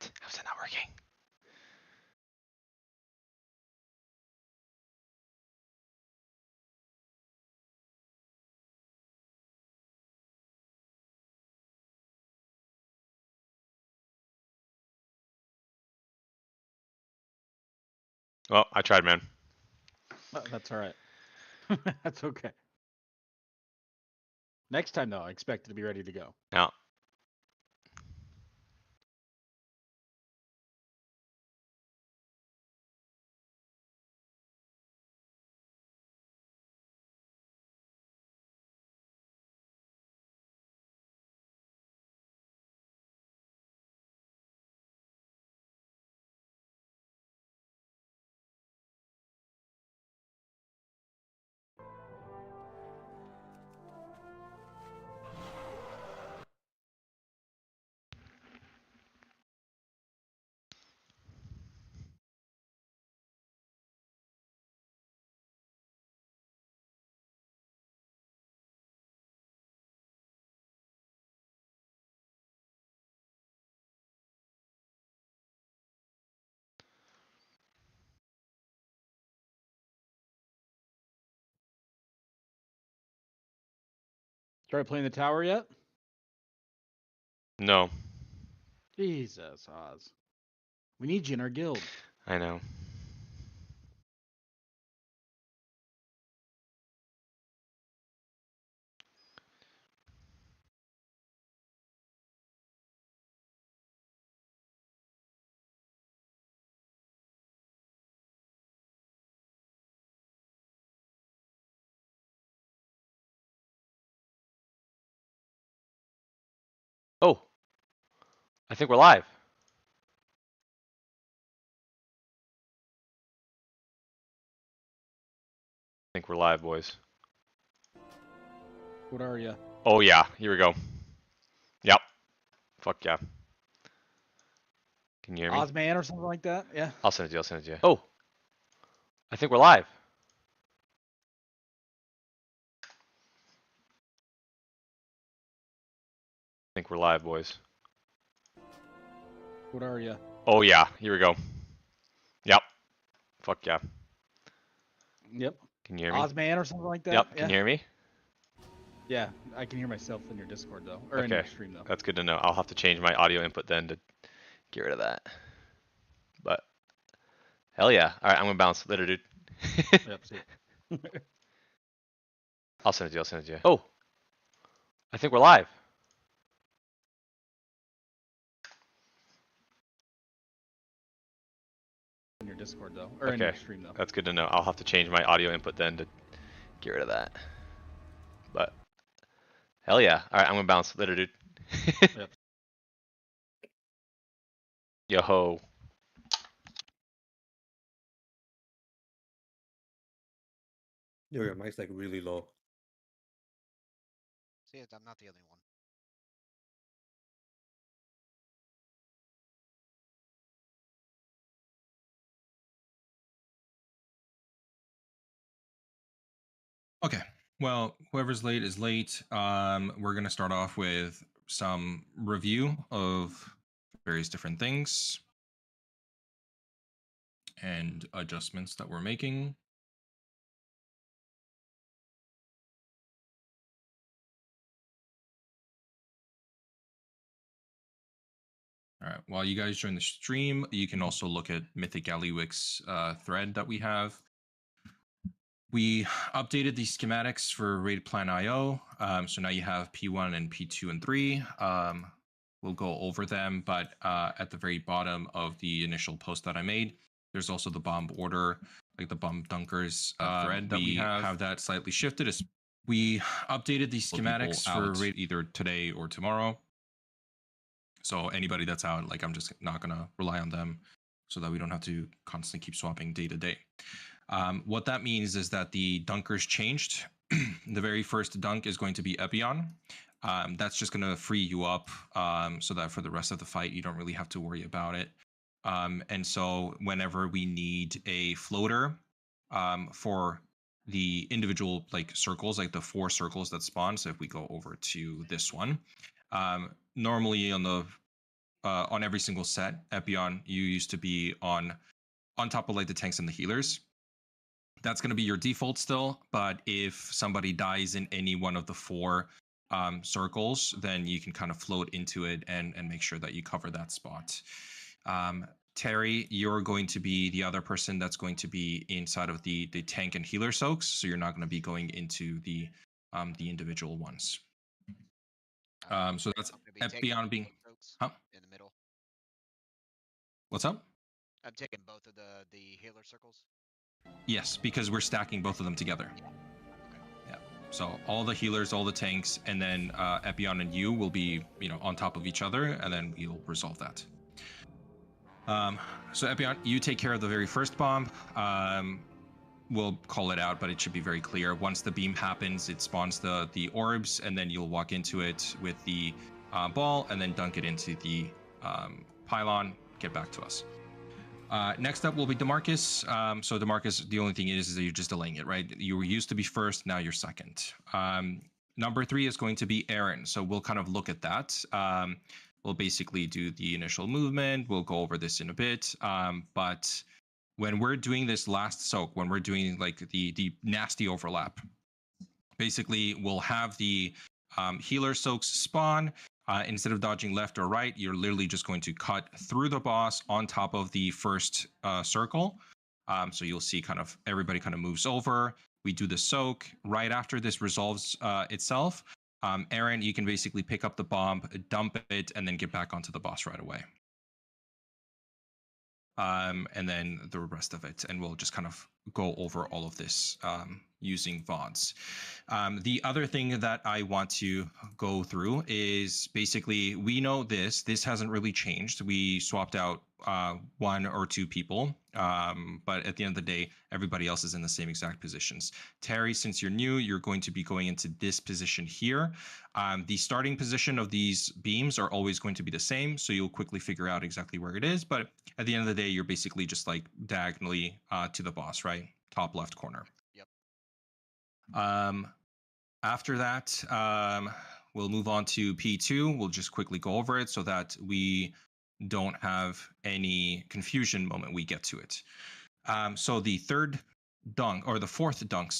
it? How's that not working? Well, I tried, man. That's all right. That's okay. Next time, though, I expect it to be ready to go. Now, Try playing the tower yet? no, Jesus, Oz. We need you in our guild. I know. Oh, I think we're live. I think we're live, boys. What are you? Oh yeah, here we go. Yep. Fuck yeah. Can you hear me? Ozman or something like that? Yeah. I'll send it to you. I'll send it to you. Oh, I think we're live. I think we're live, boys. What are you? Oh yeah, here we go. Yep. Fuck yeah. Yep. Can you hear me? Ozman or something like that? Yep. Yeah. Can you hear me? Yeah, I can hear myself in your Discord though, or in Okay. your stream though. That's good to know. I'll have to change my audio input then to get rid of that. But hell yeah. All right, I'm gonna bounce later, dude. Yep. See. I'll send it to you. I'll send it to you. Oh, I think we're live. In your Discord though, or in Okay. your stream though. That's good to know. I'll have to change my audio input then to get rid of that. But hell yeah. All right, I'm gonna bounce later, dude. Yep. Yo ho. Yo, your mic's like really low. See, I'm not the only one. Okay. Well, whoever's late is late. We're gonna start off with some review of various different things and adjustments that we're making. All right. While you guys join the stream, you can also look at Mythic Alleywick's thread that we have. We updated the schematics for Raid Plan IO. So now you have P1 and P2 and 3. We'll go over them, but at the very bottom of the initial post that I made, there's also the bomb order, like the bomb dunkers thread that we have that slightly shifted. We updated the schematics for Raid either today or tomorrow. So anybody that's out, like I'm just not gonna rely on them so that we don't have to constantly keep swapping day to day. What that means is that the dunkers changed. The very first dunk is going to be Epion. That's just going to free you up so that for the rest of the fight, you don't really have to worry about it. And so whenever we need a floater for the individual like circles, like the 4 circles that spawn, so if we go over to this one, normally on the on every single set, Epion, you used to be on top of like the tanks and the healers. That's going to be your default still, but if somebody dies in any one of the 4 circles, then you can kind of float into it and make sure that you cover that spot. Terry, you're going to be the other person that's going to be inside of the tank and healer soaks, so you're not going to be going into the individual ones. So that's Epion being in the middle. What's up? I'm taking both of the healer circles. Yes, because we're stacking both of them together. Yeah. Okay. Yeah. So all the healers, all the tanks, and then Epion and you will be, on top of each other, and then we'll resolve that. So Epion, you take care of the very first bomb. We'll call it out, but it should be very clear. Once the beam happens, it spawns the orbs, and then you'll walk into it with the ball, and then dunk it into the pylon. Get back to us. Next up will be Demarcus. So Demarcus, the only thing is that you're just delaying it, right? You were used to be first, now you're second. Number 3 is going to be Aaron. So we'll kind of look at that. We'll basically do the initial movement. We'll go over this in a bit. But when we're doing this last soak, when we're doing like the nasty overlap, basically we'll have the healer soaks spawn. Instead of dodging left or right, you're literally just going to cut through the boss on top of the first circle. So you'll see kind of everybody kind of moves over. We do the soak. Right after this resolves itself, Aaron, you can basically pick up the bomb, dump it, and then get back onto the boss right away. And then the rest of it. And we'll just kind of go over all of this using VODs. The other thing that I want to go through is basically, we know this hasn't really changed. We swapped out 1 or 2 people, but at the end of the day, everybody else is in the same exact positions. Terry, since you're new, you're going to be going into this position here. The starting position of these beams are always going to be the same, so you'll quickly figure out exactly where it is, but at the end of the day, you're basically just like diagonally to the boss, right? Top left corner. Yep. After that, we'll move on to P2. We'll just quickly go over it so that we don't have any confusion moment we get to it. So the fourth dunk,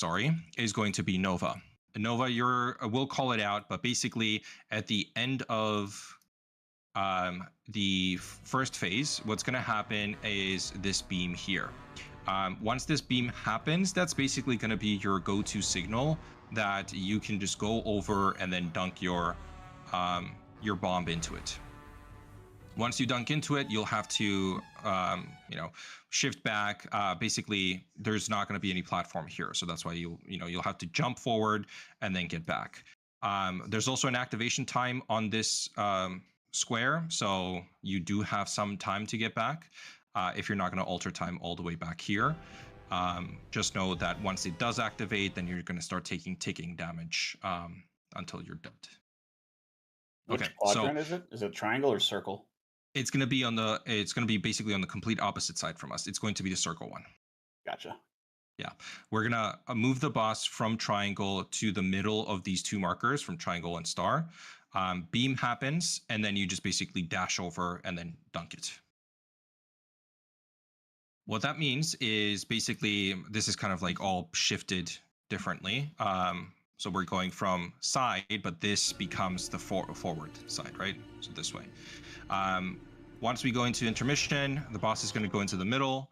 is going to be Nova. Nova, we'll call it out, but basically at the end of the first phase, what's going to happen is this beam here. Once this beam happens, that's basically going to be your go-to signal that you can just go over and then dunk your bomb into it. Once you dunk into it, you'll have to shift back. Basically, there's not going to be any platform here, so that's why you'll have to jump forward and then get back. There's also an activation time on this square, so you do have some time to get back. If you're not going to alter time all the way back here, just know that once it does activate, then you're going to start taking ticking damage until you're dead. Which quadrant is it? Is it triangle or circle? It's going to be basically on the complete opposite side from us. It's going to be the circle one. Gotcha. Yeah, we're going to move the boss from triangle to the middle of these 2 markers, from triangle and star. Beam happens, and then you just basically dash over and then dunk it. What that means is basically this is kind of like all shifted differently. So we're going from side, but this becomes the forward side, right? So this way. Once we go into intermission, the boss is going to go into the middle.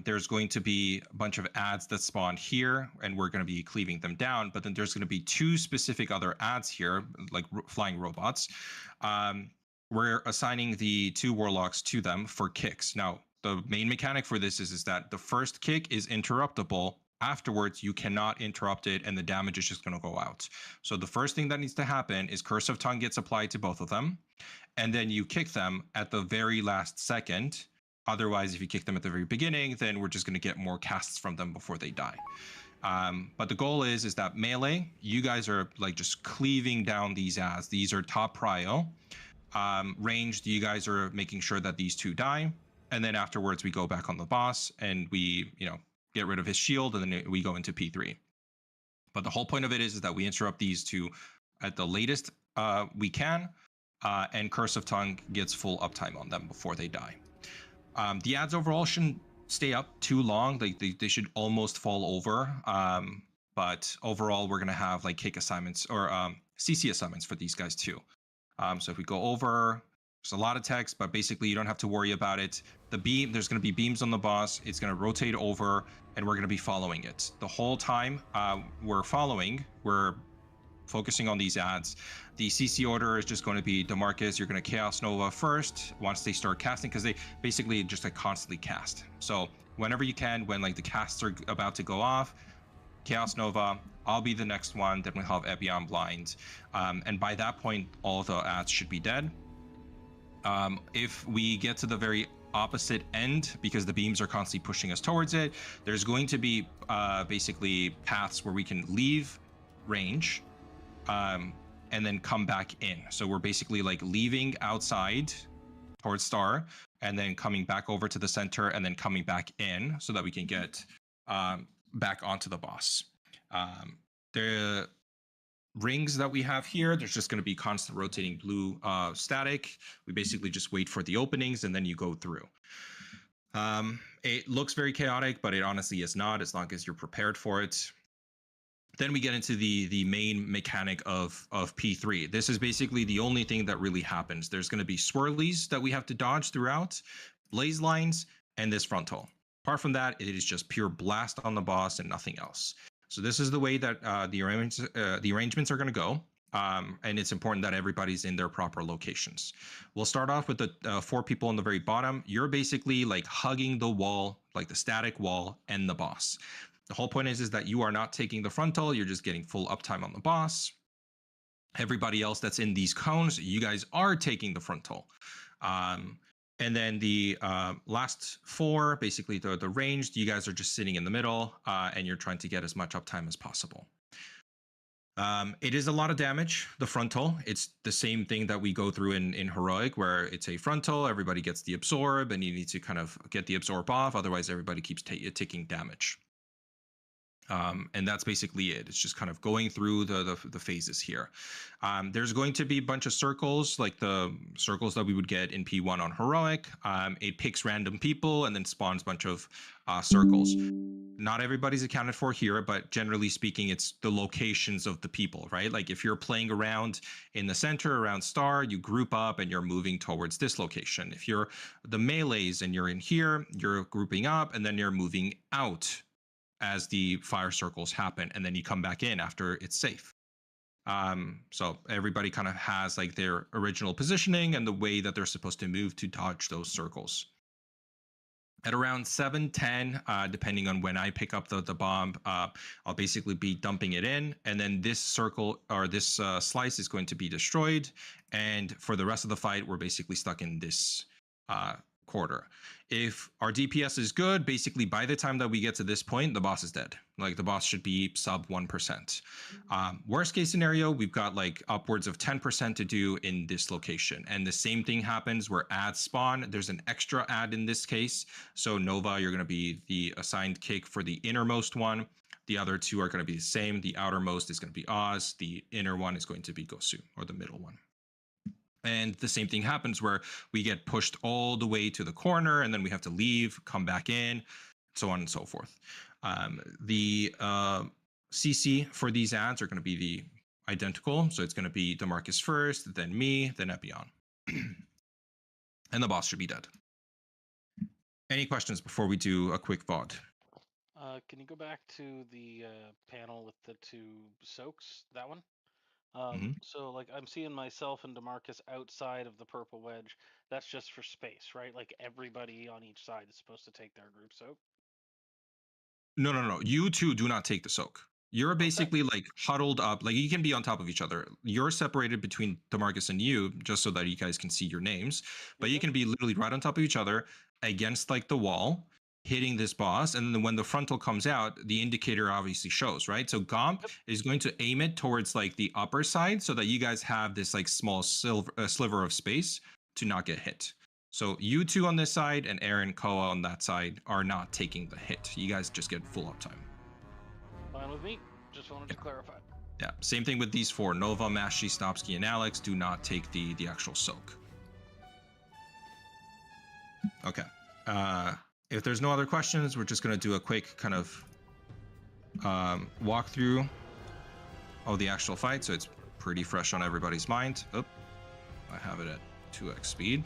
There's going to be a bunch of ads that spawn here, and we're going to be cleaving them down. But then there's going to be 2 specific other ads here, like flying robots. We're assigning the 2 warlocks to them for kicks. Now, the main mechanic for this is that the first kick is interruptible. Afterwards, you cannot interrupt it, and the damage is just going to go out. So the first thing that needs to happen is Curse of Tongue gets applied to both of them, and then you kick them at the very last second. Otherwise, if you kick them at the very beginning, then we're just going to get more casts from them before they die. But the goal is that melee, you guys are like just cleaving down these ads. These are top prio. Ranged, you guys are making sure that these 2 die. And then afterwards, we go back on the boss and we, get rid of his shield, and then we go into P3. But the whole point of it is that we interrupt these 2 at the latest we can. and Curse of Tongue gets full uptime on them before they die. The ads overall shouldn't stay up too long. Like they should almost fall over. But overall, we're gonna have like kick assignments or CC assignments for these guys too. So if we go over, there's a lot of text, but basically you don't have to worry about it. The beam, there's gonna be beams on the boss. It's gonna rotate over, and we're gonna be following it the whole time. We're focusing on these ads. The CC order is just going to be DeMarcus. You're going to Chaos Nova first once they start casting, because they basically just like constantly cast. So whenever you can, when like the casts are about to go off, Chaos Nova, I'll be the next one. Then we'll have Ebion Blind. And by that point, all the ads should be dead. If we get to the very opposite end, because the beams are constantly pushing us towards it, there's going to be basically paths where we can leave range and then come back in. So we're basically like leaving outside towards Star and then coming back over to the center and then coming back in so that we can get back onto the boss. The rings that we have here, there's just going to be constant rotating blue static. We basically just wait for the openings and then you go through. It looks very chaotic, but it honestly is not, as long as you're prepared for it. Then we get into the main mechanic of P3. This is basically the only thing that really happens. There's going to be swirlies that we have to dodge throughout, blaze lines, and this frontal. Apart from that, it is just pure blast on the boss and nothing else. So this is the way that the arrangements are going to go. And it's important that everybody's in their proper locations. We'll start off with the 4 people on the very bottom. You're basically like hugging the wall, like the static wall, and the boss. The whole point is that you are not taking the frontal, you're just getting full uptime on the boss. Everybody else that's in these cones, you guys are taking the frontal. And then the last 4, basically the ranged, you guys are just sitting in the middle and you're trying to get as much uptime as possible. It is a lot of damage, the frontal. It's the same thing that we go through in Heroic, where it's a frontal, everybody gets the absorb, and you need to kind of get the absorb off, otherwise everybody keeps taking damage. And that's basically it. It's just kind of going through the phases here. There's going to be a bunch of circles, like the circles that we would get in P1 on Heroic. It picks random people and then spawns a bunch of circles. Not everybody's accounted for here, but generally speaking, it's the locations of the people, right? Like if you're playing around in the center around Star, you group up and you're moving towards this location. If you're the melees and you're in here, you're grouping up and then you're moving out as the fire circles happen, and then you come back in after it's safe. So everybody kind of has like their original positioning and the way that they're supposed to move to dodge those circles. At around 7:10, depending on when I pick up the bomb, I'll basically be dumping it in, and then this circle or this slice is going to be destroyed, and for the rest of the fight, we're basically stuck in this quarter. If our DPS is good, basically by the time that we get to this point, the boss is dead. Like the boss should be sub 1%. Worst case scenario, we've got like upwards of 10% to do in this location. And the same thing happens where ads spawn. There's an extra ad in this case. So Nova, you're going to be the assigned kick for the innermost one. The other 2 are going to be the same. The outermost is going to be Oz. The inner one is going to be Gosu, or the middle one. And the same thing happens where we get pushed all the way to the corner and then we have to leave, come back in, so on and so forth. The CC for these ads are going to be the identical. So it's going to be DeMarcus first, then me, then Epion. And the boss should be dead. Any questions before we do a quick VOD? Can you go back to the panel with the 2 soaks? That one? So like I'm seeing myself and DeMarcus outside of the purple wedge. That's just for space, right? Like everybody on each side is supposed to take their group soak. No. You 2 do not take the soak. You're basically like huddled up. Like you can be on top of each other. You're separated between DeMarcus and you just so that you guys can see your names. But you can be literally right on top of each other against like the wall, hitting this boss, and then when the frontal comes out, the indicator obviously shows, right? So Gomp is going to aim it towards like the upper side so that you guys have this like small sliver of space to not get hit. So you 2 on this side and Aaron, Koa on that side are not taking the hit. You guys just get full uptime. Fine with me. Just wanted to clarify. Yeah, same thing with these 4. Nova, Mashi, Snopsky, and Alex do not take the actual soak. Okay. If there's no other questions, we're just going to do a quick kind of walkthrough of the actual fight, so it's pretty fresh on everybody's mind. Oh, I have it at 2x speed.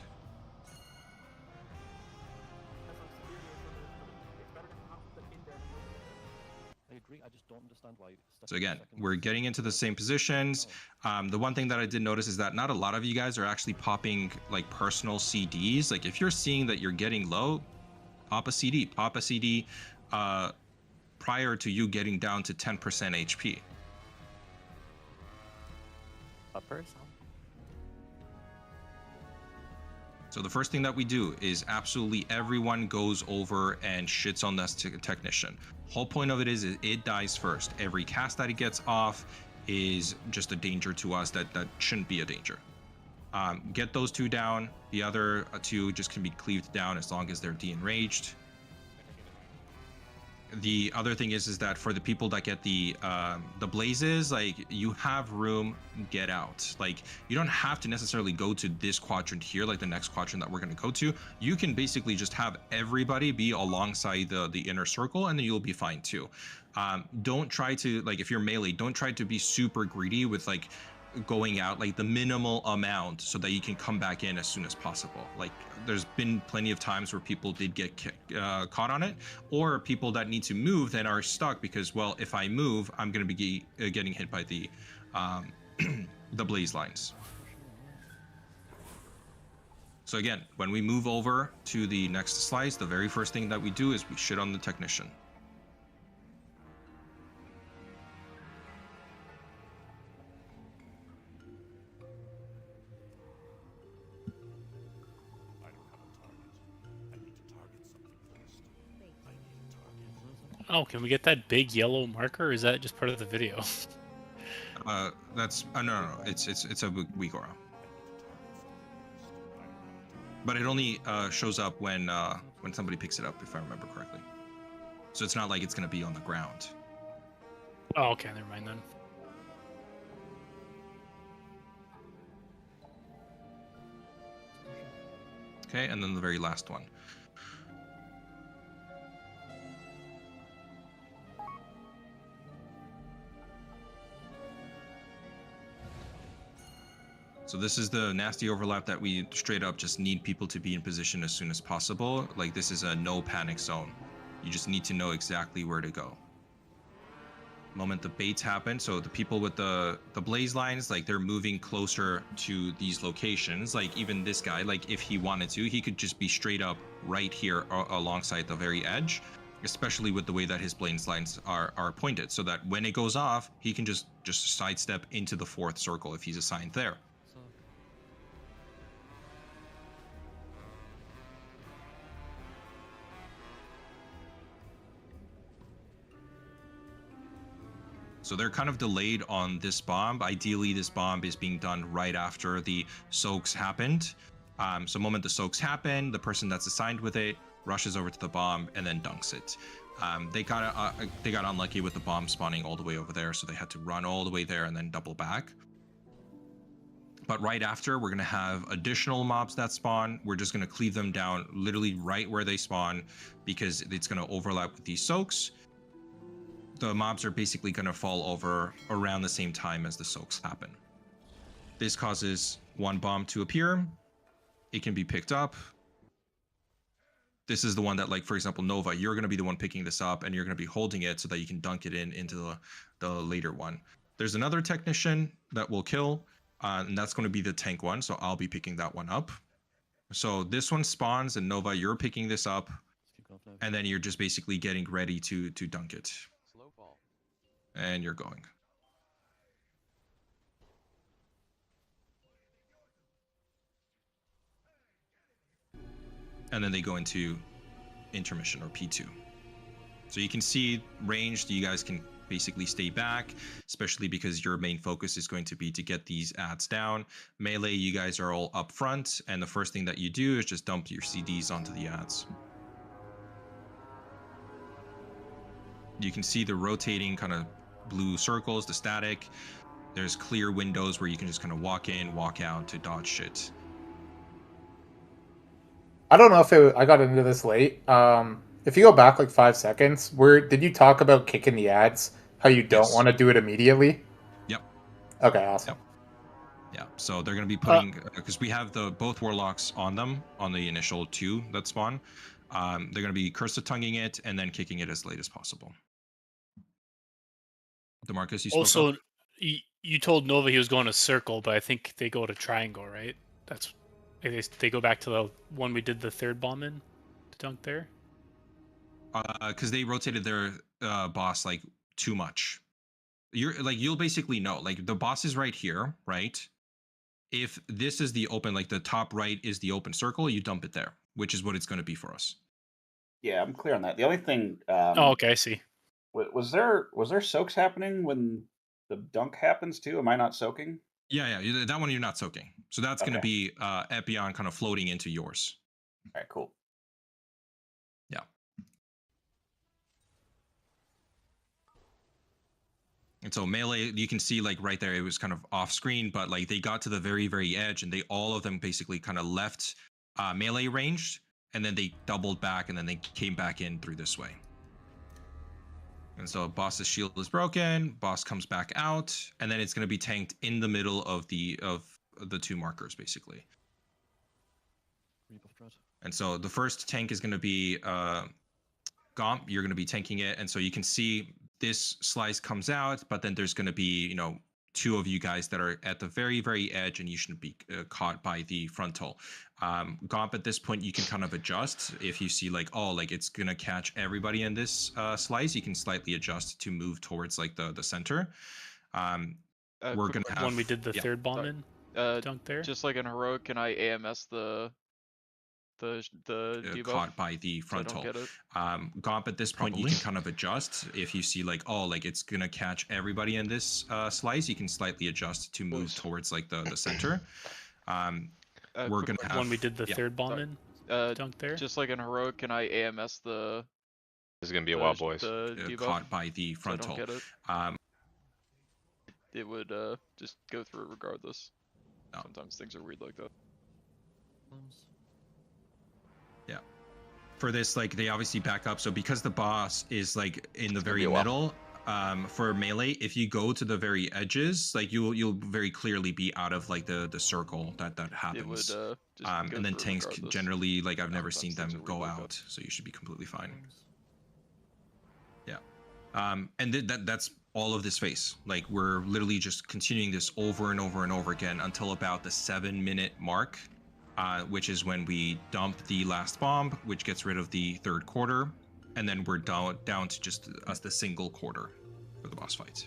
I just don't understand why. So again, we're getting into the same positions. The one thing that I did notice is that not a lot of you guys are actually popping like personal CDs. Like if you're seeing that you're getting low, pop a CD prior to you getting down to 10% HP. A person. So the first thing that we do is absolutely everyone goes over and shits on this technician. Whole point of it is it dies first. Every cast that it gets off is just a danger to us that shouldn't be a danger. Get those 2 down. The other 2 just can be cleaved down as long as they're de-enraged. The other thing is that for the people that get the blazes, like you have room, get out. Like you don't have to necessarily go to this quadrant here, like the next quadrant that we're going to go to. You can basically just have everybody be alongside the inner circle, and then you'll be fine too. Don't try to, like, if you're melee, don't try to be super greedy with like going out like the minimal amount so that you can come back in as soon as possible. Like there's been plenty of times where people did get caught on it, or people that need to move that are stuck because, well, if I move, I'm going to be getting hit by the the blaze lines. So again, when we move over to the next slice, the very first thing that we do is we shit on the technician. Oh, can we get that big yellow marker? Or is that just part of the video? That's no. It's a weak aura, but it only shows up when somebody picks it up, if I remember correctly. So it's not like it's gonna be on the ground. Oh, okay, never mind then. Okay, and then the very last one. So this is the nasty overlap that we straight up just need people to be in position as soon as possible. Like this is a no panic zone. You just need to know exactly where to go. Moment the baits happen, so the people with the blaze lines, like they're moving closer to these locations. Like even this guy, like if he wanted to, he could just be straight up right here alongside the very edge, especially with the way that his blaze lines are pointed, so that when it goes off, he can just sidestep into the 4th circle if he's assigned there. So they're kind of delayed on this bomb. Ideally, this bomb is being done right after the soaks happened. So the moment the soaks happen, the person that's assigned with it rushes over to the bomb and then dunks it. They got unlucky with the bomb spawning all the way over there, so they had to run all the way there and then double back. But right after, we're going to have additional mobs that spawn. We're just going to cleave them down literally right where they spawn because it's going to overlap with these soaks. The mobs are basically going to fall over around the same time as the soaks happen. This causes one bomb to appear. It can be picked up. This is the one that, like, for example, Nova, you're going to be the one picking this up and you're going to be holding it so that you can dunk it into the later one. There's another technician that will kill, and that's going to be the tank one, so I'll be picking that one up. So this one spawns, and Nova, you're picking this up, and then you're just basically getting ready to dunk it. And you're going. And then they go into intermission, or P2. So you can see ranged, you guys can basically stay back, especially because your main focus is going to be to get these ads down. Melee, you guys are all up front, and the first thing that you do is just dump your CDs onto the ads. You can see the rotating kind of blue circles, the static. There's clear windows where you can just kind of walk in, walk out to dodge shit. I don't know if I got into this late. If you go back like 5 seconds, where did you talk about kicking the ads? How you don't want to do it immediately? Yep. Okay, awesome. Yep. Yeah, so they're going to be putting, because we have both warlocks on them on the initial 2 that spawn. They're going to be Curse of Tonguing it and then kicking it as late as possible. DeMarcus, you spoke Also, up? you told Nova he was going to circle, but I think they go to triangle, right? That's they go back to the one we did the 3rd bomb in to dunk there. Because they rotated their boss like too much. You'll basically know, like the boss is right here, right? If this is the open, like the top right is the open circle, you dump it there, which is what it's going to be for us. Yeah, I'm clear on that. The only thing. Oh, okay, I see. Was there soaks happening when the dunk happens too? Am I not soaking? Yeah, that one you're not soaking. So that's going to be Epion kind of floating into yours. All right, cool. Yeah. And so melee, you can see like right there, it was kind of off screen, but like they got to the very, very edge and all of them basically kind of left melee ranged, and then they doubled back and then they came back in through this way. And so boss's shield is broken, boss comes back out, and then it's going to be tanked in the middle of the 2 markers basically. And so the first tank is going to be Gomp. You're going to be tanking it, and so you can see this slice comes out, but then there's going to be 2 of you guys that are at the very, very edge, and you shouldn't be caught by the frontal. Gomp, at this point, you can kind of adjust. If you see like, oh, like it's going to catch everybody in this slice, you can slightly adjust to move towards like the center. We're going to have... When we did the 3rd bomb in dunk there? Just like in Heroic, can I AMS the debuff? Caught by the frontal. Gomp, at this point, you can kind of adjust. If you see like, oh, like it's gonna catch everybody in this slice, you can slightly adjust to move towards like the center. We're gonna have... When we did the 3rd bomb in dunk there? Just like in Heroic, can I AMS the... This is gonna be a while, boys. Caught by the frontal. It would just go through regardless. No. Sometimes things are weird like that. Yeah. For this, like they obviously back up. So because the boss is like in the very middle, for melee, if you go to the very edges, like you'll very clearly be out of like the circle that happens. It would and then tanks generally, like I've never seen them go out, so you should be completely fine. Yeah. And that's all of this phase. Like we're literally just continuing this over and over and over again until about the 7-minute mark. Which is when we dump the last bomb, which gets rid of the 3rd quarter, and then we're down to just the single quarter for the boss fight.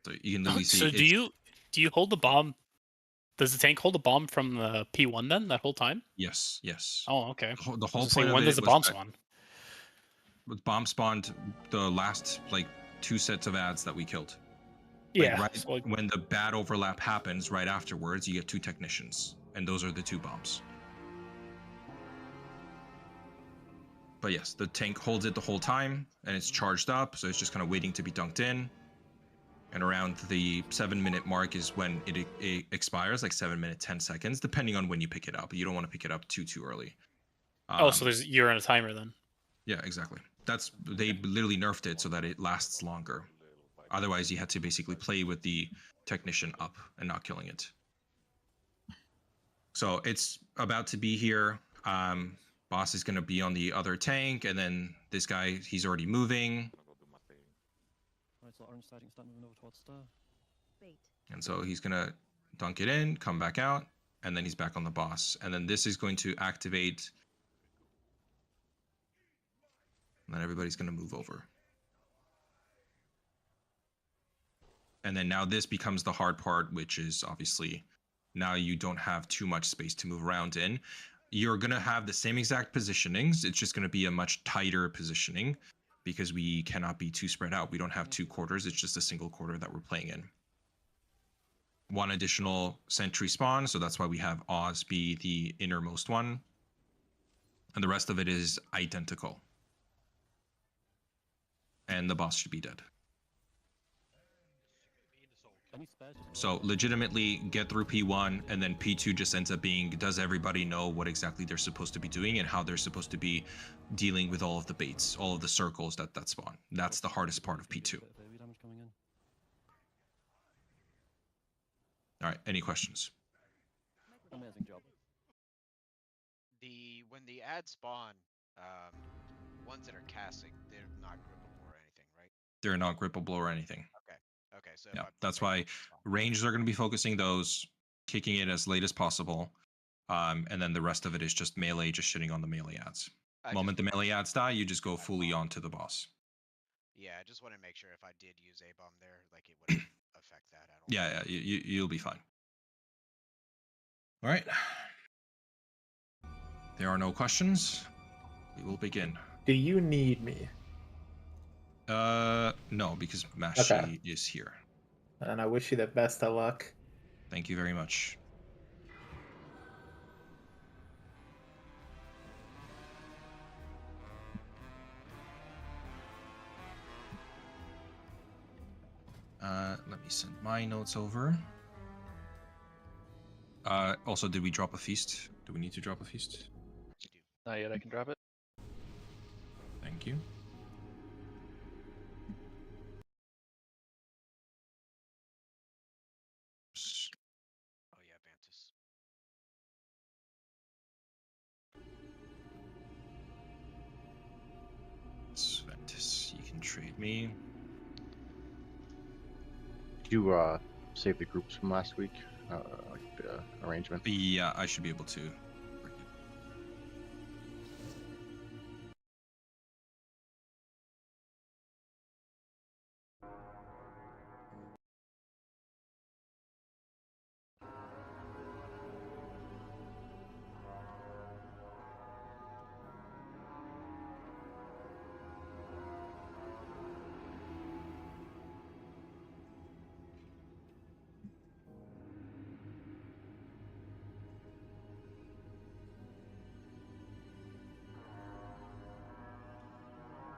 So you can literally see. So do you hold the bomb? Does the tank hold the bomb from the P1 then that whole time? Yes, yes. Oh, okay. The whole point of when it does the bomb spawn? The bomb spawned the last like 2 sets of ads that we killed. Yeah. Like, so when the bad overlap happens, right afterwards, you get 2 technicians, and those are the 2 bombs. But yes, the tank holds it the whole time, and it's charged up, so it's just kind of waiting to be dunked in. And around the 7-minute mark is when it expires, like 7 minutes, 10 seconds, depending on when you pick it up. You don't want to pick it up too on so you're on a timer then? Yeah, exactly. They literally nerfed it so that it lasts longer. Otherwise, you had to basically play with the technician up and not killing it. So it's about to be here. Boss is going to be on the other tank, and then this guy, he's already moving. And so he's going to dunk it in, come back out, and then he's back on the boss. And then this is going to activate. And then everybody's going to move over. And then now this becomes the hard part, which is obviously Now you don't have too much space to move around in. You're going to have the same exact positionings. It's just going to be a much tighter positioning because we cannot be too spread out. We don't have 2 quarters. It's just a single quarter that we're playing in. 1 additional sentry spawn, so that's why we have Oz be the innermost one. And the rest of it is identical. And the boss should be dead. So legitimately get through P1, and then P2 just ends up being, does everybody know what exactly they're supposed to be doing and how they're supposed to be dealing with all of the baits, all of the circles that spawn. That's the hardest part of P2. All right, any questions? Amazing job. When the ads spawn, ones that are casting, they're not grippable or anything, right? They're not grippable or anything. Okay. Okay. So Yeah, that's why rangers are going to be focusing those, kicking it as late as possible, and then the rest of it is just melee, just shitting on the melee ads. Moment the melee ads die, you just go fully onto the boss. Yeah, I just want to make sure if I did use a bomb there, like it wouldn't affect that at all. Yeah, you'll be fine. All right. There are no questions. We will begin. Do you need me? No, because Mashi is here. And I wish you the best of luck. Thank you very much. Let me send my notes over. Also, did we drop a feast? Do we need to drop a feast? Not yet, I can drop it. Thank you. Oh yeah, Vantus. Ventus, you can trade me. Did you save the groups from last week? Like the arrangement? Yeah, I should be able to.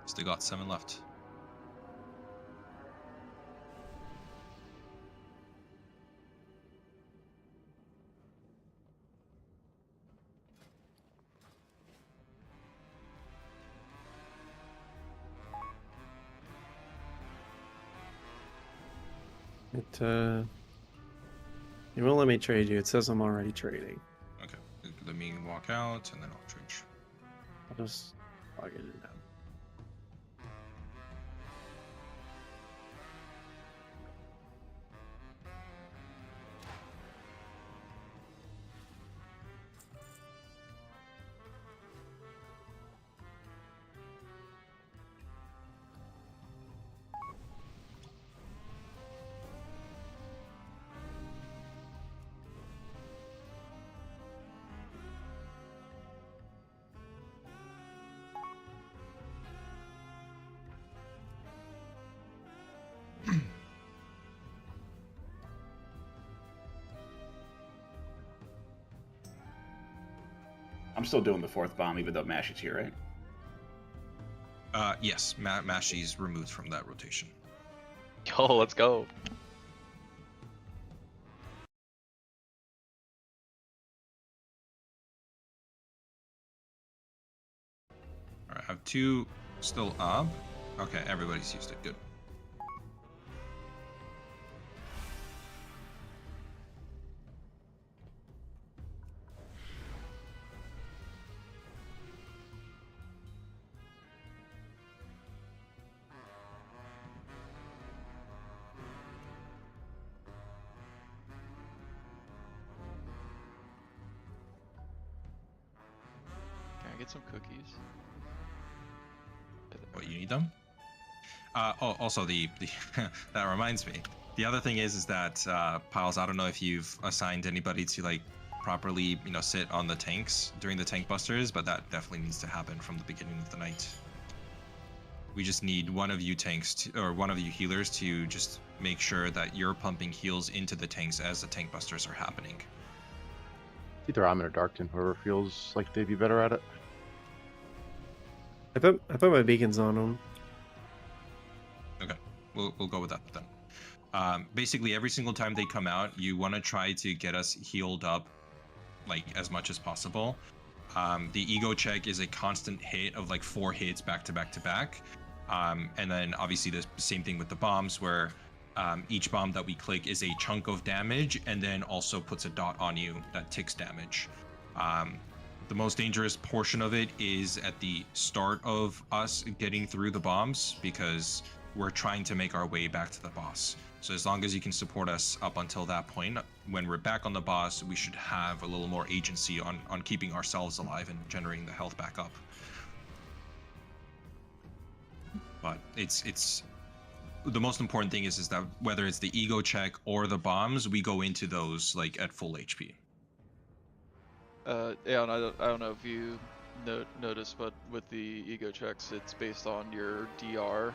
Still got 7 left. You won't let me trade you. It says I'm already trading. Okay, let me walk out and then I'll trade. I'll just log in now. I'm still doing the 4th bomb, even though Mash is here, right? Yes, Mashi's removed from that rotation. Yo, let's go. Alright, I have 2 still up. Okay, everybody's used it. Good. Can I get some cookies? What, you need them? Oh, also the that reminds me. The other thing is that Piles, I don't know if you've assigned anybody to like properly, sit on the tanks during the tank busters, but that definitely needs to happen from the beginning of the night. We just need one of you tanks or one of you healers to just make sure that you're pumping heals into the tanks as the tank busters are happening. Either Amin or Darkton, whoever feels like they'd be better at it. I put my beacons on them. Okay, we'll go with that then. Basically, every single time they come out, you want to try to get us healed up, like as much as possible. The ego check is a constant hit of like 4 hits back to back to back, and then obviously the same thing with the bombs, where each bomb that we click is a chunk of damage, and then also puts a dot on you that ticks damage. The most dangerous portion of it is at the start of us getting through the bombs, because we're trying to make our way back to the boss. So as long as you can support us up until that point, when we're back on the boss, we should have a little more agency on keeping ourselves alive and generating the health back up. But it's the most important thing is that whether it's the ego check or the bombs, we go into those like at full HP. Yeah, and I don't know if you noticed, but with the ego checks, it's based on your DR,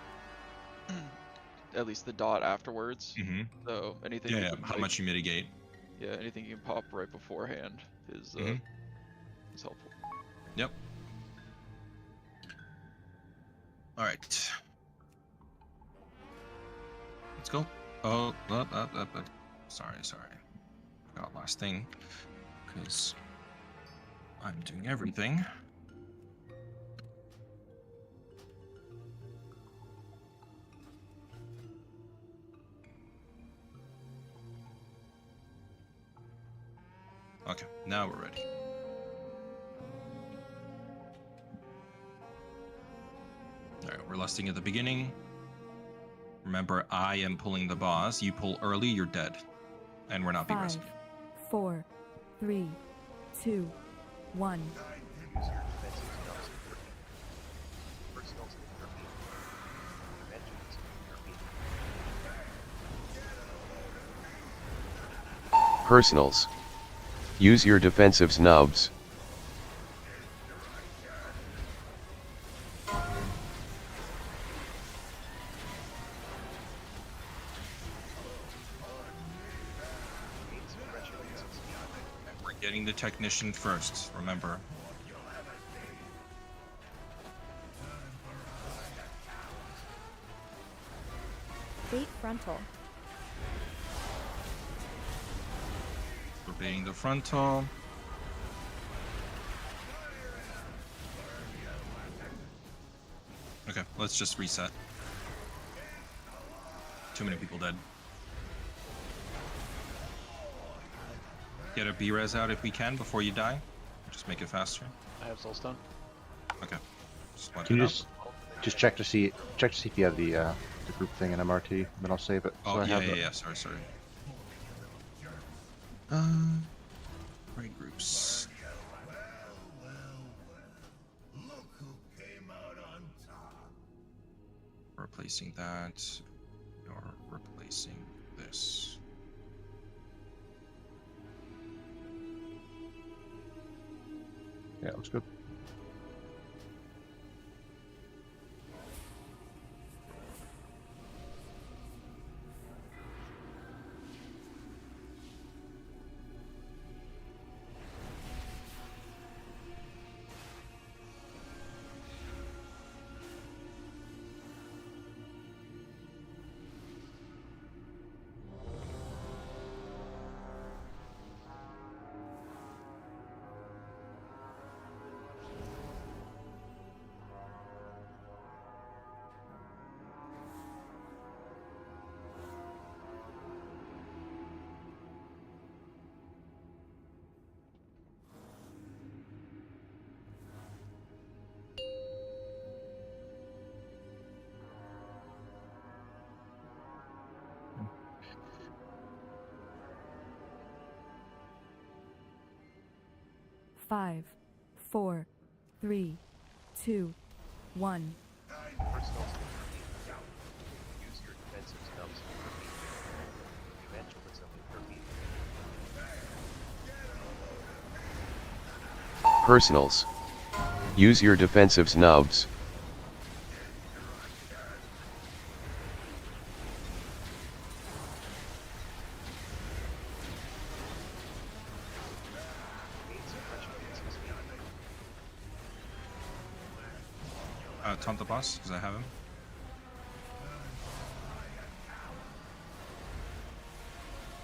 at least the dot afterwards. Mm-hmm. So anything. Yeah, how much you mitigate. Yeah, anything you can pop right beforehand is helpful. Yep. All right. Let's go. Oh, sorry. Got last thing, because I'm doing everything. Okay, now we're ready. Alright, we're lusting at the beginning. Remember, I am pulling the boss. You pull early, you're dead. And we're not be 5, rescued. 4, 3, 2, 1. Personals. Use your defensive snubs. We're getting the technician first, remember. Bait frontal. We're baiting the frontal. Okay, let's just reset. Too many people dead. Get a B-res out if we can before you die. Just make it faster. I have soulstone. Okay. Can you just check to see if you have the group thing in MRT, then I'll save it. Oh, so I have yeah. Sorry. Right groups. Replacing that. You're replacing this. Yeah, looks good. Five, 4, 3, 2, 1. Personals. Use your defensive snubs. Taunt the boss, because I have him.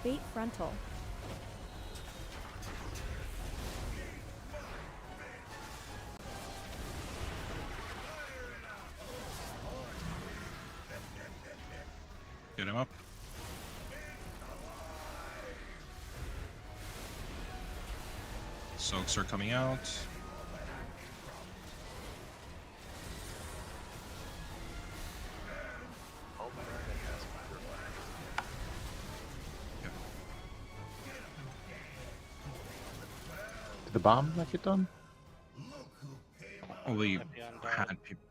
Bait frontal. Get him up. Soaks are coming out. Did the bomb not get done? We had people.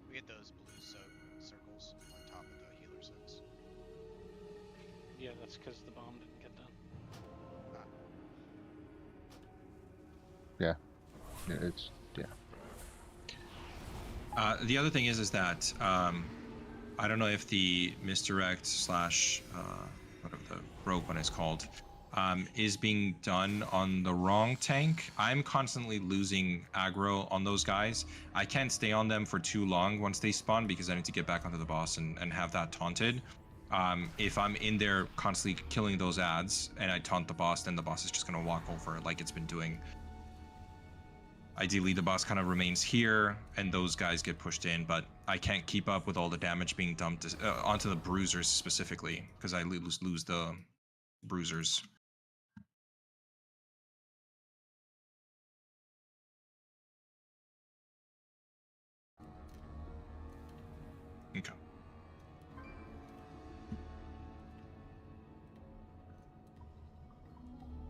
We get those blue circles on top of the healer soaks. Yeah, that's because the bomb didn't get done. Yeah. It's yeah. The other thing is that I don't know if the misdirect slash whatever the rope one is called is being done on the wrong tank. I'm constantly losing aggro on those guys. I can't stay on them for too long once they spawn because I need to get back onto the boss and have that taunted. If I'm in there constantly killing those ads and I taunt the boss, then the boss is just going to walk over like it's been doing. Ideally, the boss kind of remains here, and those guys get pushed in, but I can't keep up with all the damage being dumped onto the bruisers specifically, because I lose the bruisers. Okay.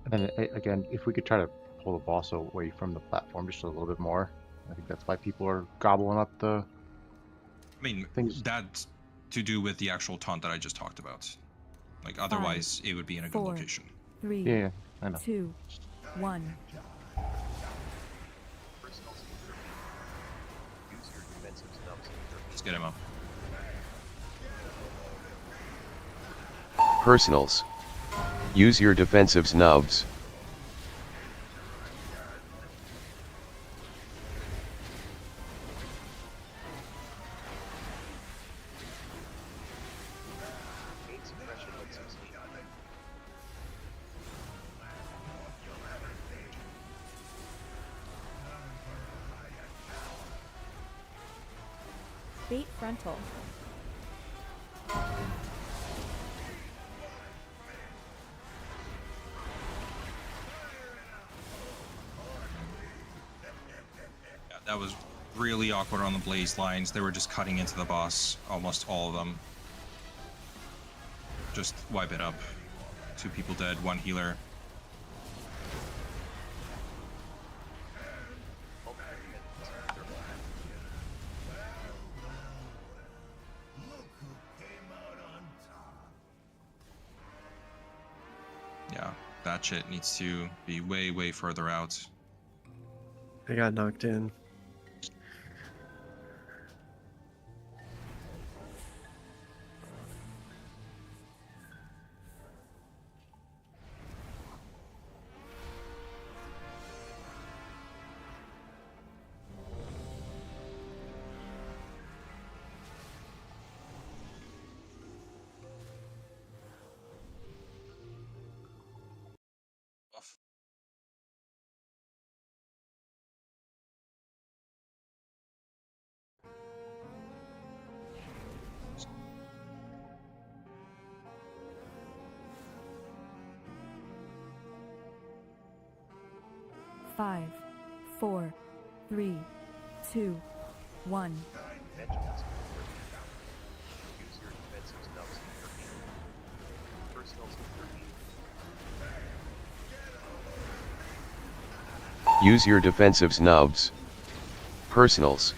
And then again, if we could try to pull the boss away from the platform just a little bit more, I think that's why people are gobbling up the. I mean, things. that's to do with the actual taunt that I just talked about. Like, otherwise, it would be in a good location. 3, Yeah, I know. 2, 1. Just get him up. Personals. Use your defensive snubs. Bait frontal. Yeah, that was really awkward on the blaze lines. They were just cutting into the boss, almost all of them. Just wipe it up. 2 people dead, 1 healer. Yeah, that shit needs to be way, way further out. I got knocked in. Five, 4, 3, 2, 1. Use your defensive snubs. Personals.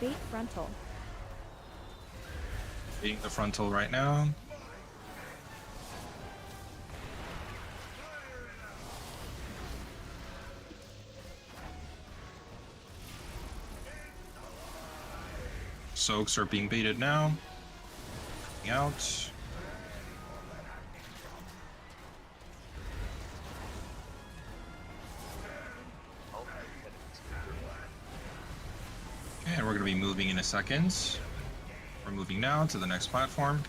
Bait frontal. Being the frontal right now. Soaks are being baited now. Coming out. Okay, and we're going to be moving in a second. We're moving now to the next platform.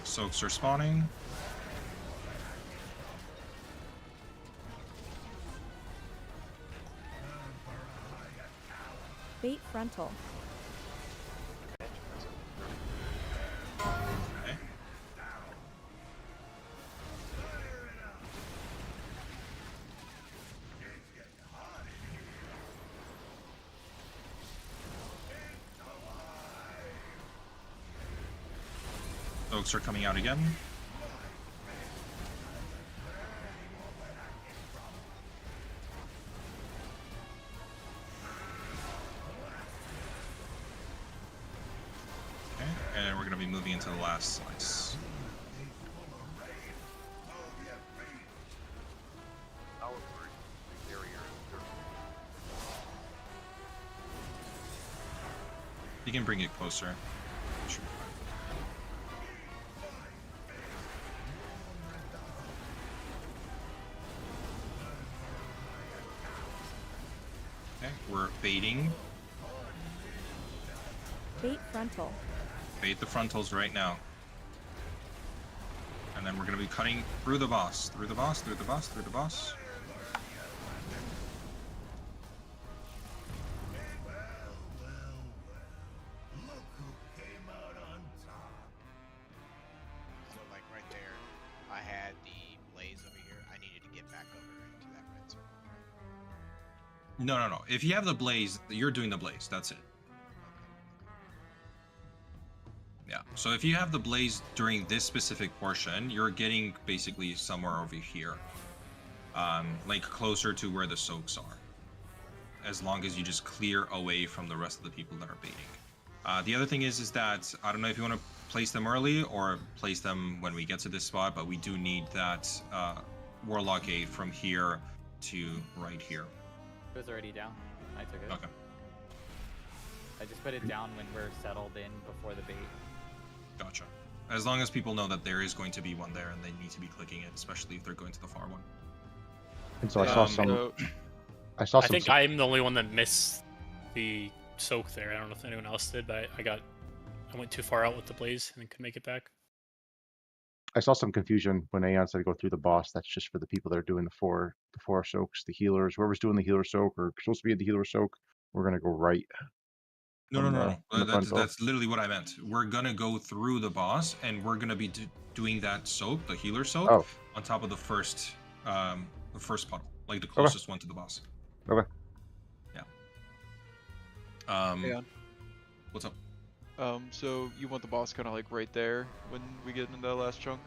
Soaks are spawning. Bait frontal. Okay. Soaks are coming out again. Okay, and we're going to be moving into the last slice. You can bring it closer. Should be fine. Okay, we're baiting. Bait frontal. Bait the frontals right now. And then we're going to be cutting through the boss. Through the boss, through the boss, through the boss. So like right there, I had the blaze over here. I needed to get back over into that red circle, right? No, no, no. If you have the blaze, you're doing the blaze. That's it. Yeah. So if you have the blaze during this specific portion, you're getting basically somewhere over here. Like closer to where the soaks are. As long as you just clear away from the rest of the people that are baiting. The other thing is that, I don't know if you want to place them early or place them when we get to this spot, but we do need that Warlock aid from here to right here. It was already down. I took it. Okay. I just put it down when we're settled in before the bait. Gotcha. As long as people know that there is going to be one there and they need to be clicking it, especially if they're going to the far one. And so I saw some. I saw I some. think I'm the only one that missed the soak there. I don't know if anyone else did, but I went too far out with the blaze and couldn't make it back. I saw some confusion when Aeon said go through the boss. That's just for the people that are doing the four soaks, the healers. Whoever's doing the healer soak or supposed to be in the healer soak, we're gonna go right. No, from no, the- no, from no. the front door. That's literally what I meant. We're gonna go through the boss, and we're gonna be doing that soak, the healer soak, on top of the first puddle, like the closest one to the boss. Okay. Yeah. Aeon. What's up? So you want the boss kind of like right there when we get into that last chunk?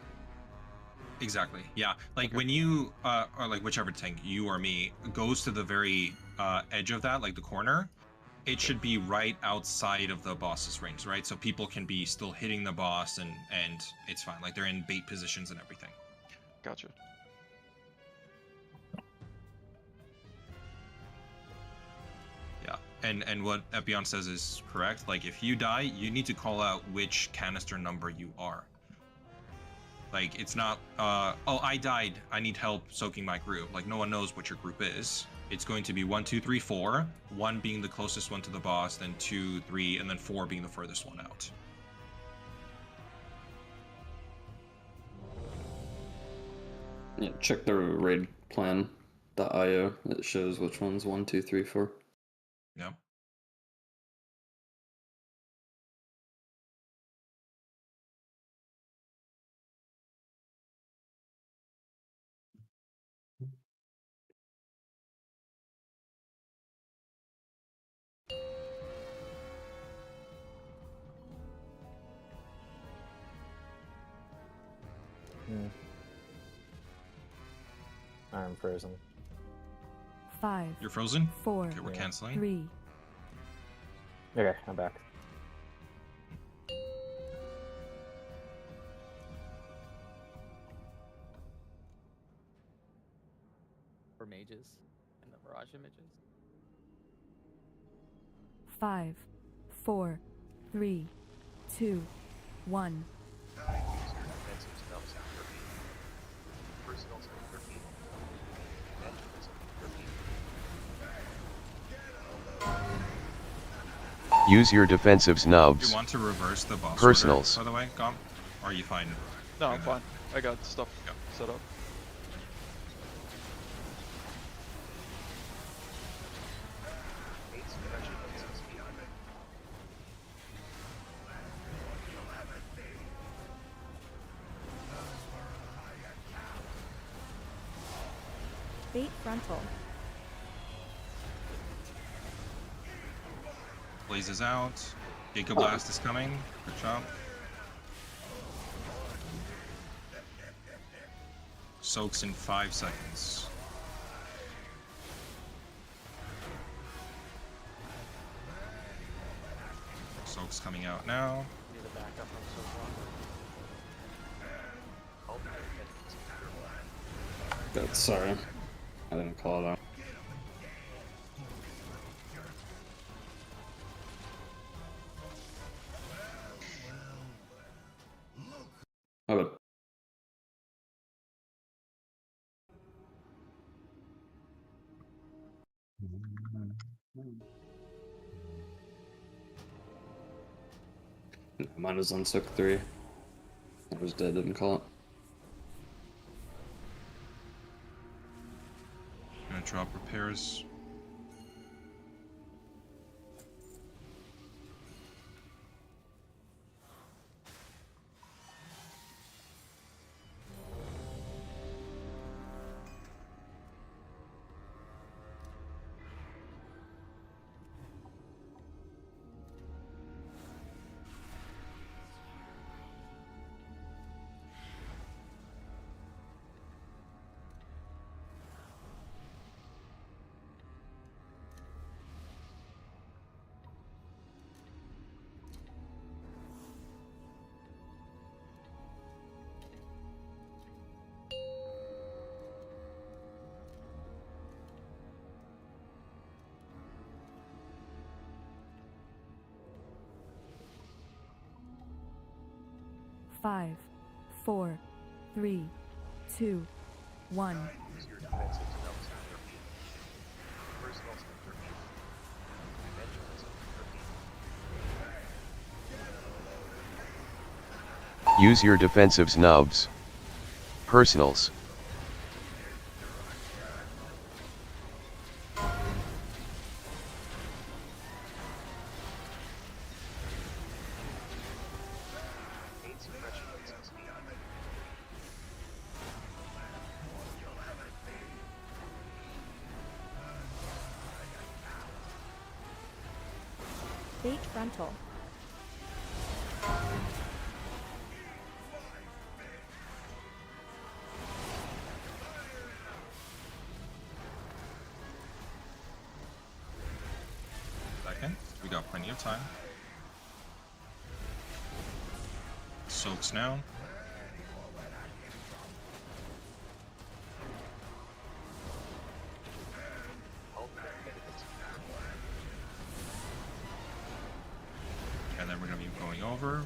Exactly. Yeah. Like when you, or like whichever tank, you or me, goes to the very edge of that, like the corner, it should be right outside of the boss's range, right? So people can be still hitting the boss and it's fine. Like they're in bait positions and everything. Gotcha. Yeah. And what Epion says is correct. Like if you die, you need to call out which canister number you are. Like it's not oh, I died, I need help soaking my group. Like no one knows what your group is. It's going to be 1, 2, 3, 4, 1 being the closest one to the boss, then 2, 3, and then 4 being the furthest one out. Yeah, check the raid plan.io. It shows which one's 1, 2, 3, 4. Yep. I'm frozen. 5. You're frozen? 4. Okay, we're canceling. 3. Okay, I'm back. For mages and the mirage images. 5. 4. 3. 2. 1. Use your defensives, Do nubs. you want to reverse the boss Personals. order, by the way, Gom? Or are you fine? No, I'm fine. I got stuff set up. Bait frontal. Blazes out. Giga Blast is coming. Good job. Soaks in 5 seconds. Soak's coming out now. Need a backup on so far. God, sorry. I didn't call it out. I would. Mine was on Sook 3. I was dead, didn't call it. Gonna drop repairs. Five, 4, 3, 2, 1. Use your defensives, nubs. Personals. Bait frontal. Second. We got plenty of time. Soaks now. And then we're gonna be going over.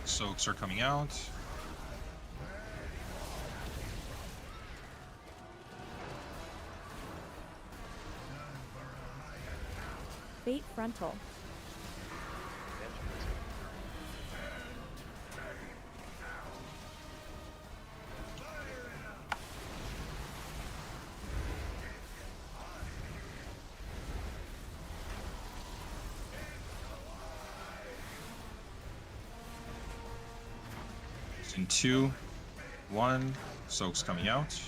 Soaks are coming out. Bait frontal. It's in 2, 1. Soaks coming out.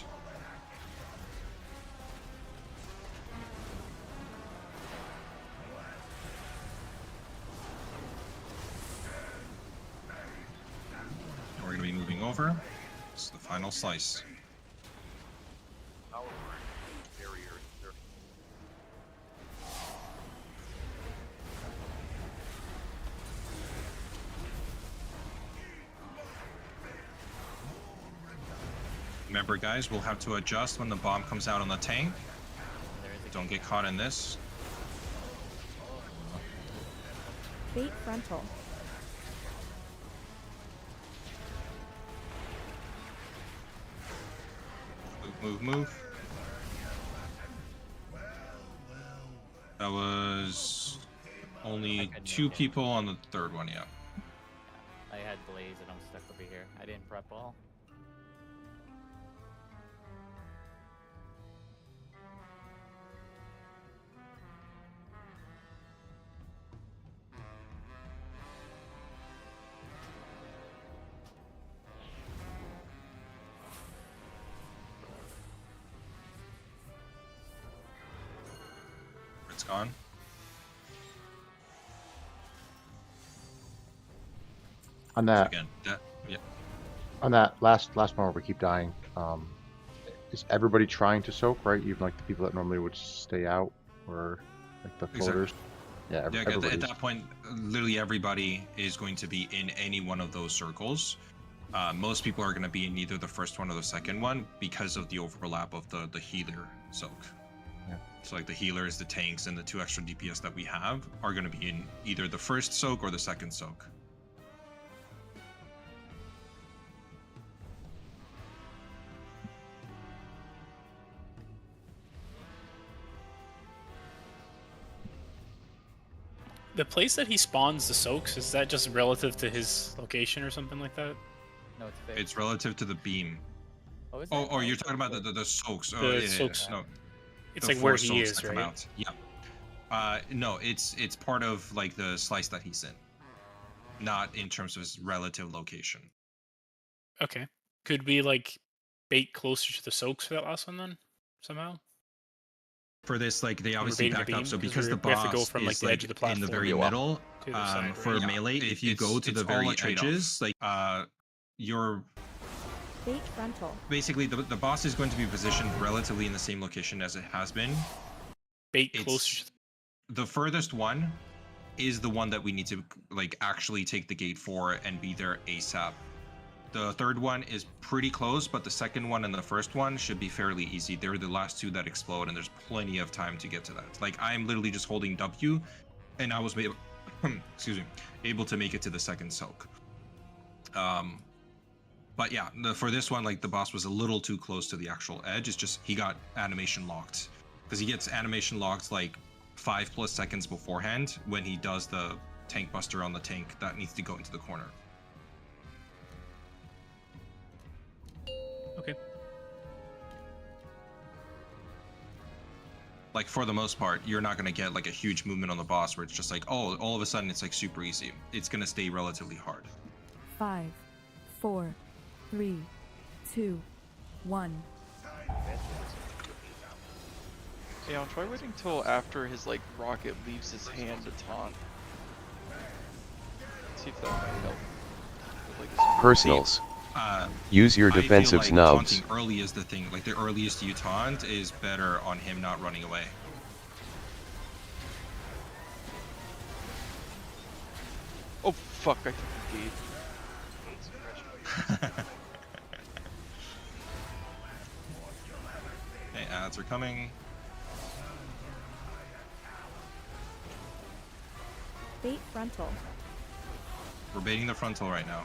Final slice. Remember, guys, we'll have to adjust when the bomb comes out on the tank. Don't get caught in this. Bait frontal. Move. That was only 2 people on the third one, yeah. I had Blaze and I'm stuck over here. I didn't prep all. It's gone. On that, Again, yeah. on that last one where we keep dying, is everybody trying to soak, right? Even like the people that normally would stay out, or like the floaters. Exactly. Yeah, At everybody's. that point, literally everybody is going to be in any one of those circles. Most people are going to be in either the first one or the second one because of the overlap of the healer soak. Yeah. So like the healers, the tanks, and the 2 extra DPS that we have are going to be in either the first soak or the second soak. The place that he spawns the soaks, is that just relative to his location or something like that? No, it's fixed. It's relative to the beam. Oh, is Oh, it? or you're talking about the soaks. Oh, The yeah, soaks. No. It's The like where 4 he soaks is, that come right? out. Yeah. No, it's part of like the slice that he's in, not in terms of his relative location. Okay. Could we like bait closer to the soaks for that last one then? Somehow? For this, like they When we're obviously baiting the backed up, beam, so 'cause because the we have to go boss from, like, is the edge of the in the platform very to middle, the side, for right? Yeah. melee, if you go to the it's all a very trade-off. edges, like you're Bait frontal. basically the boss is going to be positioned relatively in the same location as it has been. Bait closer. The furthest one is the one that we need to like actually take the gate for and be there ASAP. The third one is pretty close, but the second one and the first one should be fairly easy. They're the last 2 that explode, and there's plenty of time to get to that. Like I'm literally just holding W, and I was able, excuse me, able to make it to the second soak. But yeah, for this one, like the boss was a little too close to the actual edge. It's just he got animation locked, because he gets animation locked like 5+ seconds beforehand when he does the tank buster on the tank that needs to go into the corner. Okay. Like for the most part, you're not gonna get like a huge movement on the boss where it's just like, oh, all of a sudden it's like super easy. It's gonna stay relatively hard. 5, 4, 3, 2, 1. Yeah, I'll try waiting till after his like rocket leaves his hand to taunt. See if that might help. With, like, his Personals. Use your I feel defensive like snubs. taunting early is the thing. Like the earliest you taunt is better on him not running away. Oh fuck! I took the gate. Okay, ads are coming. Bait frontal. We're baiting the frontal right now.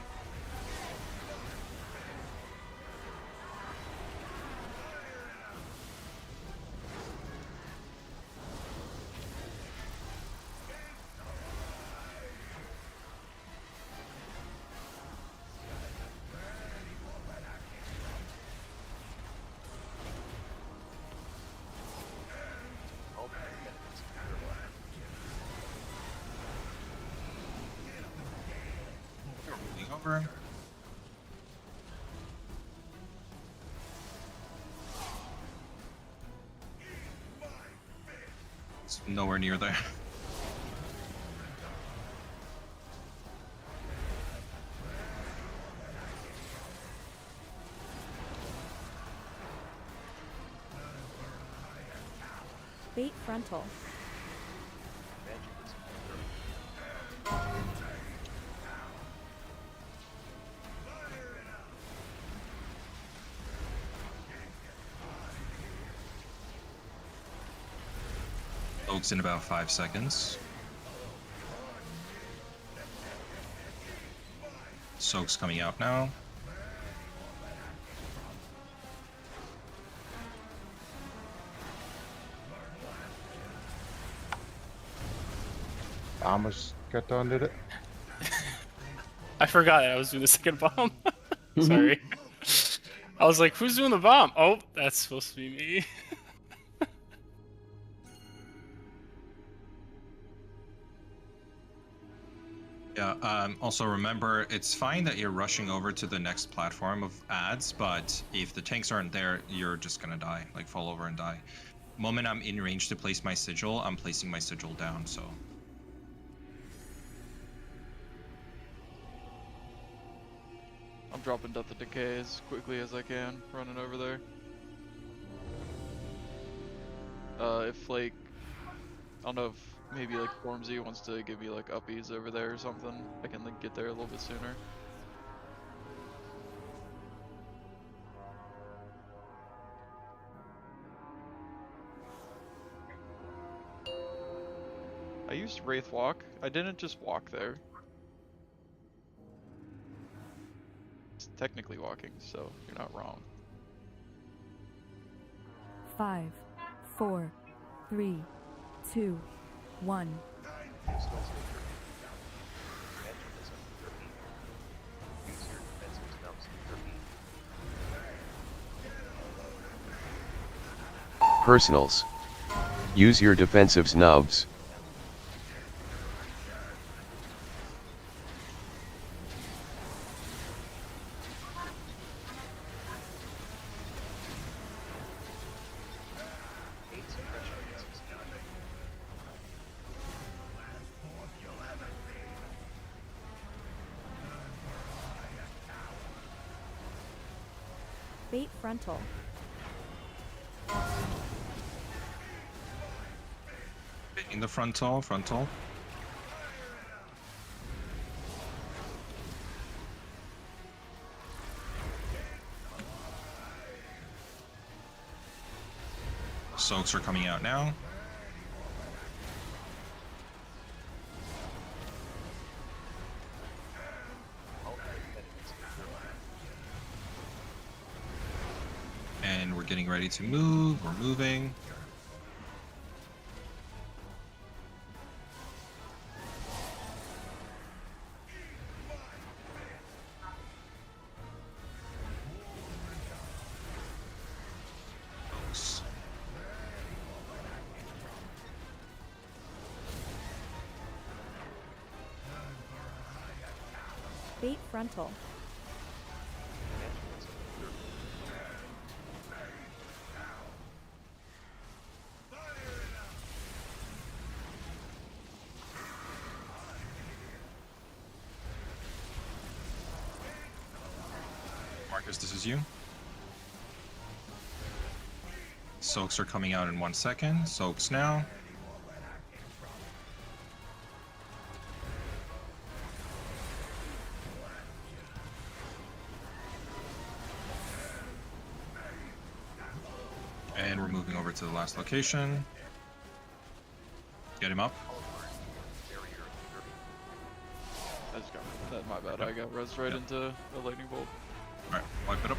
Over. It's nowhere near there. Bait frontal. Oaks in about 5 seconds. Soak's coming out now. Almost got done, did it? I forgot I was doing the second bomb. Sorry. I was like, who's doing the bomb? Oh, that's supposed to be me. Yeah, also remember, it's fine that you're rushing over to the next platform of ads, but if the tanks aren't there, you're just gonna die, like fall over and die. Moment I'm in range to place my sigil, I'm placing my sigil down, so. I'm dropping Death of Decay as quickly as I can, running over there. If like, I don't know if maybe like Formsy wants to give me like uppies over there or something, I can like get there a little bit sooner. I used Wraith Walk. I didn't just walk there. It's technically walking, so you're not wrong. 5, 4, 3, 2, 1. Personals. Use your defensive nubs. Bait frontal. In the frontal. Soaks are coming out now. And we're getting ready to move, we're moving. Bait frontal. Marcus, this is you. Soaks are coming out in 1 second. Soaks now. And we're moving over to the last location. Get him up. I just got that. My bad. I got res right into a lightning bolt. Alright, wipe it up.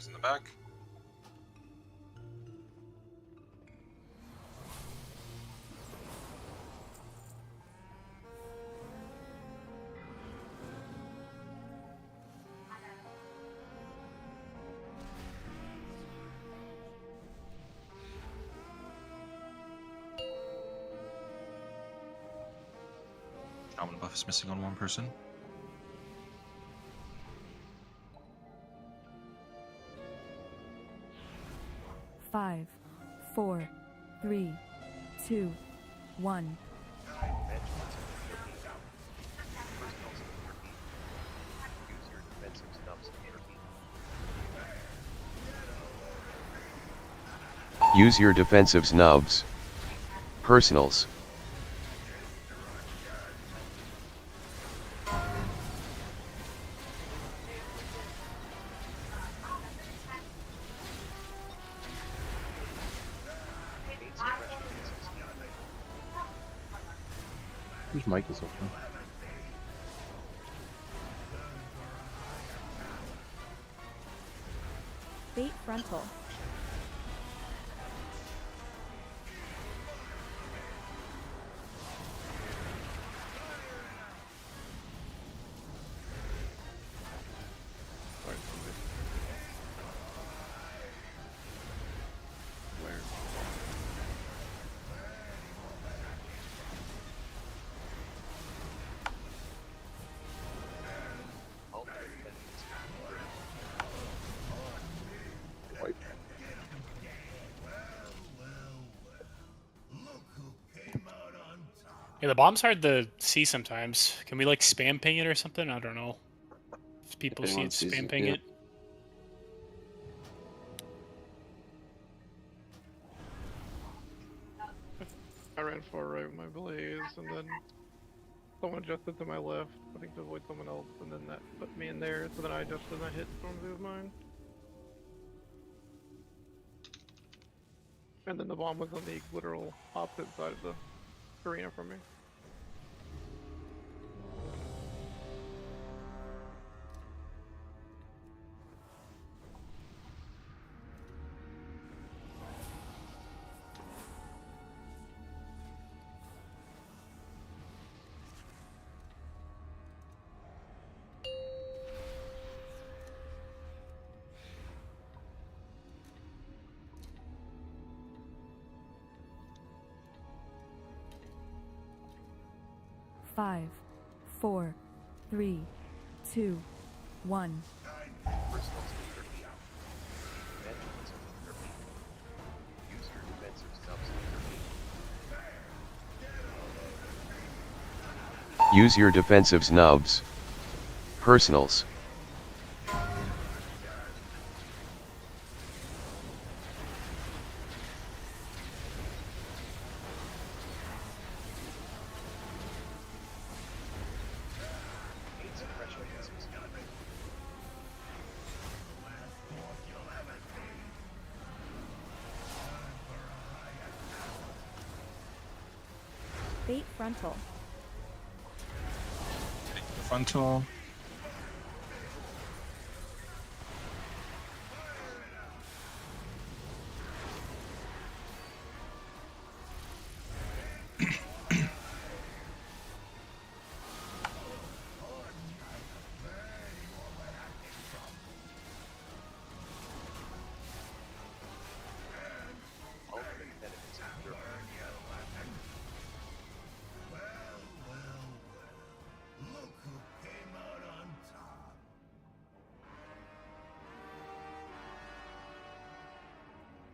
In the back. debuff is missing on one person. Five, 4, 3, 2, 1. Use your defensive nubs. Personals. Whose mic is open? Bait frontal. Yeah, the bomb's hard to see sometimes. Can we like spam ping it or something? I don't know. If people see it, spam ping it. I ran far right with my blaze, and then someone adjusted to my left, I think to avoid someone else, and then that put me in there, so then I adjusted and I hit Stormzy with mine. And then the bomb was on the literal opposite side of the arena from me. Five, 4, 3, 2, 1. Use your defensive nubs. Personals. Bait frontal. Frontal.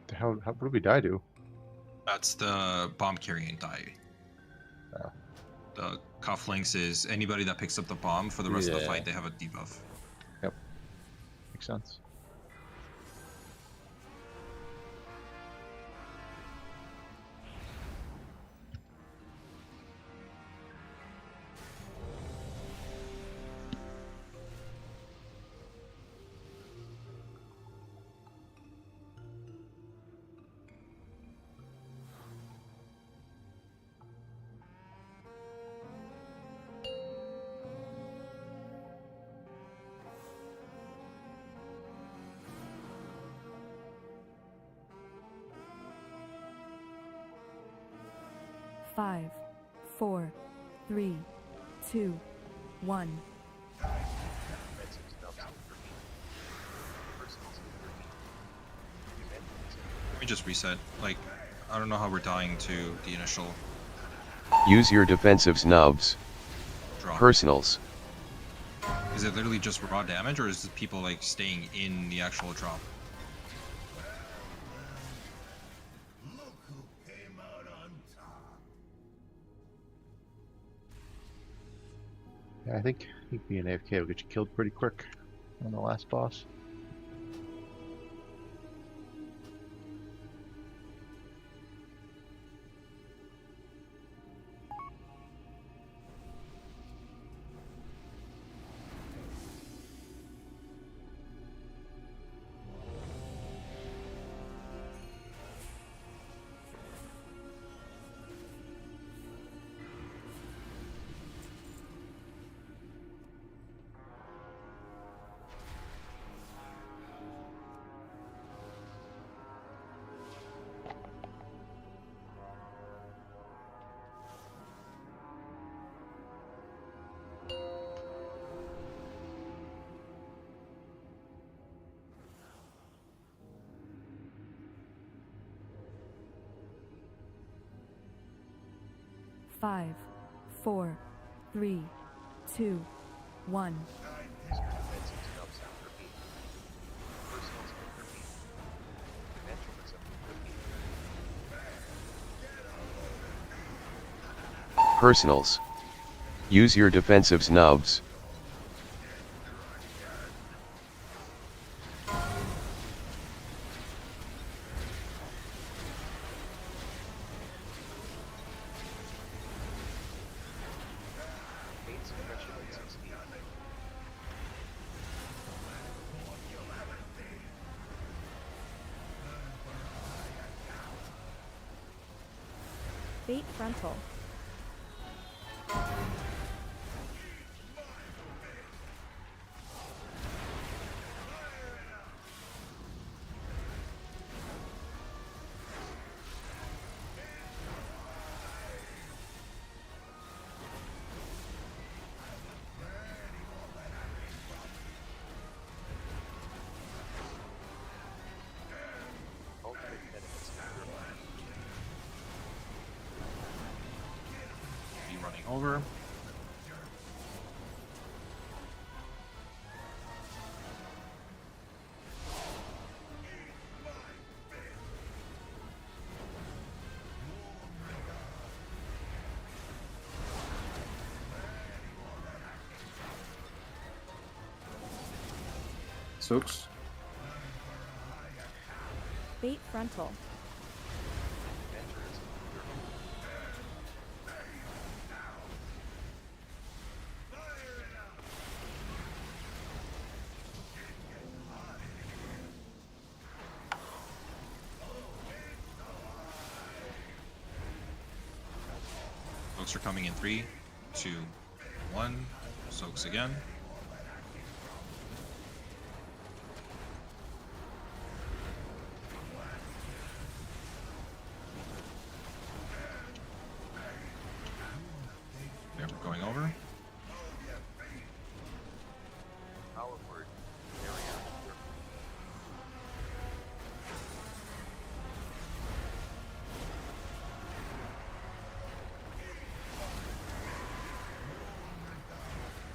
The hell? What did we die to? That's the bomb carrying die. Oh. The cufflinks is anybody that picks up the bomb for the rest of the Yeah. fight, they have a debuff. Yep. Makes sense. Five, 4, 3, 2, 1. Let me just reset. Like, I don't know how we're dying to the initial Use your defensive nubs. drop? Personals. Is it literally just raw damage, or is it people like staying in the actual drop? Yeah, I think being AFK will get you killed pretty quick on the last boss. Five, 4, 3, 2, 1. Personals. Use your defensives nubs. Bait frontal. Be running over. Soaks. Bait frontal. Soaks are coming in 3, 2, 1. Soaks again. There, we're going over.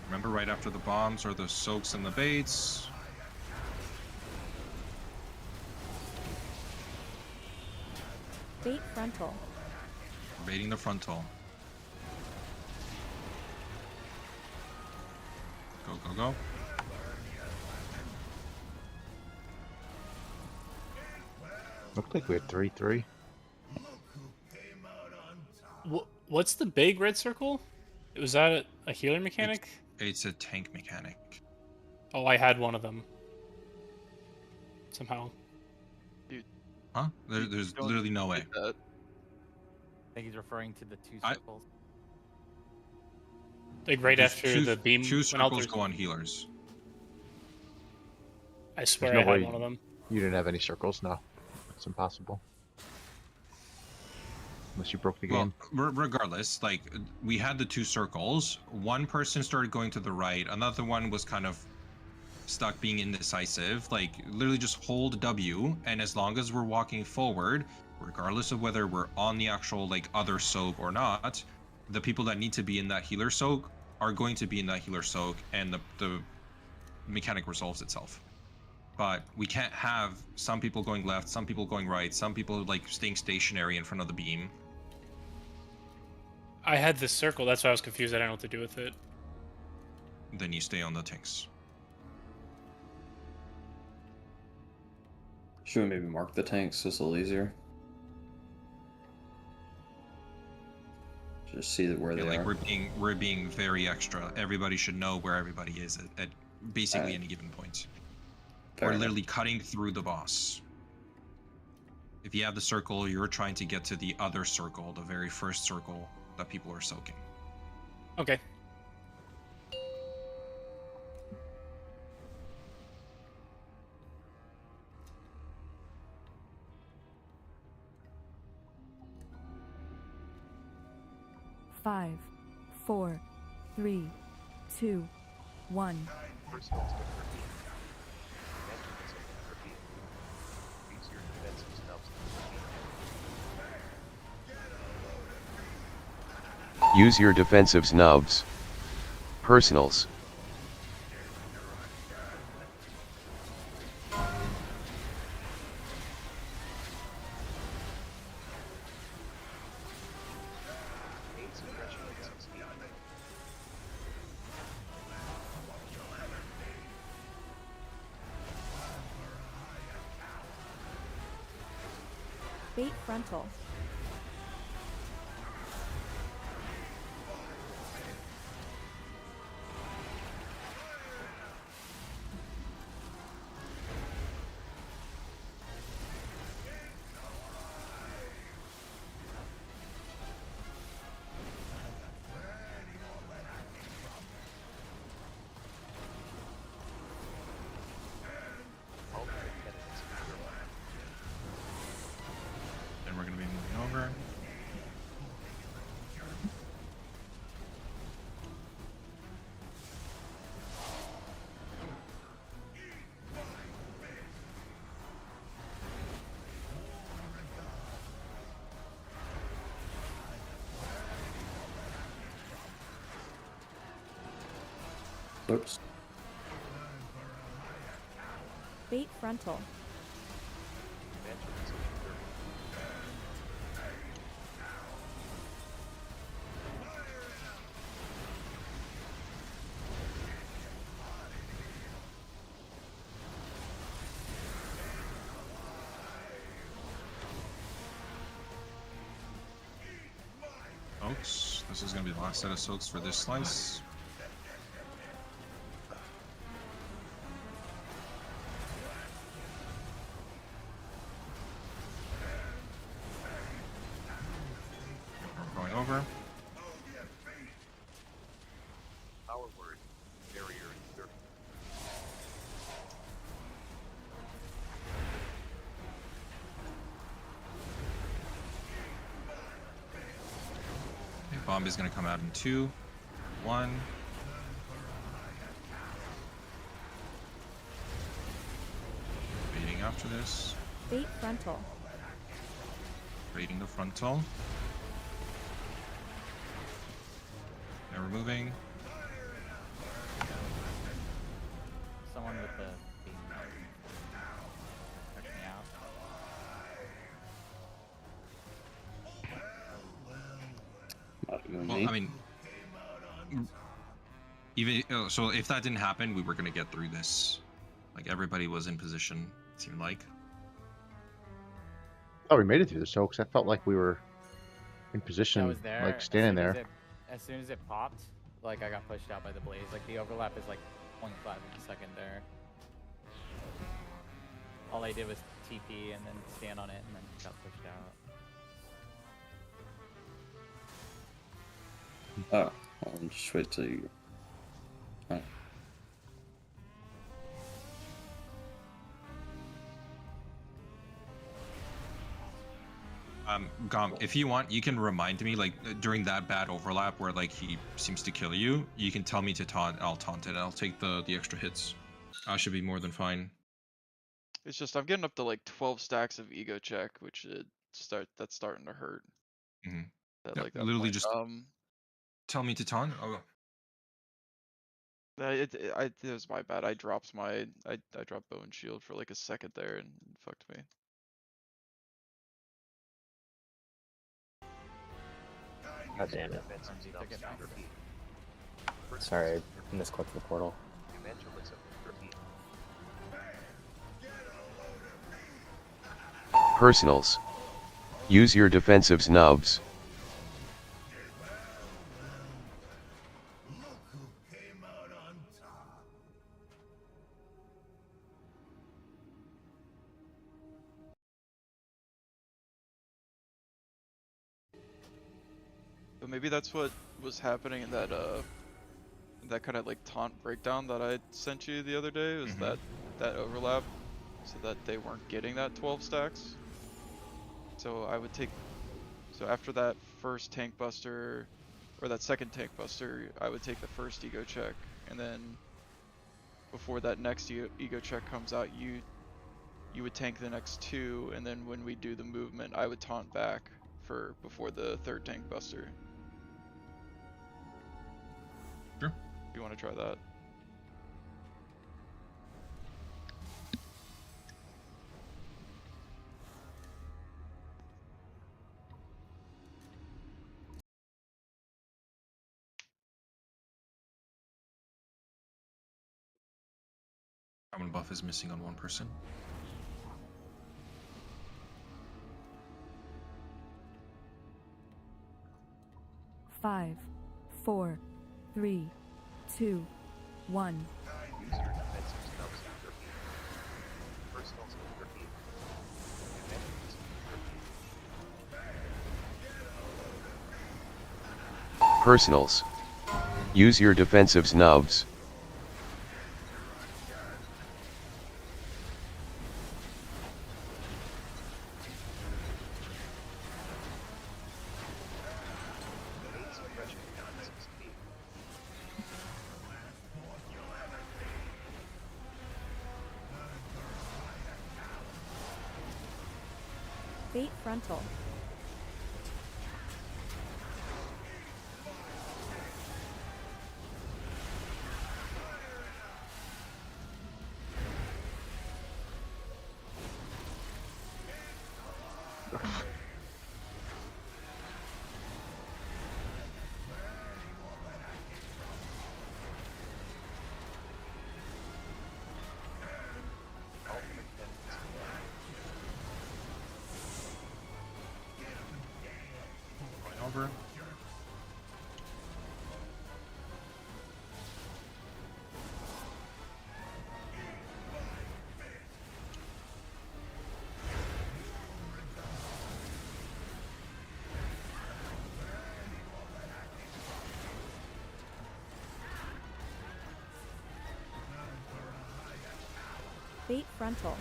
Remember, right after the bombs are the soaks and the baits. Bait frontal. Baiting the frontal. Go, go, go. Looked like we had 3-3. What's the big red circle? Was that a healer mechanic? It's a tank mechanic. Oh, I had one of them. Somehow. Huh? There's literally no way. I think he's referring to the two circles. Like right after the beam Two went out, circles there's... go on healers. I swear There's I no had way one of them. You didn't have any circles? No. It's impossible. Unless you broke the game. Well, regardless, like, we had the two circles. One person started going to the right. Another one was kind of stuck being indecisive. Like, literally just hold W, and as long as we're walking forward, regardless of whether we're on the actual, like, other soak or not, the people that need to be in that healer soak are going to be in that healer soak, and the mechanic resolves itself. But we can't have some people going left, some people going right, some people like staying stationary in front of the beam. I had this circle, that's why I was confused. I don't know what to do with it. Then you stay on the tanks. Should we maybe mark the tanks? It's a little easier. Just see where Yeah, they like are. we're being very extra. Everybody should know where everybody is at basically Alright. any given point. Fair We're enough. literally cutting through the boss. If you have the circle, you're trying to get to the other circle, the very first circle that people are soaking. Okay. Five, 4, 3, 2, 1. Use your defensives nubs. Personals. Bait frontal. Then we're going to be moving over. Oops. Bait frontal. Folks, this is going to be the last set of soaks for this slice. Going over. Our word, barrier 30. Okay, bomb is going to come out in 2, 1. Baiting after this. Bait frontal. Raiding the frontal. Now we're moving. Someone with the beam check me out. Well, I mean, even so, if that didn't happen, we were gonna get through this. Like everybody was in position. It seemed like. Oh, we made it through the soaks. I felt like we were in I position, was there. like standing there. As soon as it popped, like I got pushed out by the blaze. Like the overlap is like 0.5 of a second there. All I did was TP and then stand on it and then got pushed out. Oh, I'll just wait till you. Oh. Gom, if you want, you can remind me, like, during that bad overlap where, like, he seems to kill you, you can tell me to taunt, I'll taunt it, I'll take the extra hits. I should be more than fine. It's just I'm getting up to like 12 stacks of ego check, which that's starting to hurt. Mm-hmm. At Yep, like that literally point. just tell me to taunt. Oh, It was my bad. I dropped I dropped bow and shield for like a second there and it fucked me. God damn it. Sorry, I misclicked the portal. Personals. Use your defensives nubs. But maybe that's what was happening in that kind of like taunt breakdown that I sent you the other day, was that overlap, so that they weren't getting that 12 stacks. So so after that first tank buster, or that second tank buster, I would take the first ego check, and then before that next ego check comes out, you would tank the next two, and then when we do the movement, I would taunt back for before the third tank buster. Sure. If you want to try that. Common buff is missing on one person. Five, 4, 3, 2, 1. Personals. Use your defensives nubs. Bait frontal. Going over. Bait frontal.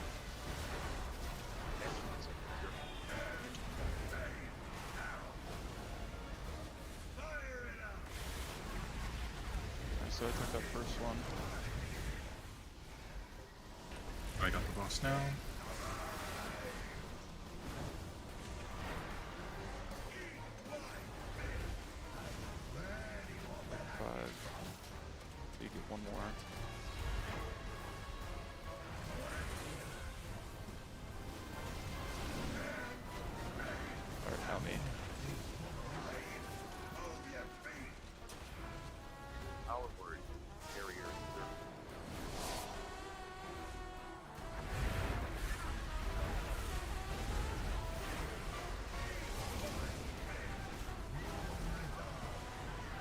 So I took that first one. I got the boss now. Five. So you get one more. Alright, now me.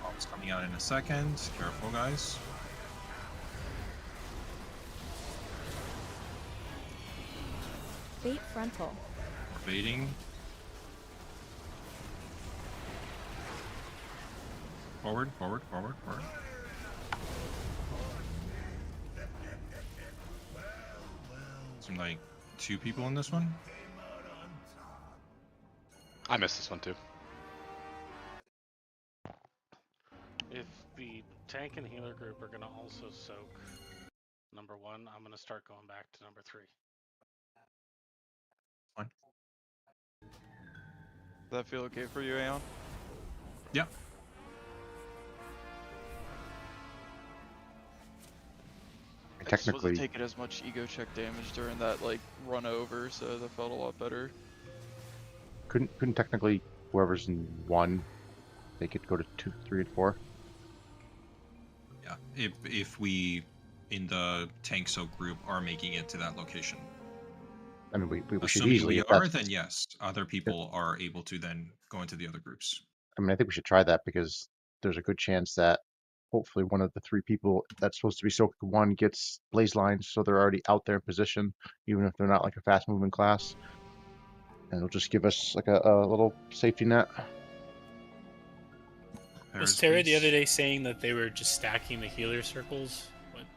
Bomb's coming out in a second. Careful, guys. Bait frontal. We're baiting. Forward, forward, forward, forward. Seem like 2 people in this one. I missed this one too. If the tank and healer group are going to also soak number 1, I'm going to start going back to number 3. Fine. Does that feel okay for you, Aeon? Yeah. I just wasn't technically, taking as much ego check damage during that like run over, so that felt a lot better. couldn't technically whoever's in 1, they could go to 2, 3, and 4. Yeah, if we in the tank soak group are making it to that location. I mean, we should Assuming easily. we If are, that's, then yes, other people are able to then go into the other groups. I mean, I think we should try that because there's a good chance that hopefully one of the 3 people that's supposed to be soaked 1 gets blaze lines, so they're already out there in position, even if they're not like a fast moving class, and it'll just give us like a little safety net. Was Terra the other day saying that they were just stacking the healer circles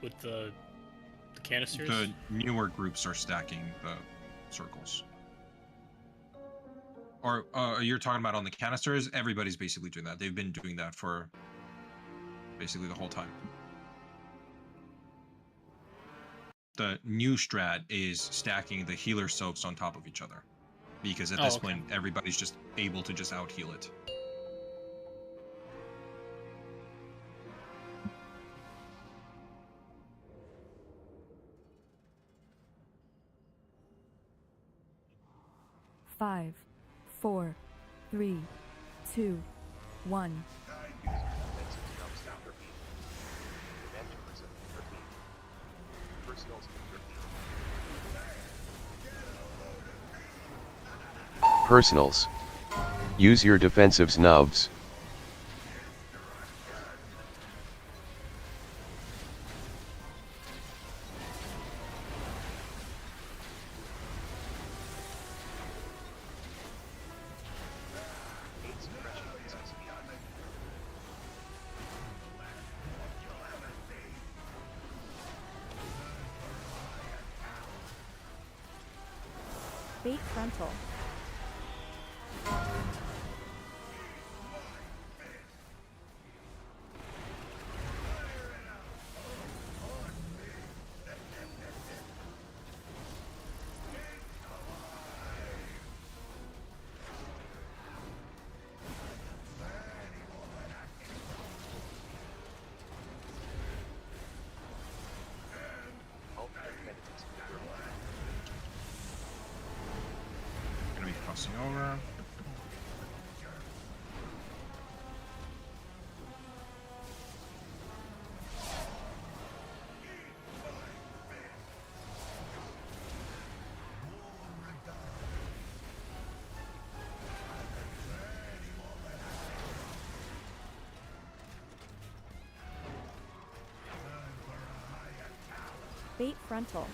with the canisters? The newer groups are stacking the circles. Or you're talking about on the canisters? Everybody's basically doing that. They've been doing that for basically the whole time. The new strat is stacking the healer soaks on top of each other. Because at this point, everybody's just able to just out heal it. Five, 4, 3, 2, 1. Personals. Use your defensives nubs. Bait frontal. Gonna be crossing over. Bait frontal.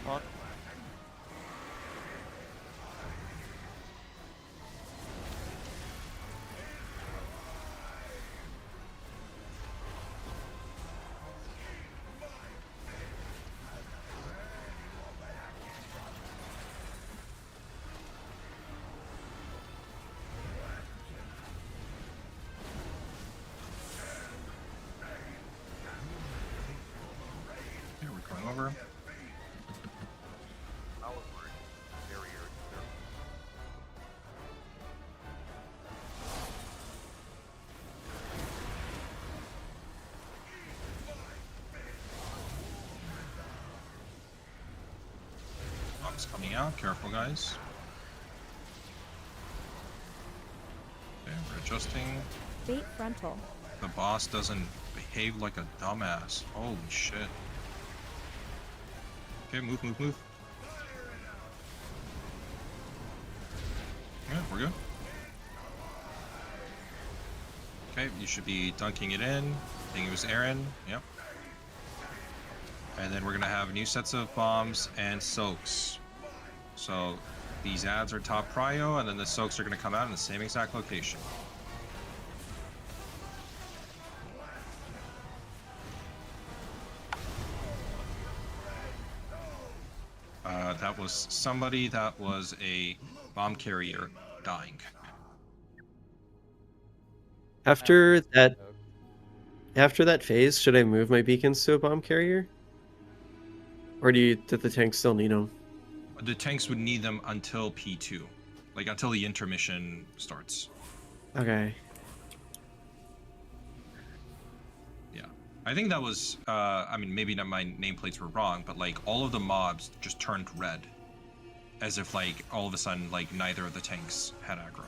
On. Yeah, we're going over. Bombs coming out. Careful, guys. Okay, we're adjusting. Bait frontal. The boss doesn't behave like a dumbass. Holy shit. Okay, move, move, move. Yeah, we're good. Okay, you should be dunking it in. I think it was Aaron. Yep. And then we're gonna have new sets of bombs and soaks. So these ads are top prio, and then the soaks are gonna come out in the same exact location. That was somebody that was a bomb carrier dying. After that phase, should I move my beacons to a bomb carrier? Or did the tank still need them? The tanks would need them until P2. like until the intermission starts. Okay. Yeah, I think that was. I mean, maybe not my nameplates were wrong, but like all of the mobs just turned red, as if like all of a sudden like neither of the tanks had aggro.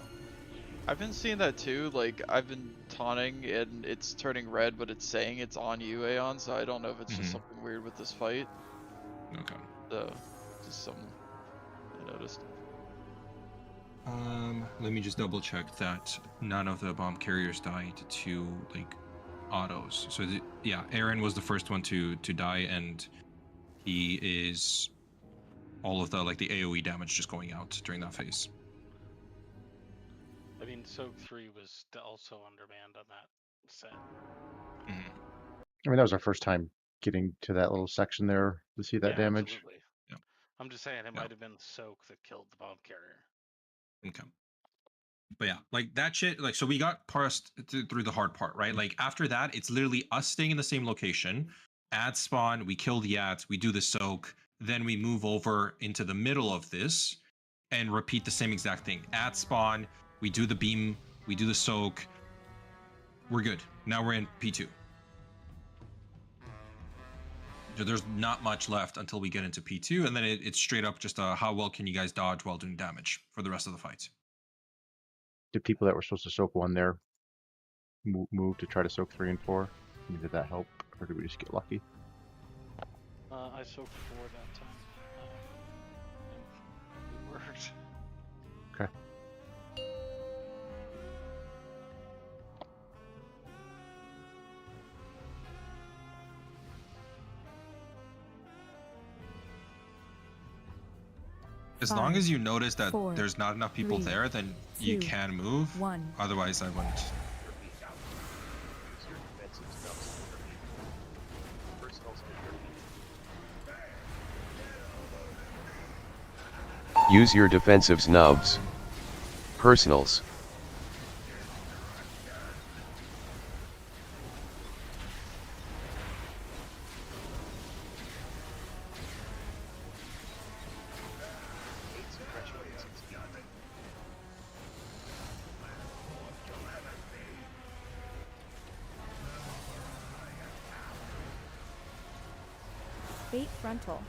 I've been seeing that too. Like I've been taunting and it's turning red, but it's saying it's on you, Aeon. So I don't know if it's just something weird with this fight. Okay. So just something I noticed. Let me just double check that none of the bomb carriers died to like autos. So yeah, Aaron was the first one to die, and he is all of the like the AOE damage just going out during that phase. I mean, Soak 3 was also undermanned on that set. I mean, that was our first time getting to that little section there to see that Yeah, damage. absolutely. I'm just saying it might have been the Soak that killed the bomb carrier. Okay. But yeah, like that shit, like, so we got parsed through the hard part, right? Like after that, it's literally us staying in the same location, ads spawn, we kill the ads, we do the soak, then we move over into the middle of this and repeat the same exact thing. Ads spawn, we do the beam, we do the soak, we're good. Now we're in P2. So there's not much left until we get into P2, and then it's straight up just how well can you guys dodge while doing damage for the rest of the fight. Did people that were supposed to soak 1 there move to try to soak 3 and 4? I mean, did that help, or did we just get lucky? I soaked 4 that time. And it worked. Okay. As long as you notice that 4, there's not enough people 3, there, then you 2, can move. 1. Otherwise, I wouldn't. Use your defensives nubs. Personals. Bait frontal.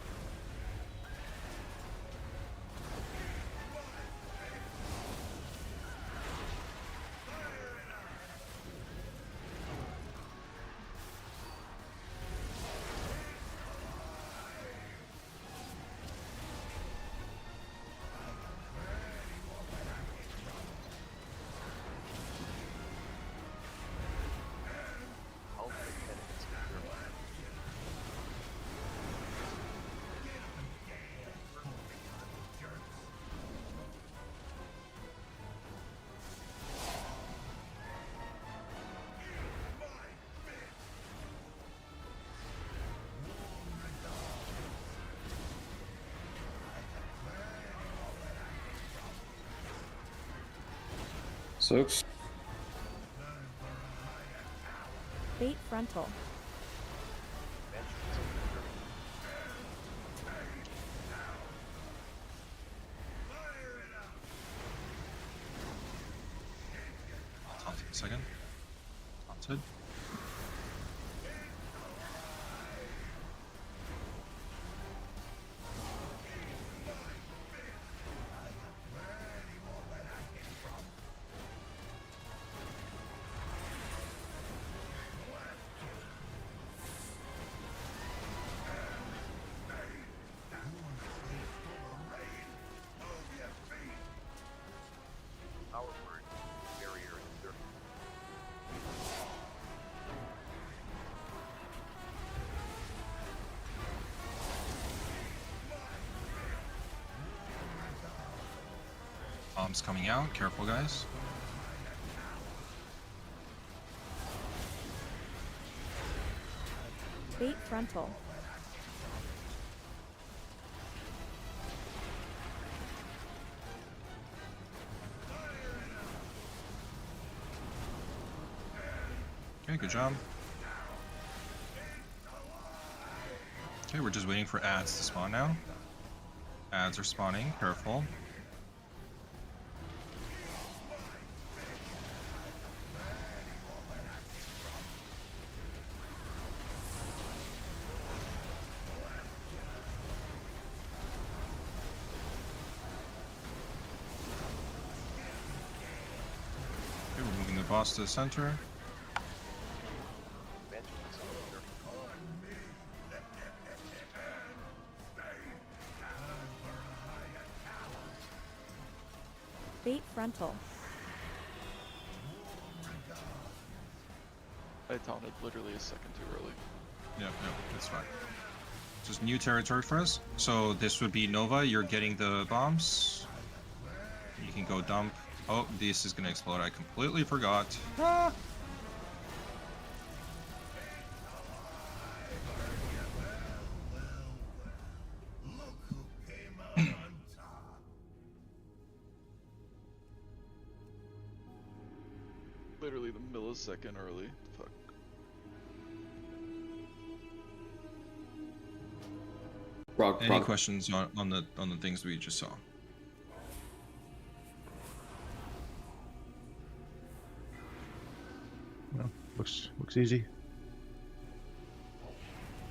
Soaks. Bait frontal. I'll taunt for a second. Taunted. Bombs coming out. Careful, guys. Bait frontal. Okay, good job. Okay, we're just waiting for ads to spawn now. Ads are spawning. Careful. the boss to the center. Bait frontal. I taunted literally a second too early. Yeah, that's fine. Just new territory for us. So this would be Nova. You're getting the bombs. You can go dump. Oh, this is gonna explode. I completely forgot. Ah! Literally the millisecond early. Fuck. Any questions on the things we just saw? No, looks easy.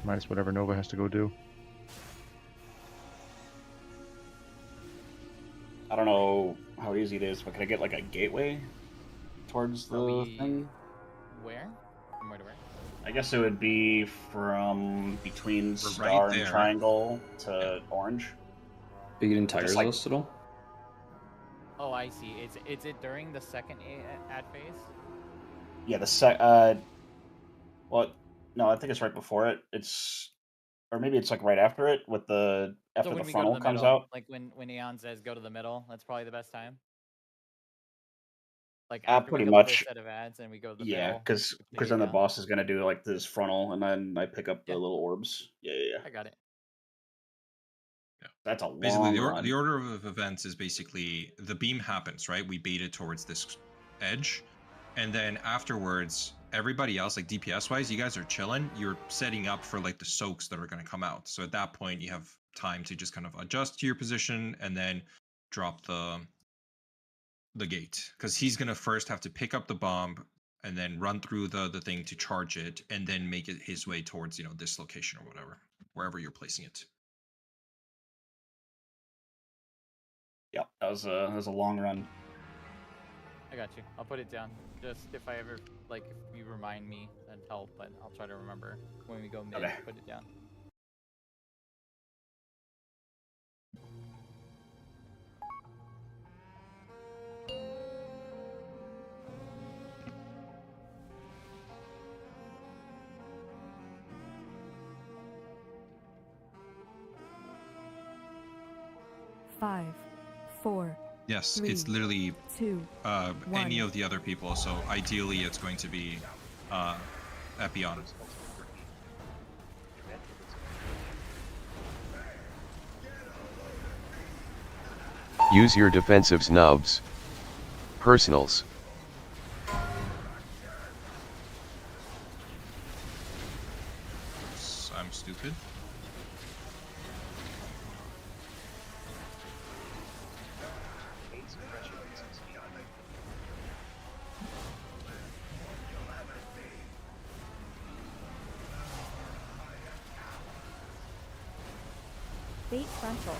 Minus whatever Nova has to go do. I don't know how easy it is, but can I get like a gateway towards the thing? Where? From where to where? I guess it would be from between We're star right and there. triangle to orange. Are you getting Tiger's Just like- List at all? Oh, I see. Is it during the second ad phase? Yeah, well, no, I think it's right before it. Or maybe it's like right after it with the after So the when we go to frontal the comes middle, out. like when Eon says go to the middle, that's probably the best time. Like after Pretty we complete much. this set of ads and we go to the Yeah, middle. because complete then the Eon. boss is gonna do like this frontal, and then I pick up the little orbs. Yeah. I got it. That's a Basically, long run. the order of events is basically the beam happens, right? We bait it towards this edge, and then afterwards, everybody else, like DPS wise, you guys are chilling. You're setting up for like the soaks that are going to come out. So at that point, you have time to just kind of adjust to your position and then drop the gate, because he's going to first have to pick up the bomb and then run through the thing to charge it, and then make it his way towards this location or whatever, wherever you're placing it. Yep, that was a long run. I got you. I'll put it down. Just if I ever if you remind me, that'd help. But I'll try to remember when we go mid. Okay. Put it down. Five, four. Yes, three, it's literally 2, any 1. of the other people. So ideally, it's going to be Epion. Use your defensives nubs. Personals. I'm stupid. Bait frontal.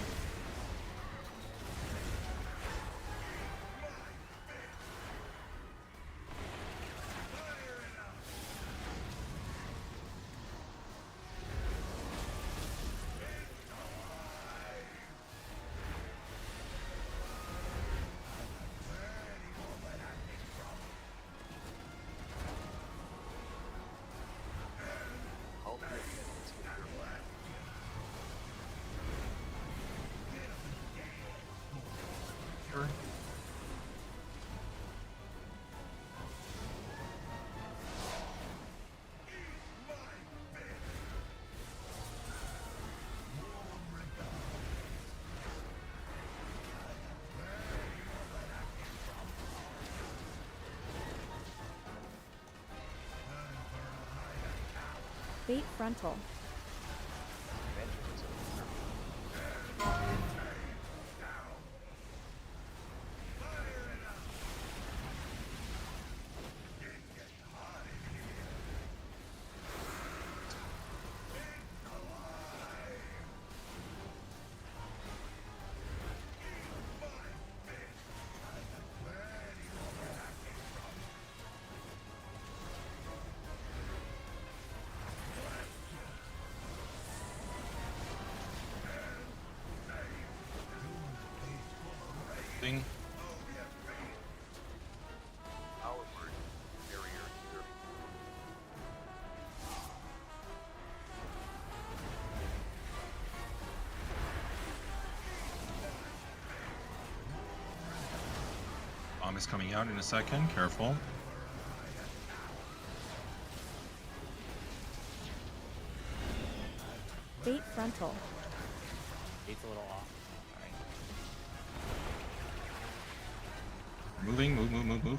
Bait frontal. moving. Bomb is coming out in a second. Careful. Bait frontal. Gate's a little off. Moving. Move.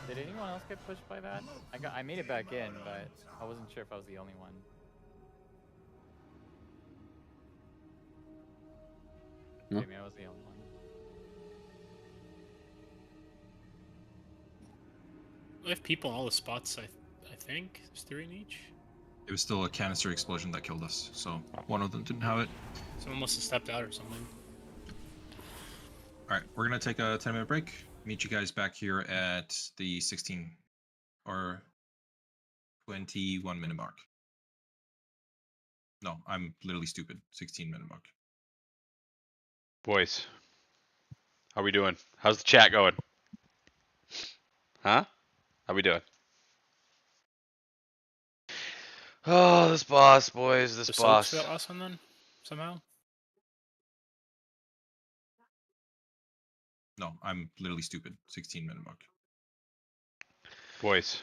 Did anyone else get pushed by that? I made it back in, but I wasn't sure if I was the only one. No. Maybe I was the only one. I have people in all the spots. I think there's 3 in each. It was still a canister explosion that killed us, so one of them didn't have it. Someone must have stepped out or something. All right, we're gonna take a 10-minute break. Meet you guys back here at the 16 or 21-minute mark. No, I'm literally stupid. 16-minute mark. Boys, how we doing? How's the chat going? Huh? How we doing? Oh, this boss, boys, this The boss. soaks for that last one then, somehow. No, I'm literally stupid. 16-minute mark. Boys,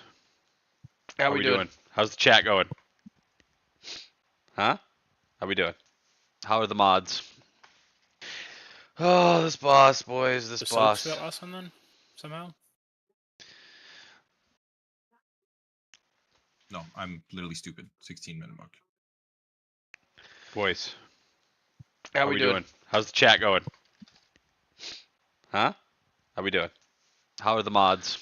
how we doing? How's the chat going? Huh? How we doing? How are the mods? Oh, this boss, boys, this The boss. soaks for that last one then, somehow. No, I'm literally stupid. 16-minute mark. Boys, how we doing? How's the chat going? Huh? How we doing? How are the mods?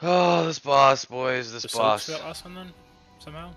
Oh, this boss, boys, this The boss. soaks for that last one then, somehow.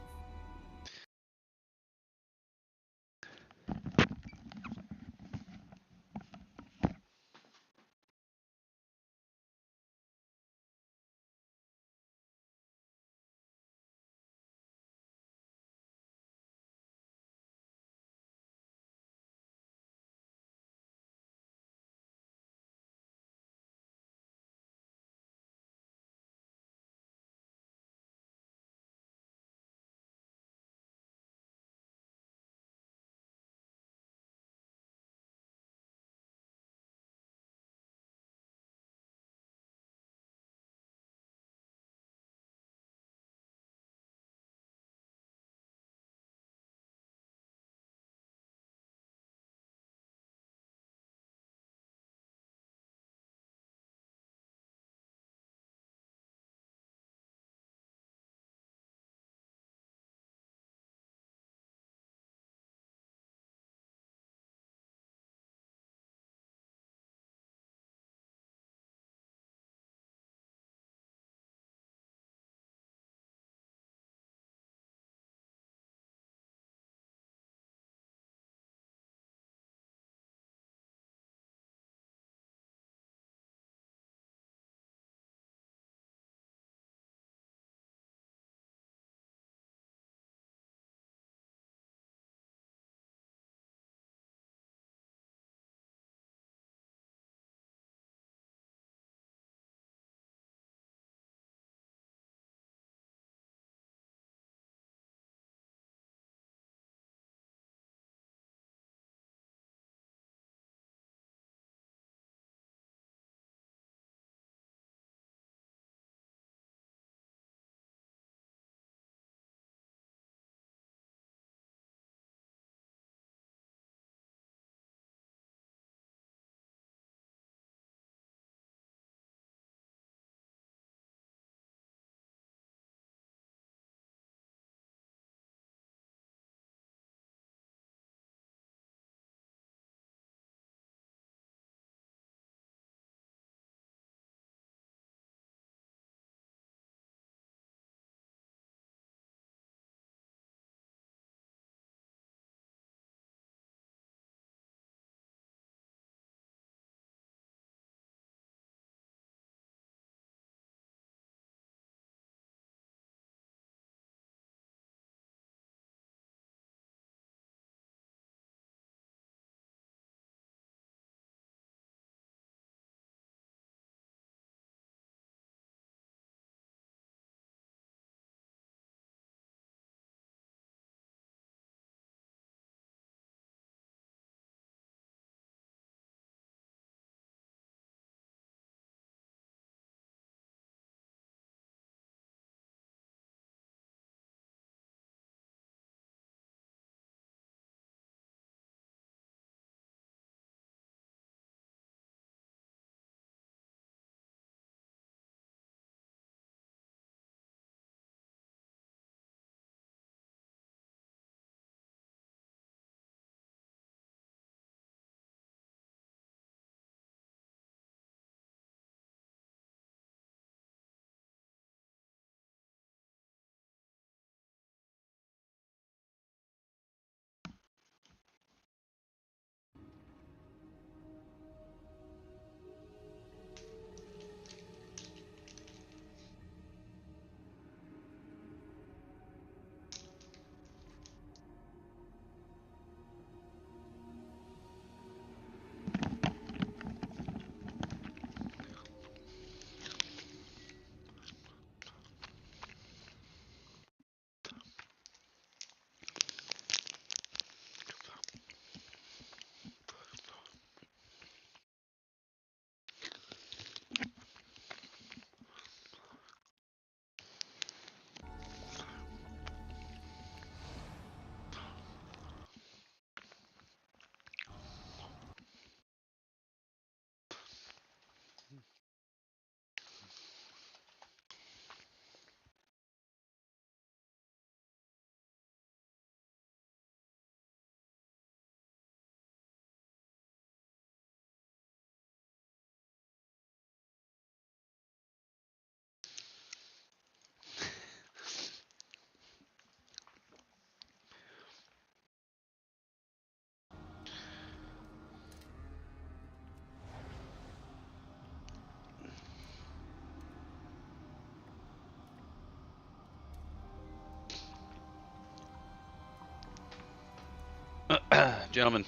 Gentlemen.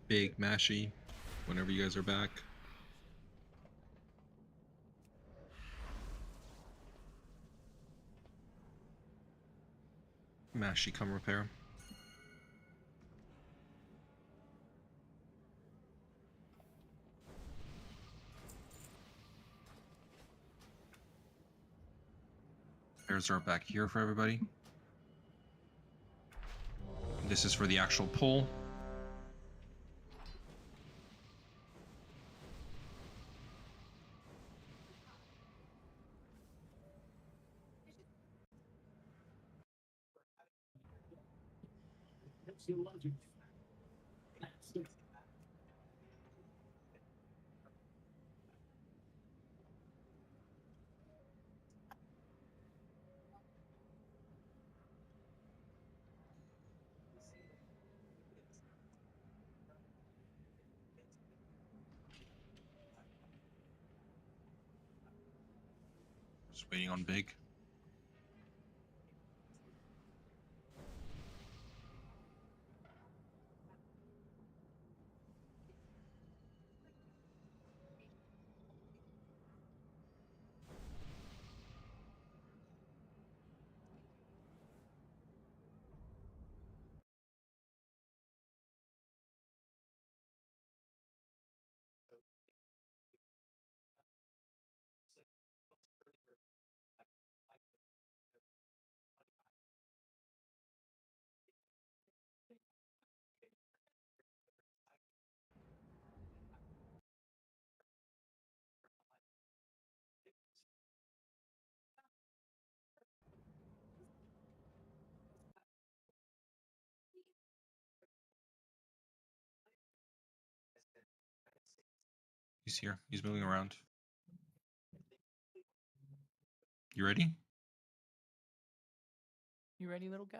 Big Mashy, whenever you guys are back. Mashy, come repair. pairs are back here for everybody. This is for the actual pull. Just waiting on big. He's here. He's moving around. You ready? You ready, little guy?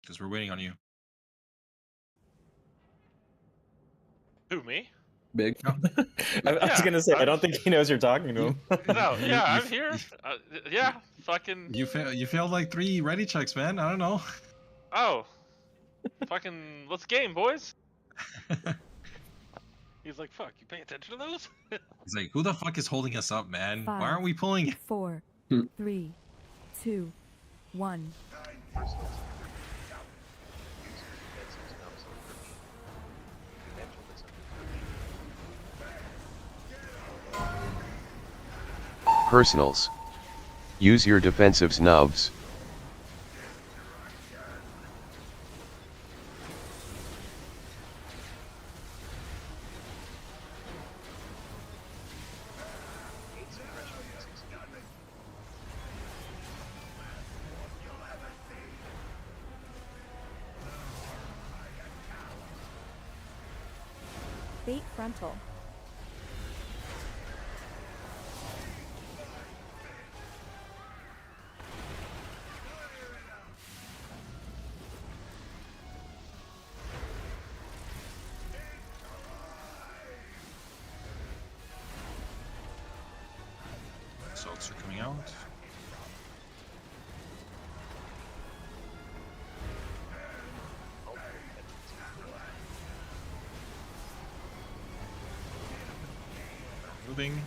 Because we're waiting on you. Who, me? Big. No. I was gonna say, I don't think he knows you're talking to him. No, You- yeah, you- I'm here. Yeah, fucking. You failed like 3 ready checks, man. I don't know. Oh, fucking. Let's game, boys. He's like, fuck, you pay attention to those? He's like, who the fuck is holding us up, man? Why 5, aren't we pulling? 4, 3, 2, 1. Personals. Use your defensives nubs. Bait frontal. Salts are coming out. Moving.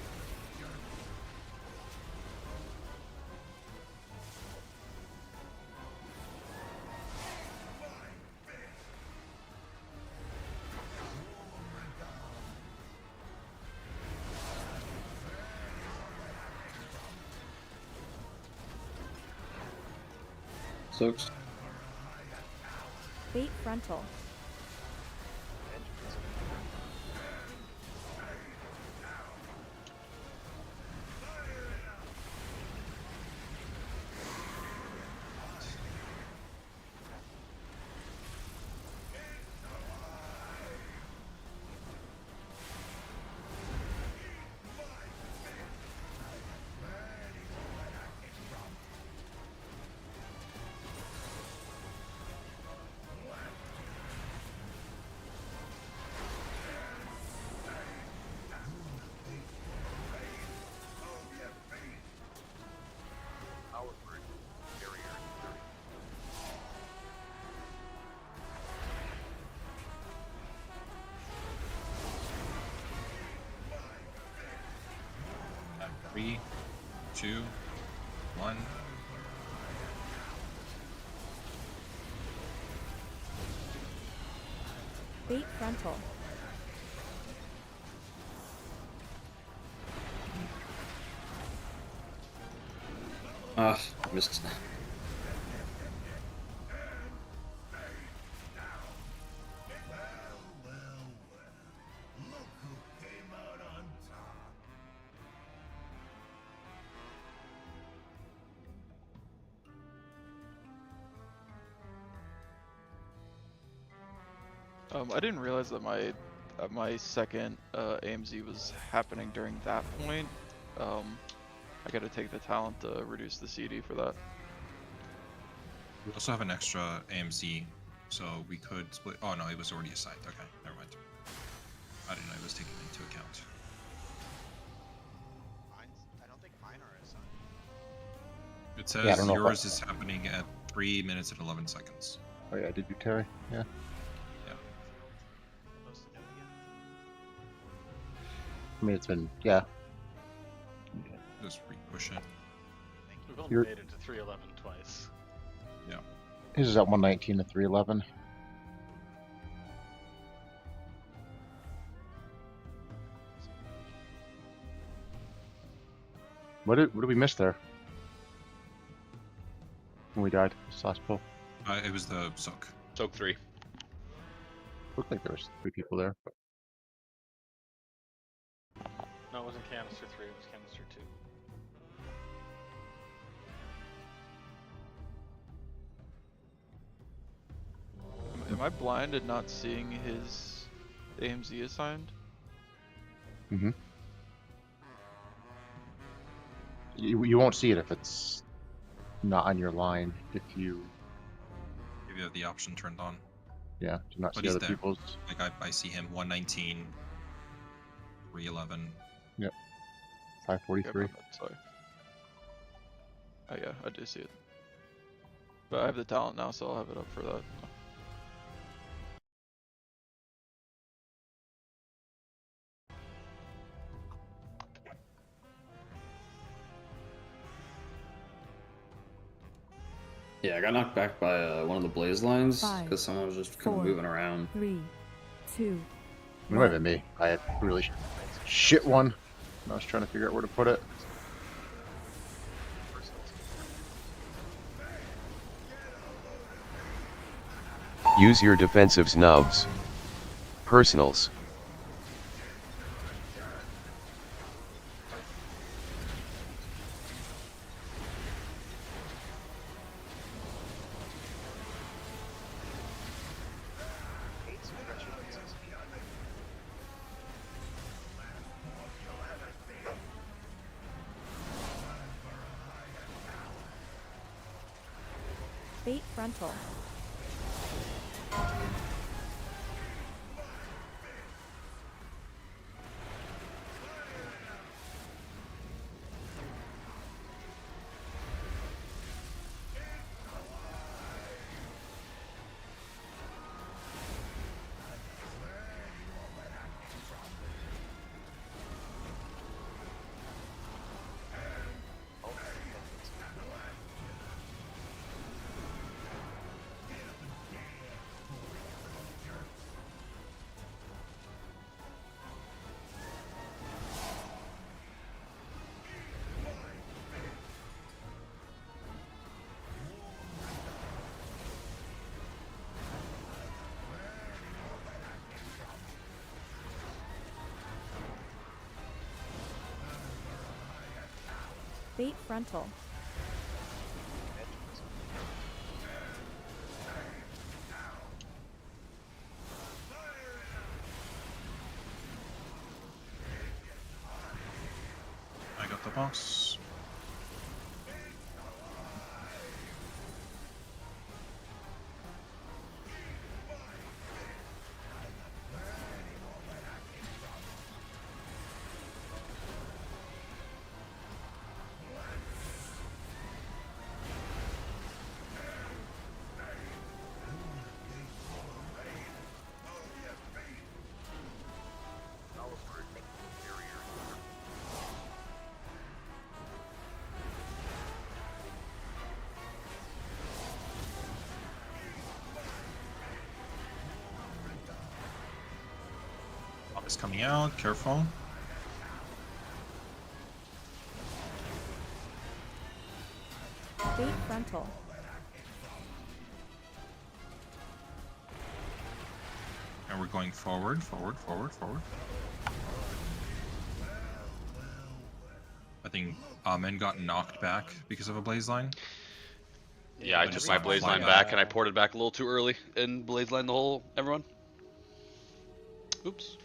Soaks. Bait frontal. Three, 2, 1. Bait frontal. Ah, missed. I didn't realize that my second AMZ was happening during that point. I gotta take the talent to reduce the CD for that. We also have an extra AMZ, so we could split. Oh no, it was already assigned. Okay, never mind. I didn't know it was taken into account. I don't think mine are assigned. It Yeah, I says don't know if yours is happening at 3 minutes and 11 seconds. Oh yeah, did you, Terry? Yeah. Yeah. Supposed to know again. I mean, it's been, yeah. Just re-push it. We've only You're- made it to 311 twice. Yeah. His is at 119 to 311. What did we miss there? When we died, this last pull. It was the soak. Soak 3. Looked like there was 3 people there. But... No, it wasn't canister 3, it was canister 2. Am I blind and not seeing his AMZ assigned? Mm-hmm. You won't see it if it's not on your line. If you have the option turned on. Yeah, do not But see he's other there. people's. Like I see him 119, 311. Yep. 543. Okay, sorry. Oh yeah, I do see it. But I have the talent now, so I'll have it up for that. Yeah, I got knocked back by one of the blaze lines 5, because someone was just kind of 4, moving around. 3, 2. It might have been me. I had really shit one. I was trying to figure out where to put it. Use your defensives nubs. Personals. Bait frontal. Bait frontal. I got the boss. Is coming out, careful. Bait frontal. And we're going forward, forward, forward, forward. I think Amen got knocked back because of a blaze line. Yeah, I But took just my not blaze fly line back and I ported back a little too early and blaze line the whole everyone. Oops.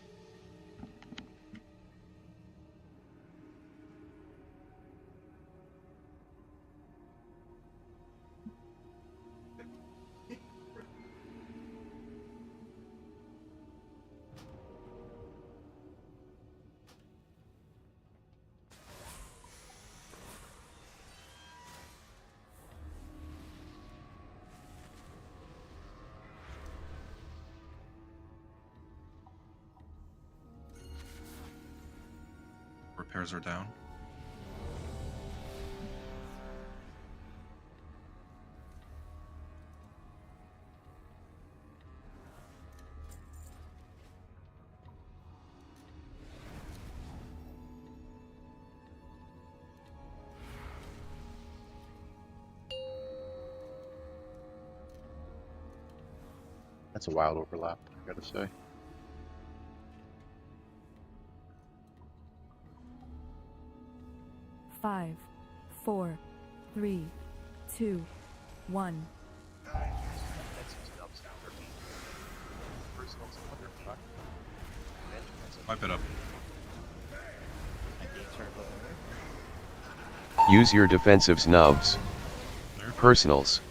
Repairs are down. That's a wild overlap, I gotta say. Five, 4, 3, 2, 1. Wipe it up. Use your defensives nubs. Personals.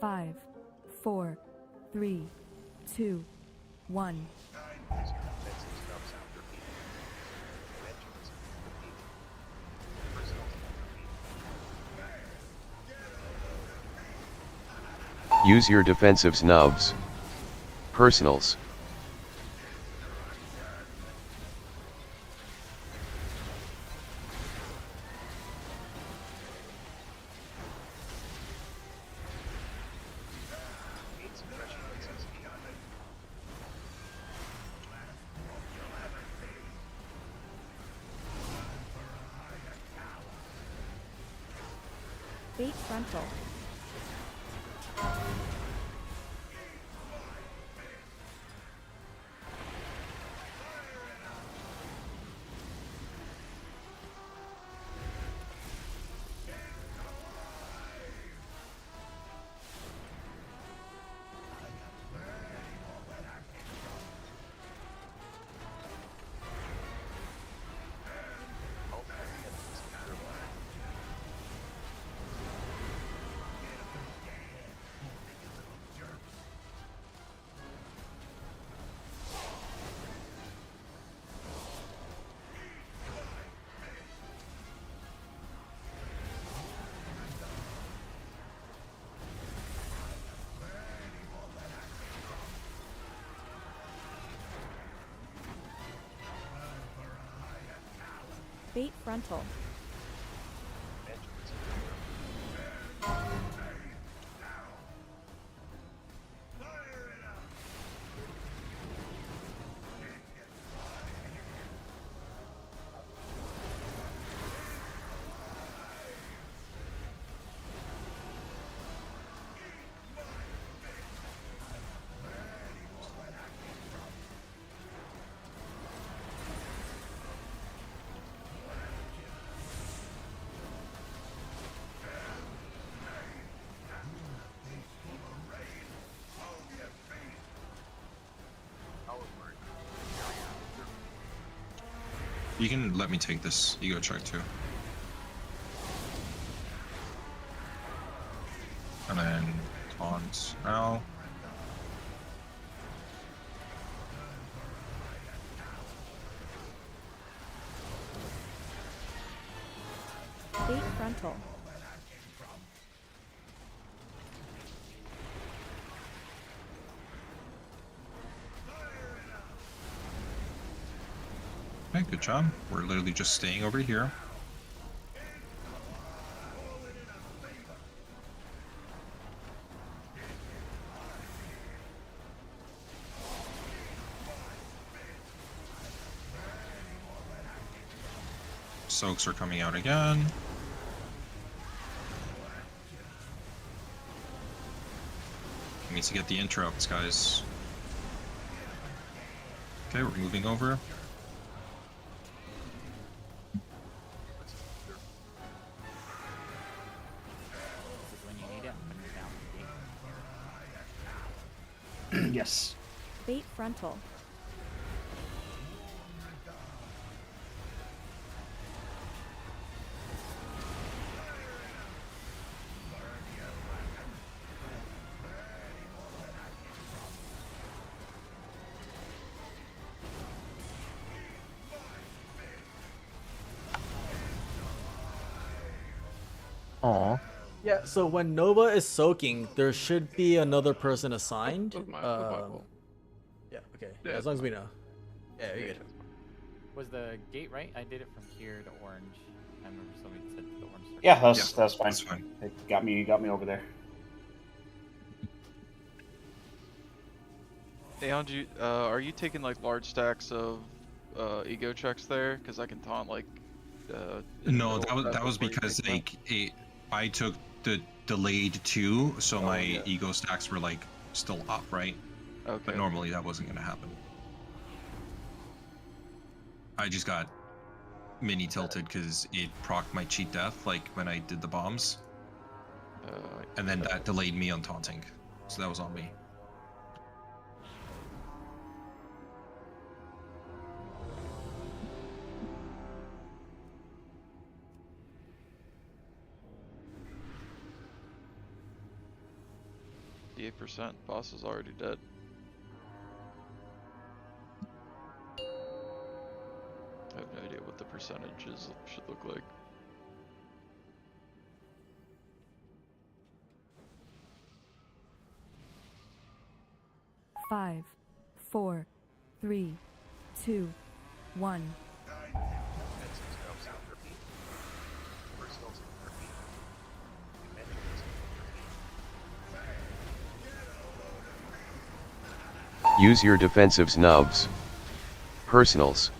Five, 4, 3, 2, 1. Use your defensives nubs. Personals. Bait frontal. Bait frontal. You can let me take this ego check too. And then taunt now. Bait frontal. Okay, good job. We're literally just staying over here. Soaks are coming out again. We need to get the interrupts, guys. Okay, we're moving over. This is when you need it. When you're down the gate. Yes. Bait frontal. Aw. Yeah, so when Nova is soaking, there should be another person assigned. That's my fault. Yeah, okay. Yeah, as long as we know. Yeah, you're good. Was the gate right? I did it from here to orange. I remember somebody said the orange circle. Yeah, that's fine. That's fine. It got me over there. Hey, Anju, are you taking like large stacks of ego checks there? Because I can taunt like. In the No, middle of that was before you because take like I took the delayed 2, so Oh, my yeah. ego stacks were like still up, right? Okay. But normally that wasn't gonna happen. I just got mini tilted because it procced my cheat death like when I did the bombs, and then that delayed me on taunting, so that was on me. The 8%. Boss is already dead. I have no idea what the percentages should look like. Five, 4, 3, 2, 1. Use your defensives nubs. Personals.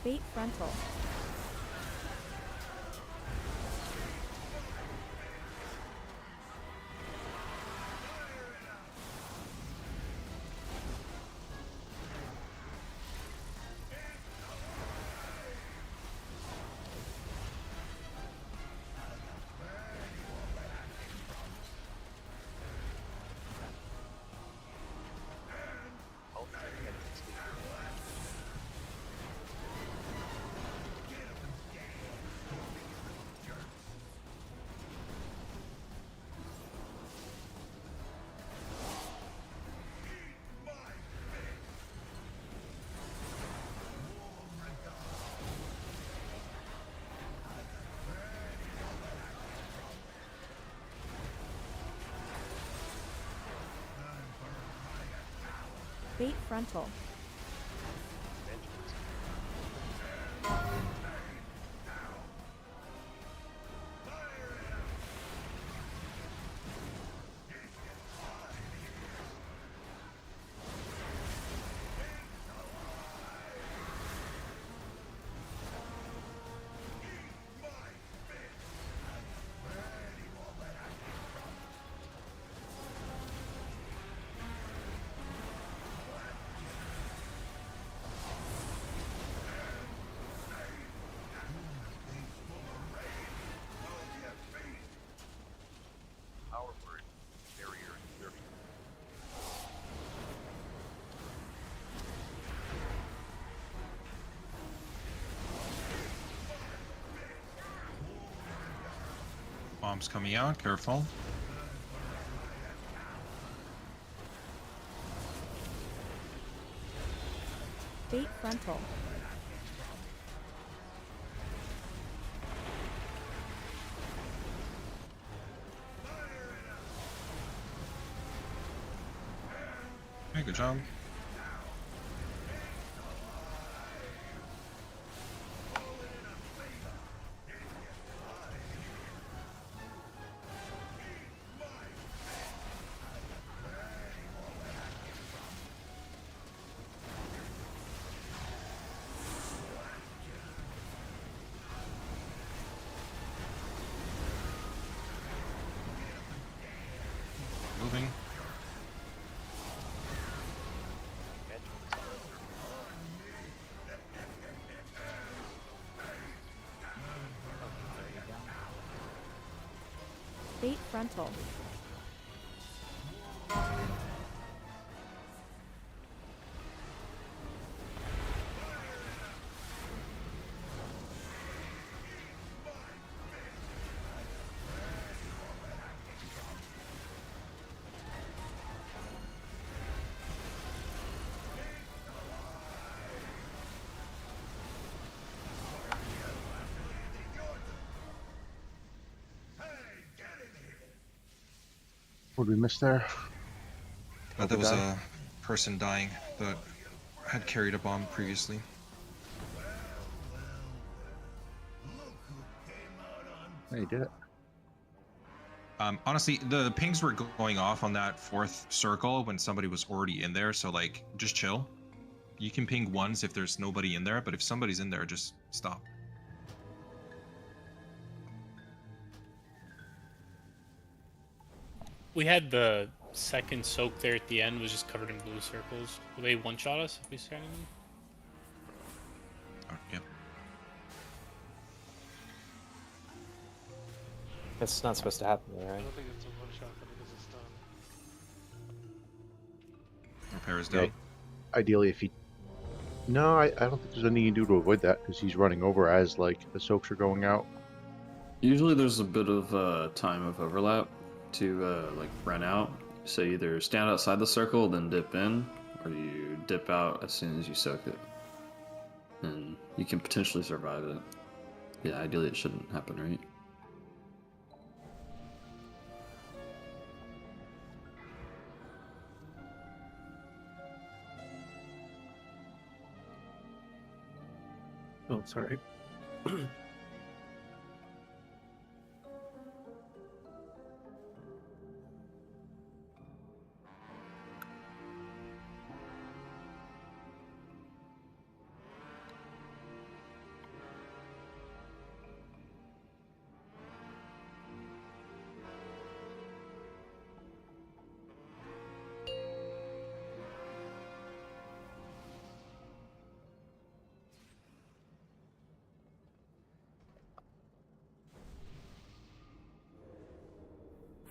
Bait frontal. Bait frontal. Bombs coming out, careful. Bait frontal. Okay, good job. Moving. Bait frontal. What did we miss there? There was a person dying that had carried a bomb previously. Hey, you did it. Honestly, the pings were going off on that fourth circle when somebody was already in there, so like, just chill. You can ping once if there's nobody in there, but if somebody's in there, just stop. We had the second soak there at the end was just covered in blue circles. Will they one-shot us if we stand in them? Oh, yeah. It's not supposed to happen, though, I right? don't think it's a one shot, but it is a stun. Repair is Yeah, down. ideally, if he. No, I don't think there's anything you can do to avoid that because he's running over as like the soaks are going out. Usually there's a bit of time of overlap to like run out. So either stand outside the circle, then dip in, or you dip out as soon as you soak it. And you can potentially survive it. Yeah, ideally it shouldn't happen, right? Oh, sorry.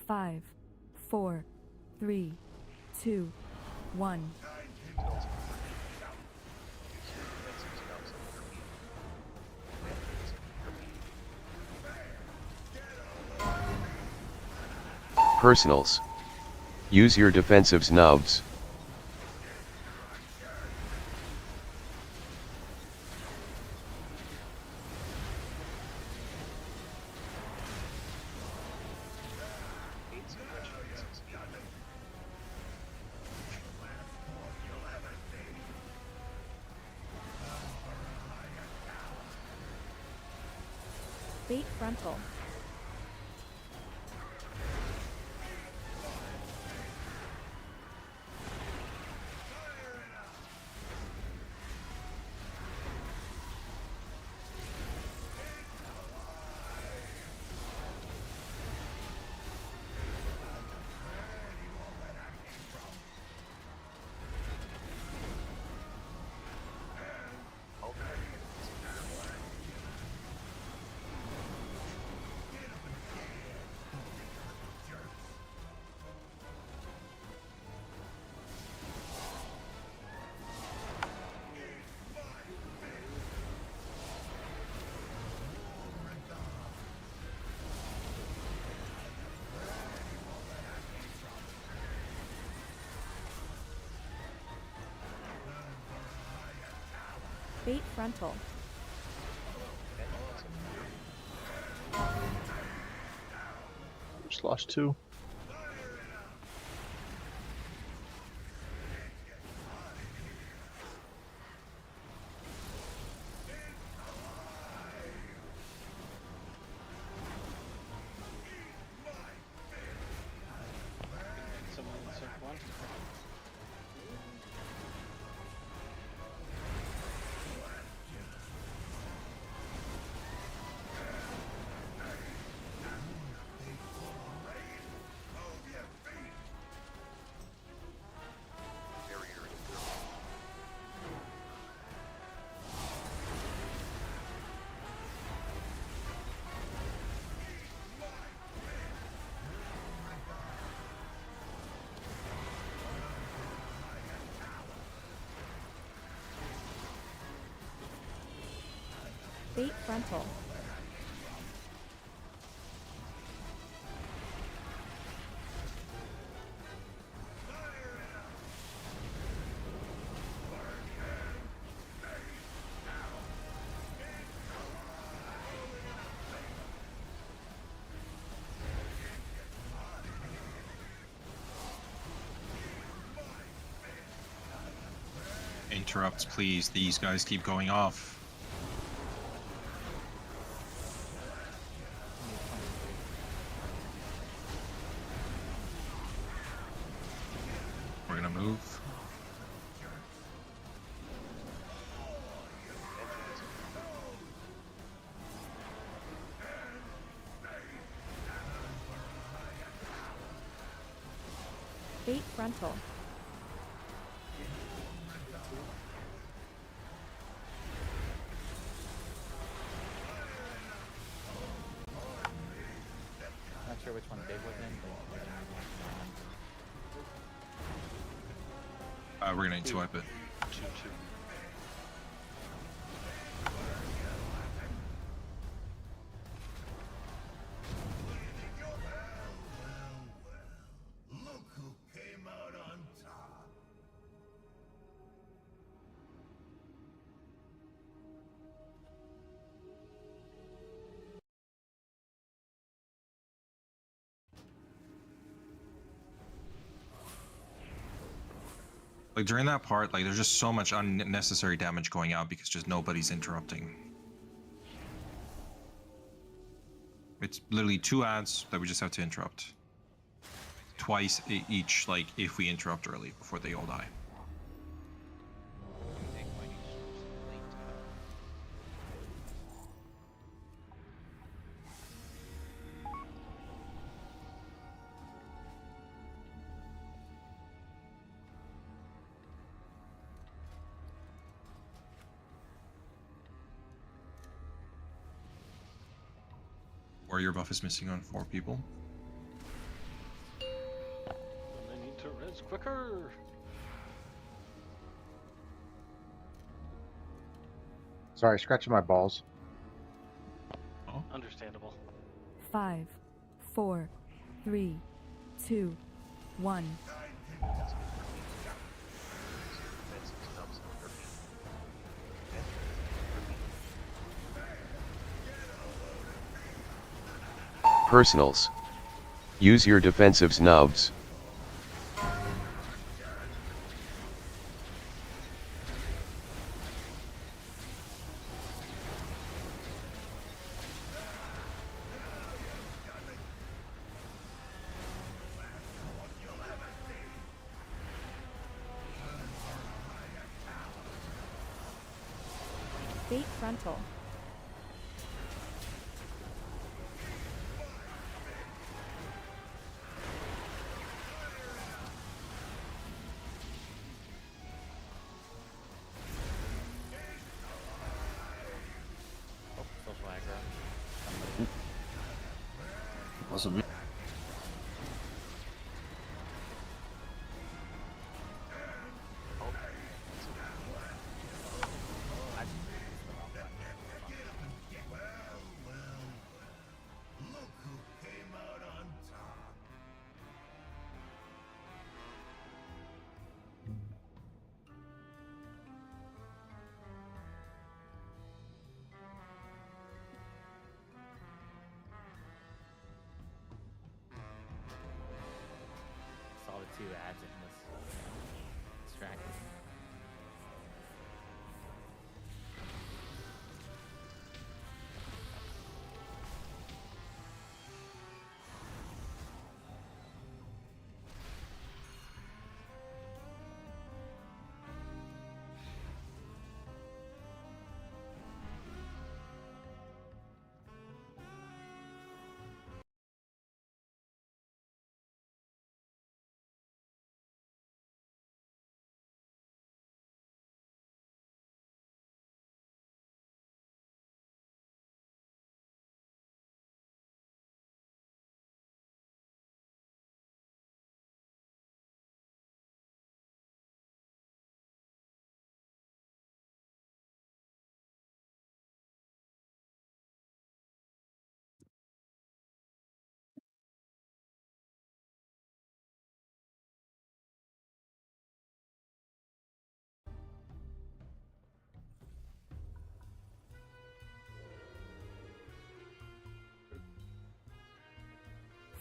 Five, 4, 3, 2, 1. Personals. Use your defensives nubs. Bait frontal. Bait frontal. Just lost 2. Someone in circle 1. Bait frontal. Interrupts, please. These guys keep going off. We're gonna move. Bait frontal. Not sure which one Dave was in, but We're gonna need to wipe it. 2-2. Like during that part, like there's just so much unnecessary damage going out because just nobody's interrupting. It's literally 2 ads that we just have to interrupt. Twice each, like if we interrupt early before they all die. Warrior buff is missing on 4 people. I need to res quicker. Sorry, scratching my balls. Understandable. 5, 4, 3, 2, 1. Personals. Use your defensives nubs. Bait frontal. social aggro. Wasn't me.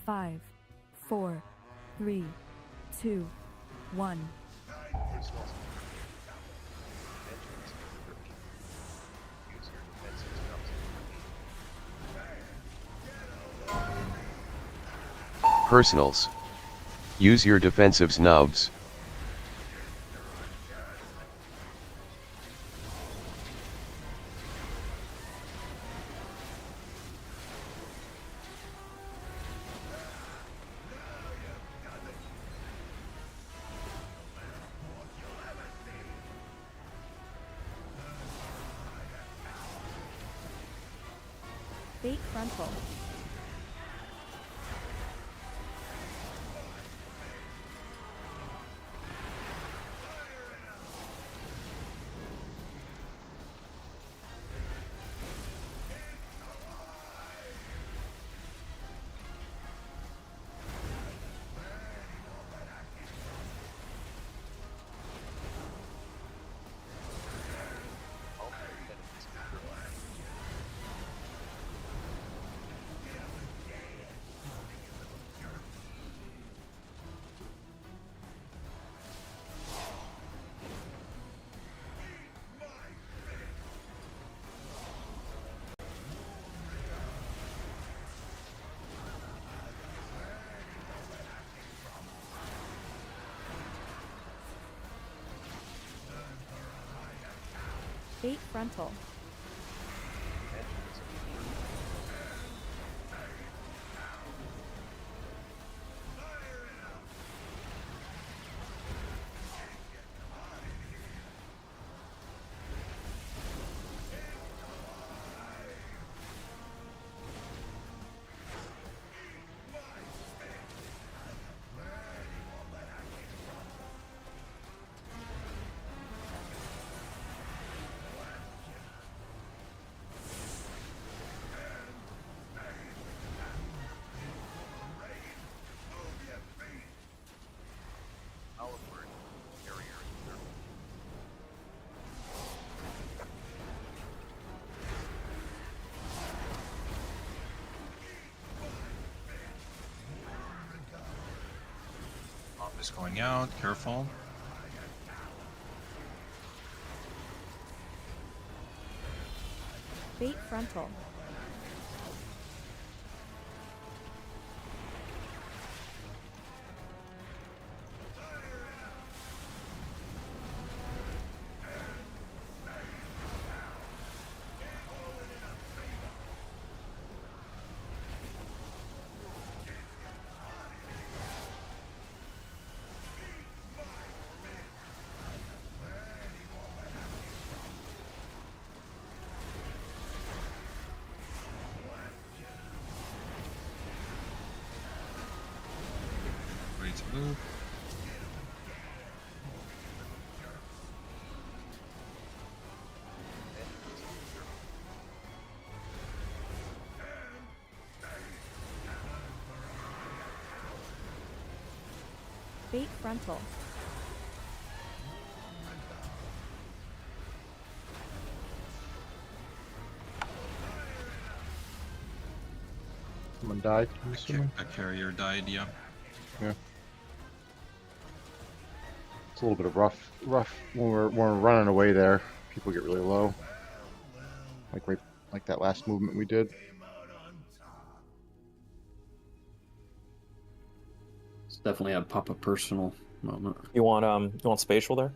5, 4, 3, 2, 1. Personals. Use your defensives nubs. Bait frontal. Bait frontal. Bomb is going out. Careful. Bait frontal. Ready to move. Bait frontal. Someone died, I'm assuming. A carrier died, yeah. Yeah. It's a little bit of rough when we're running away there. People get really low. Like that last movement we did. It's definitely a pop-up personal moment. You want spatial there?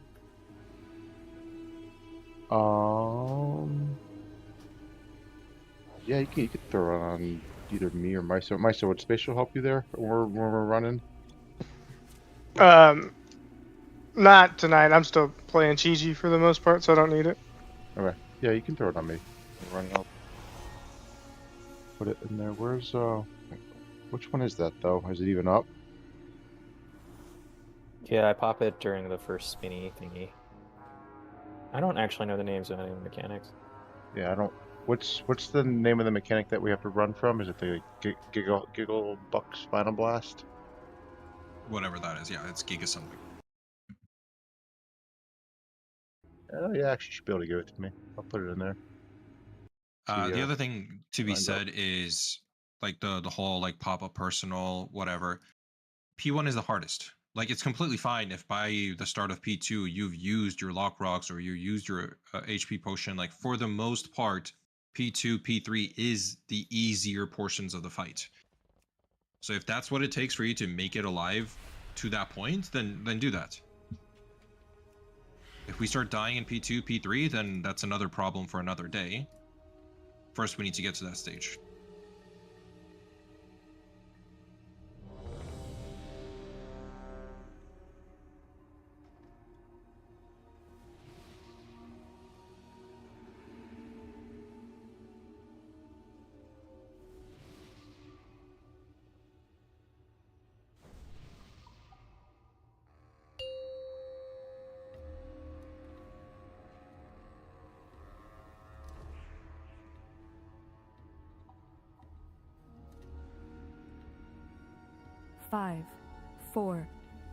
Yeah, you could throw it on either me or Myso. Myso, would spatial help you there when we're running? Not tonight. I'm still playing Chi-Chi for the most part, so I don't need it. Okay. Yeah, you can throw it on me. We're running up. Put it in there. Where's which one is that though? Is it even up? Yeah, I pop it during the first spinny thingy. I don't actually know the names of any of the mechanics. Yeah, I don't. What's the name of the mechanic that we have to run from? Is it the Giggle Buck Spinal Blast? Whatever that is, yeah, it's Giga something. Oh yeah, actually, you should be able to give it to me. I'll put it in there. The other thing to be said is like the whole like pop up personal whatever. P1 is the hardest. Like it's completely fine if by the start of P2 you've used your lock rocks or you used your HP potion. Like for the most part, P2, P3 is the easier portions of the fight. So if that's what it takes for you to make it alive to that point, then do that. If we start dying in P2, P3, then that's another problem for another day. First, we need to get to that stage. Five, 4,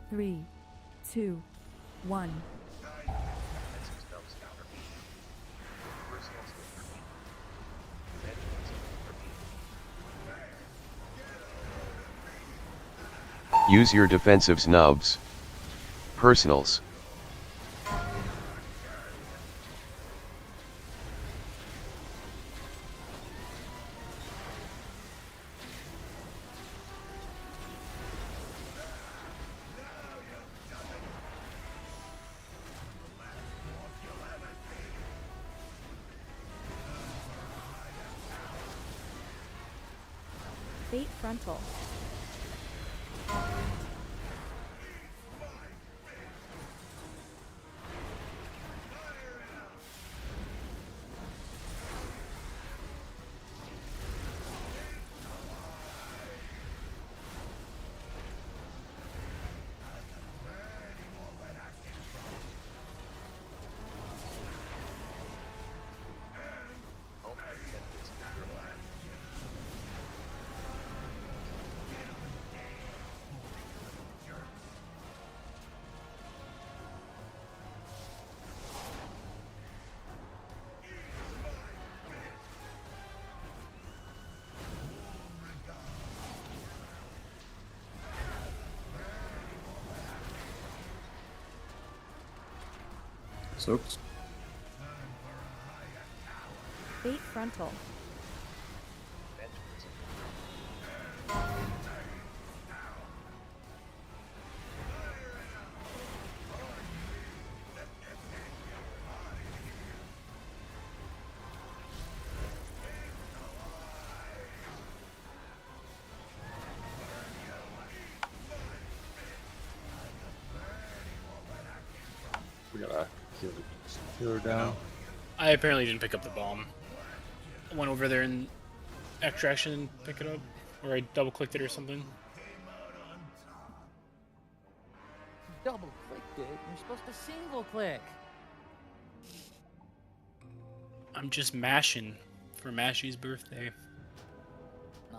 3, 2, 1. Use your defensives nubs. Personals. Fate frontal. Soaked. Fate frontal. We gotta kill her down. I apparently didn't pick up the bomb. I went over there in extraction and pick it up, or I double clicked it or something. Double clicked it. You're supposed to single click. I'm just mashing for Mashy's birthday. Oh.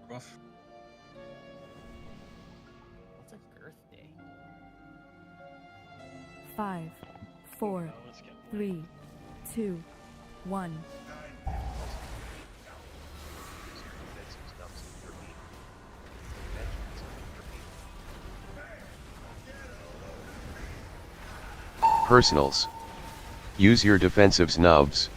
Rough. What's a girth day? 5, 4, 3, 2, 1. Personals. Use your defensives nubs.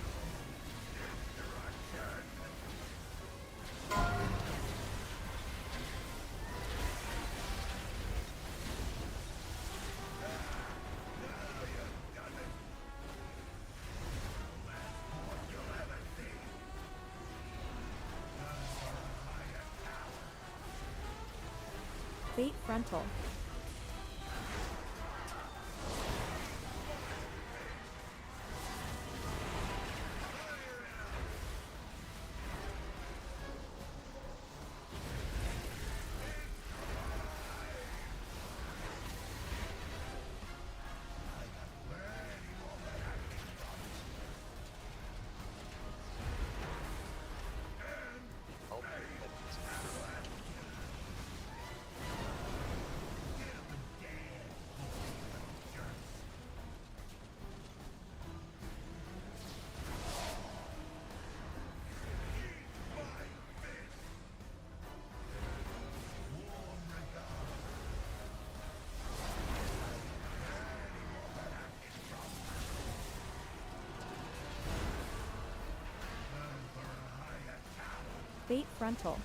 Bait frontal. Bait frontal.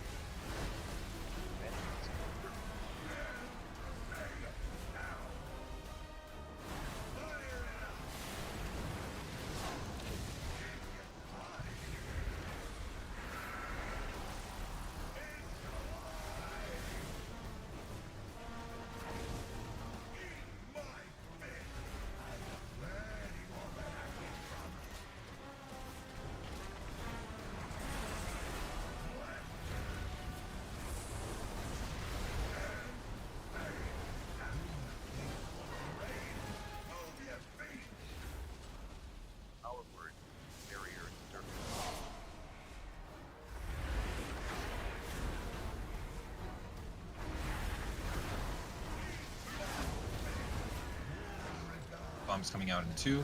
Bombs coming out in 2,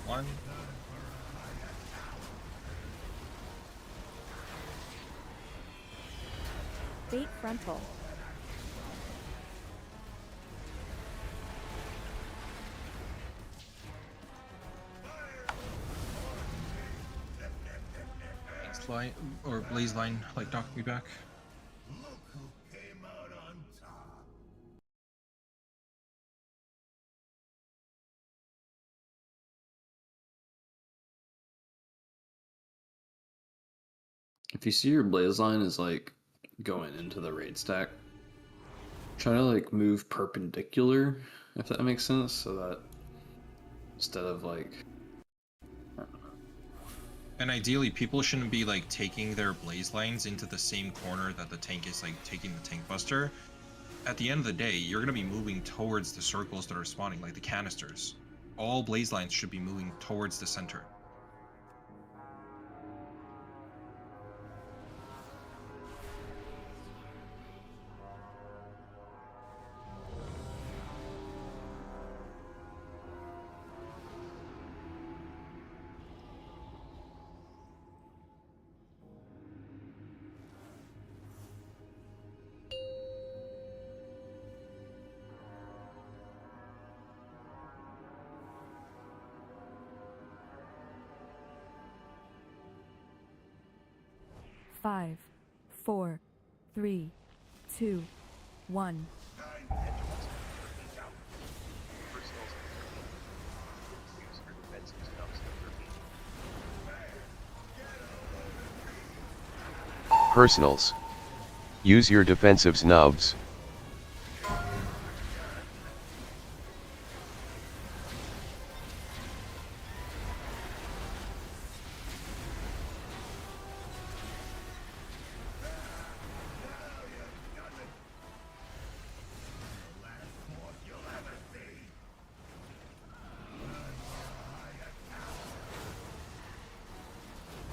1. Bait frontal. Line or blaze line, like knock me back. If you see your blaze line is like going into the raid stack, try to like move perpendicular, if that makes sense, so that instead of like. And ideally, people shouldn't be like taking their blaze lines into the same corner that the tank is like taking the tank buster. At the end of the day, you're going to be moving towards the circles that are spawning, like the canisters. All blaze lines should be moving towards the center. Five, 4, 3, 2, 1. Personals. Use your defensive snubs.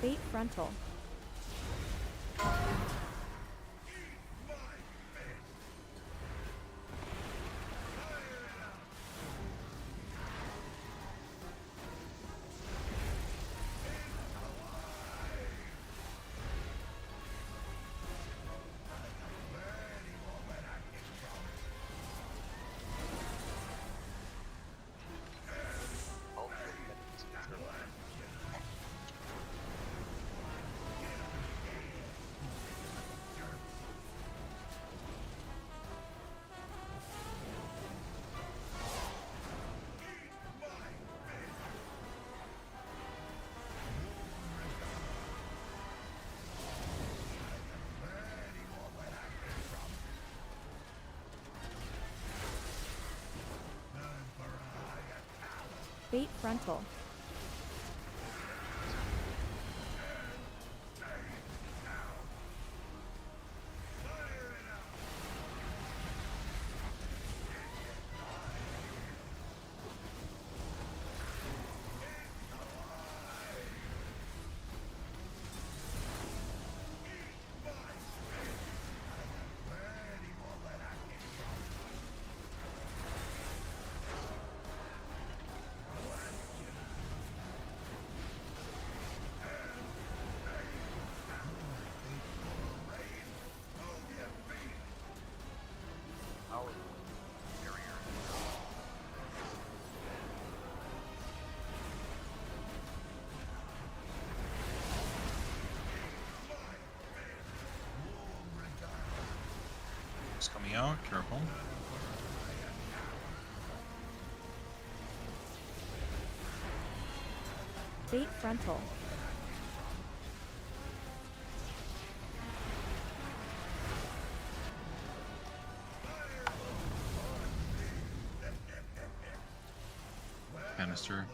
Bait frontal. Bait frontal. It's coming out, careful. Bait frontal. Canister.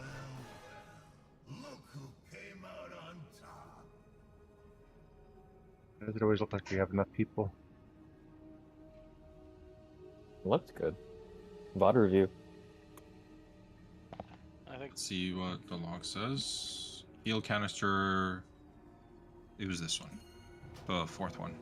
Does it always look like we have enough people? Looks good. VOD review. I think. Let's see what the log says. Heal canister. It was this one. The fourth one.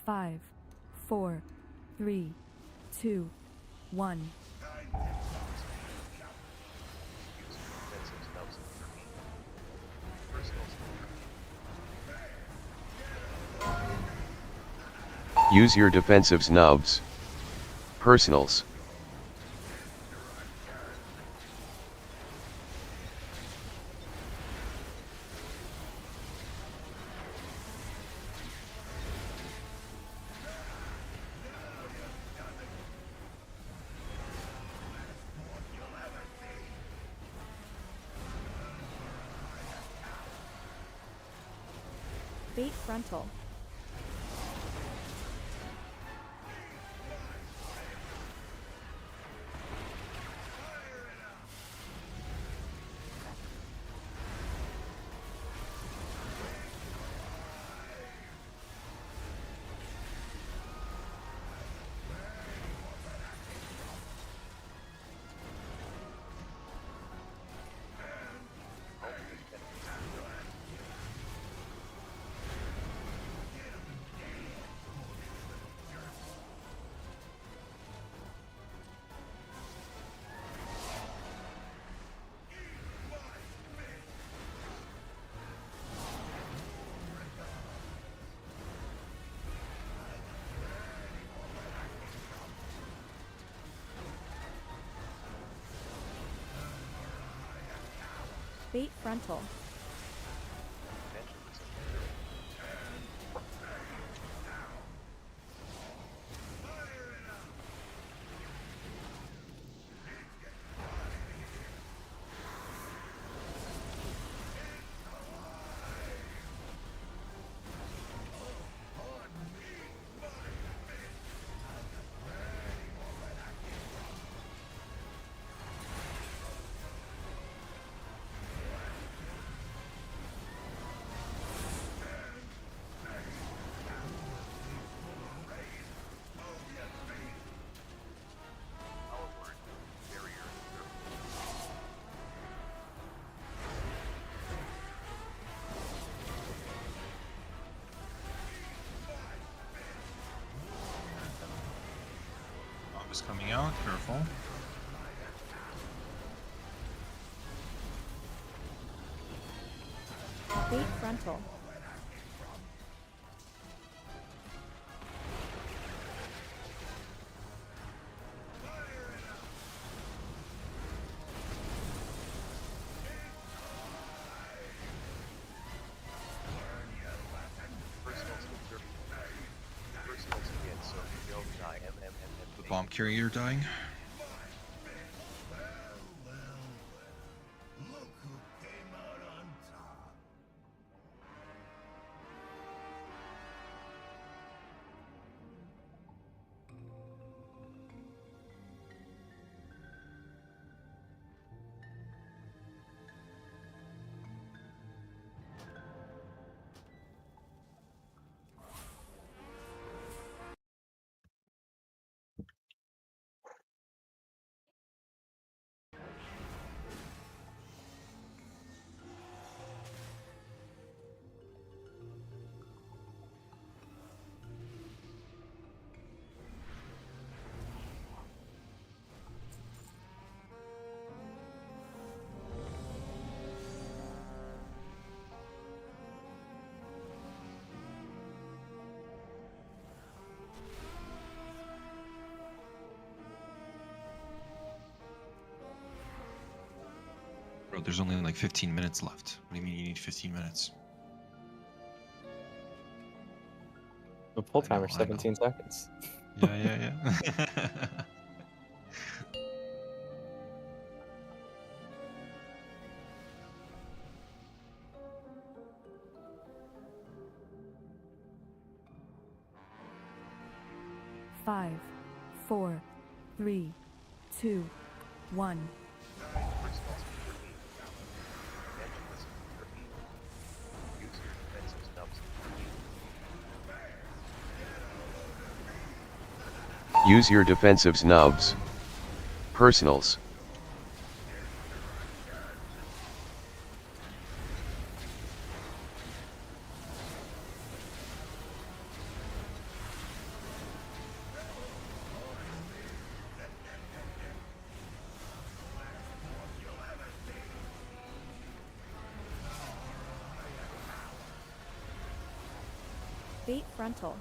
Five, 4, 3, 2, 1. Use your defensives nubs. Personals. Bait frontal. Bait frontal. is coming out. Careful. Bait frontal. The bomb carrier dying. Bro, there's only like 15 minutes left. What do you mean you need 15 minutes? The pull timer 17 seconds. Yeah. Five, 4, 3, 2, 1. Use your defensives nubs. Personals. Bait frontal.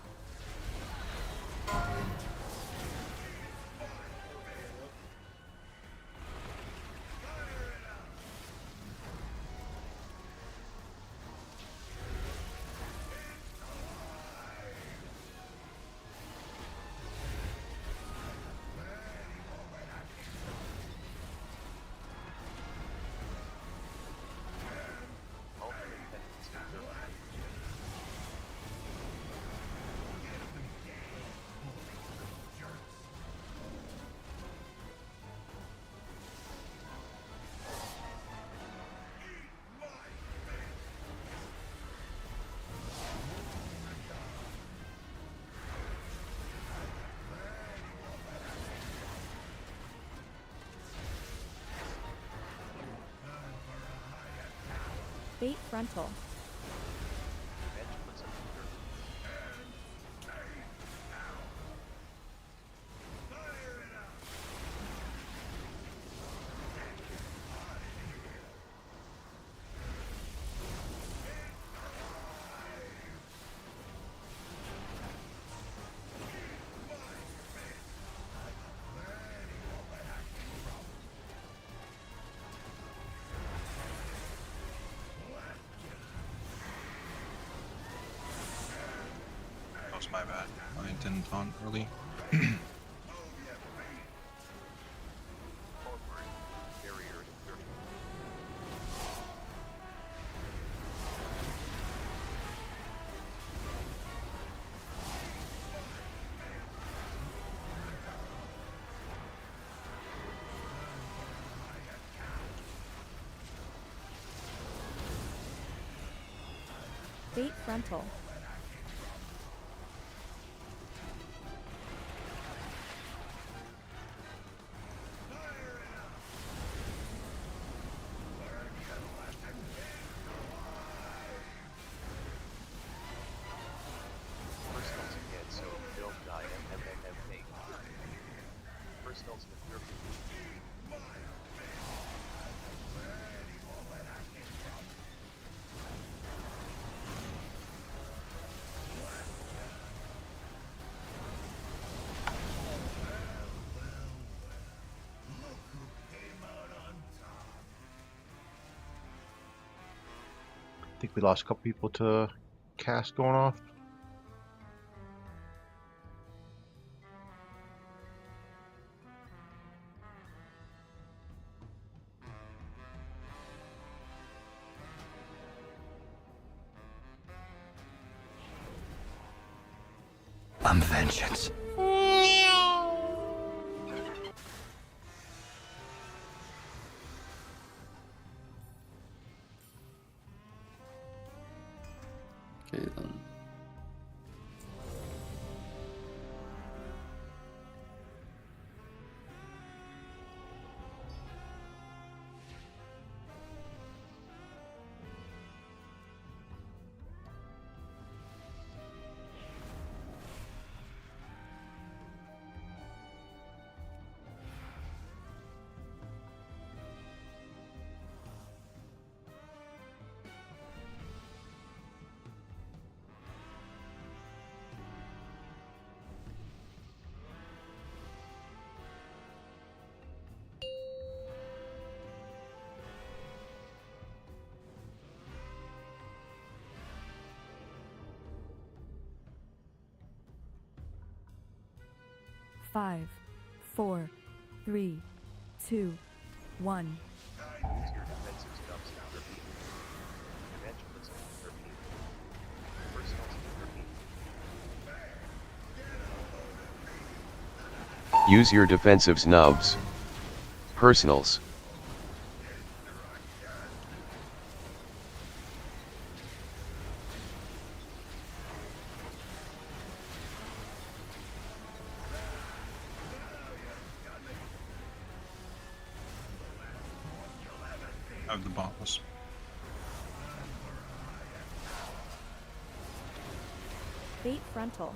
Bait frontal. That was my bad. I didn't taunt early. Bait frontal. I think we lost a couple people to cast going off. I'm vengeance. Okay then. Five, 4, 3, 2, 1. Use your defensive snubs. Personals. Of the boss. Fate frontal.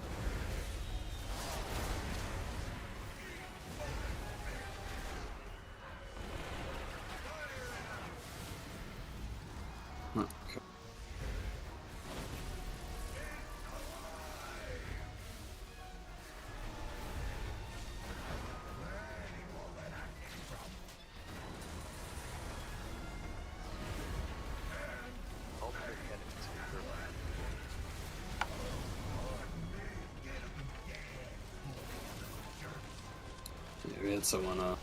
Okay. Yeah, we had someone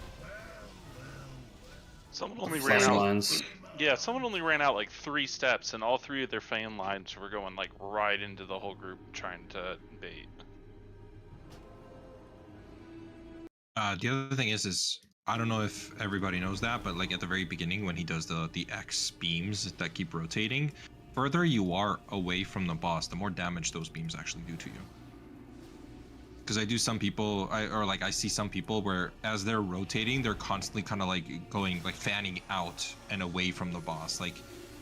Someone only fan ran out. lines. Yeah, someone only ran out like 3 steps, and all 3 of their fan lines were going like right into the whole group trying to bait. The other thing is I don't know if everybody knows that, but like at the very beginning when he does the X beams that keep rotating, further you are away from the boss, the more damage those beams actually do to you. Because I do some people, I see some people where as they're rotating, they're constantly kind of like going, like fanning out and away from the boss. Like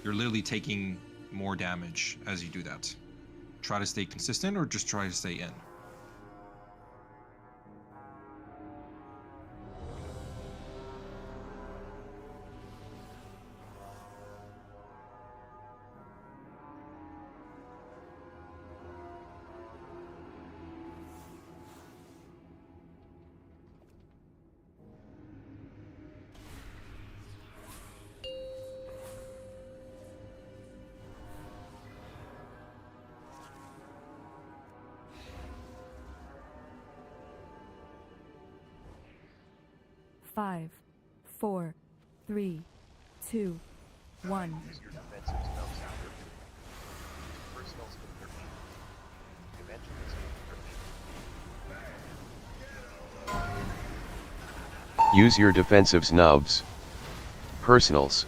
you're literally taking more damage as you do that. Try to stay consistent or just try to stay in. Five, 4, 3, 2, 1. Use your defensive snubs. Personals.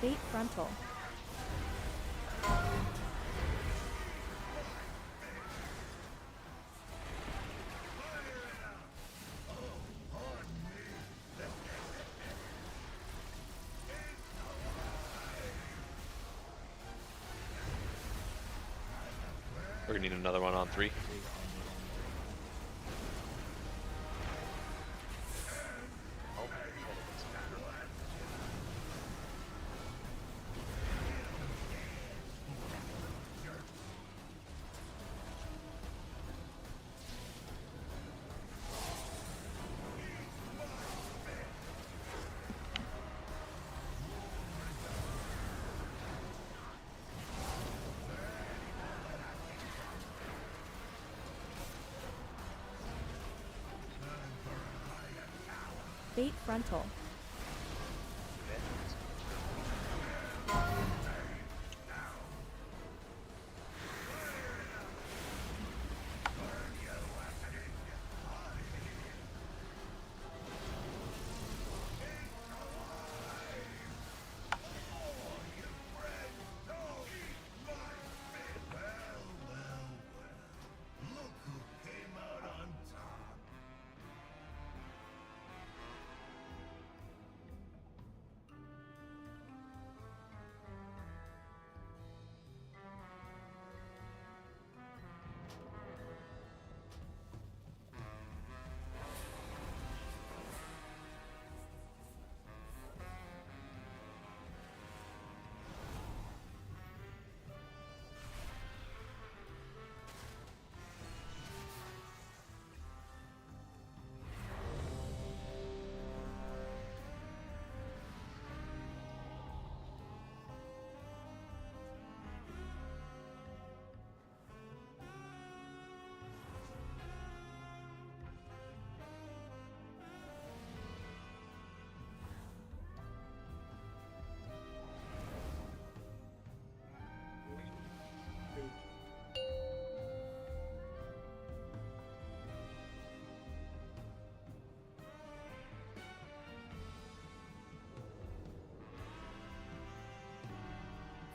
Bait frontal. We're gonna need another one on 3. Bait frontal.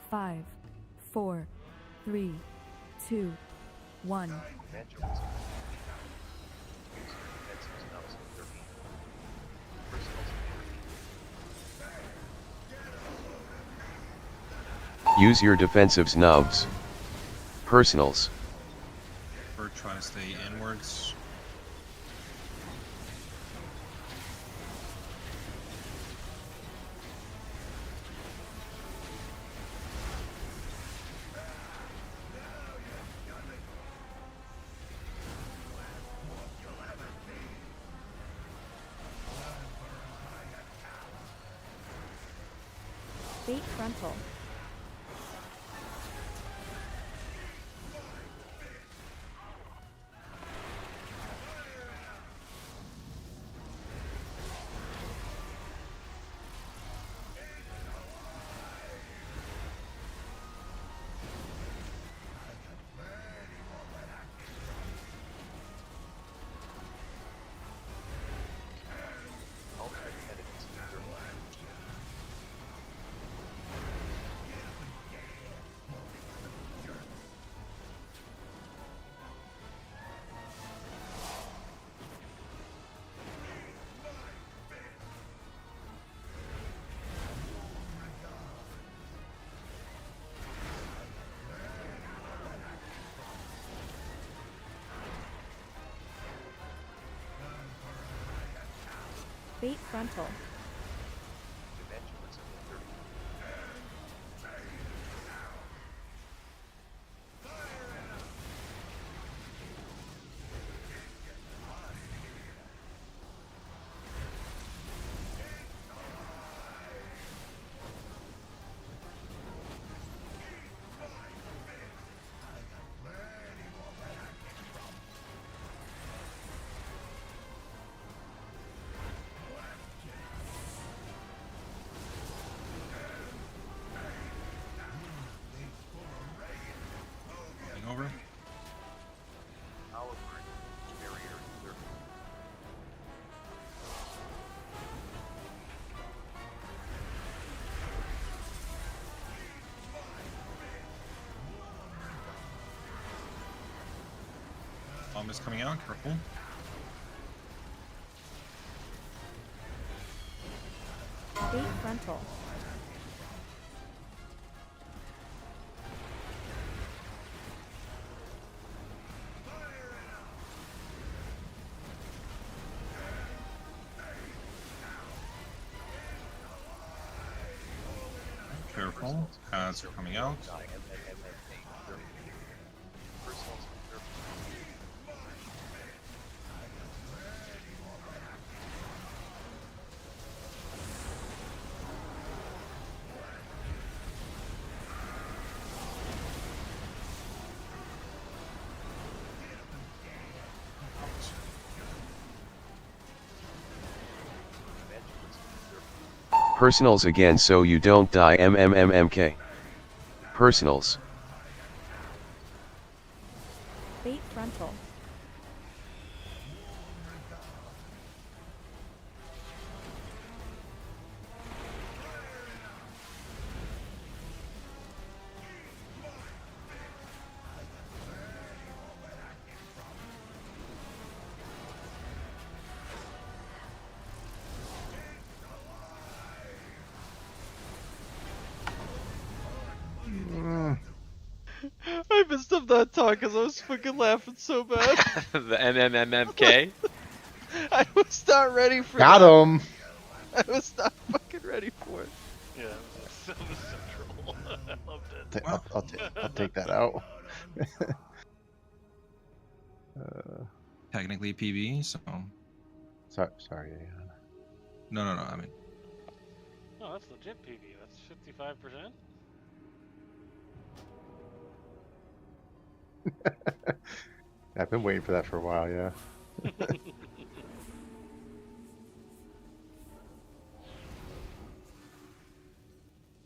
Five, 4, 3, 2, 1. Use your defensives nubs. Personals. Or try to stay inwards. Bait frontal. Bait frontal. Bomb is coming out. Careful. Bait frontal. Careful. Pads are coming out. Personals again so you don't die MMMMK. Personals. Bait frontal. I messed up that talk because I was fucking laughing so bad. The MMMMK. I was not ready for Got that. him. I was not fucking ready for it. Yeah, it was so central. I loved it. I'll take that out. Technically PB, so. Sorry. No. I mean, Oh, that's legit PV. That's 55%. I've been waiting for that for a while. Yeah.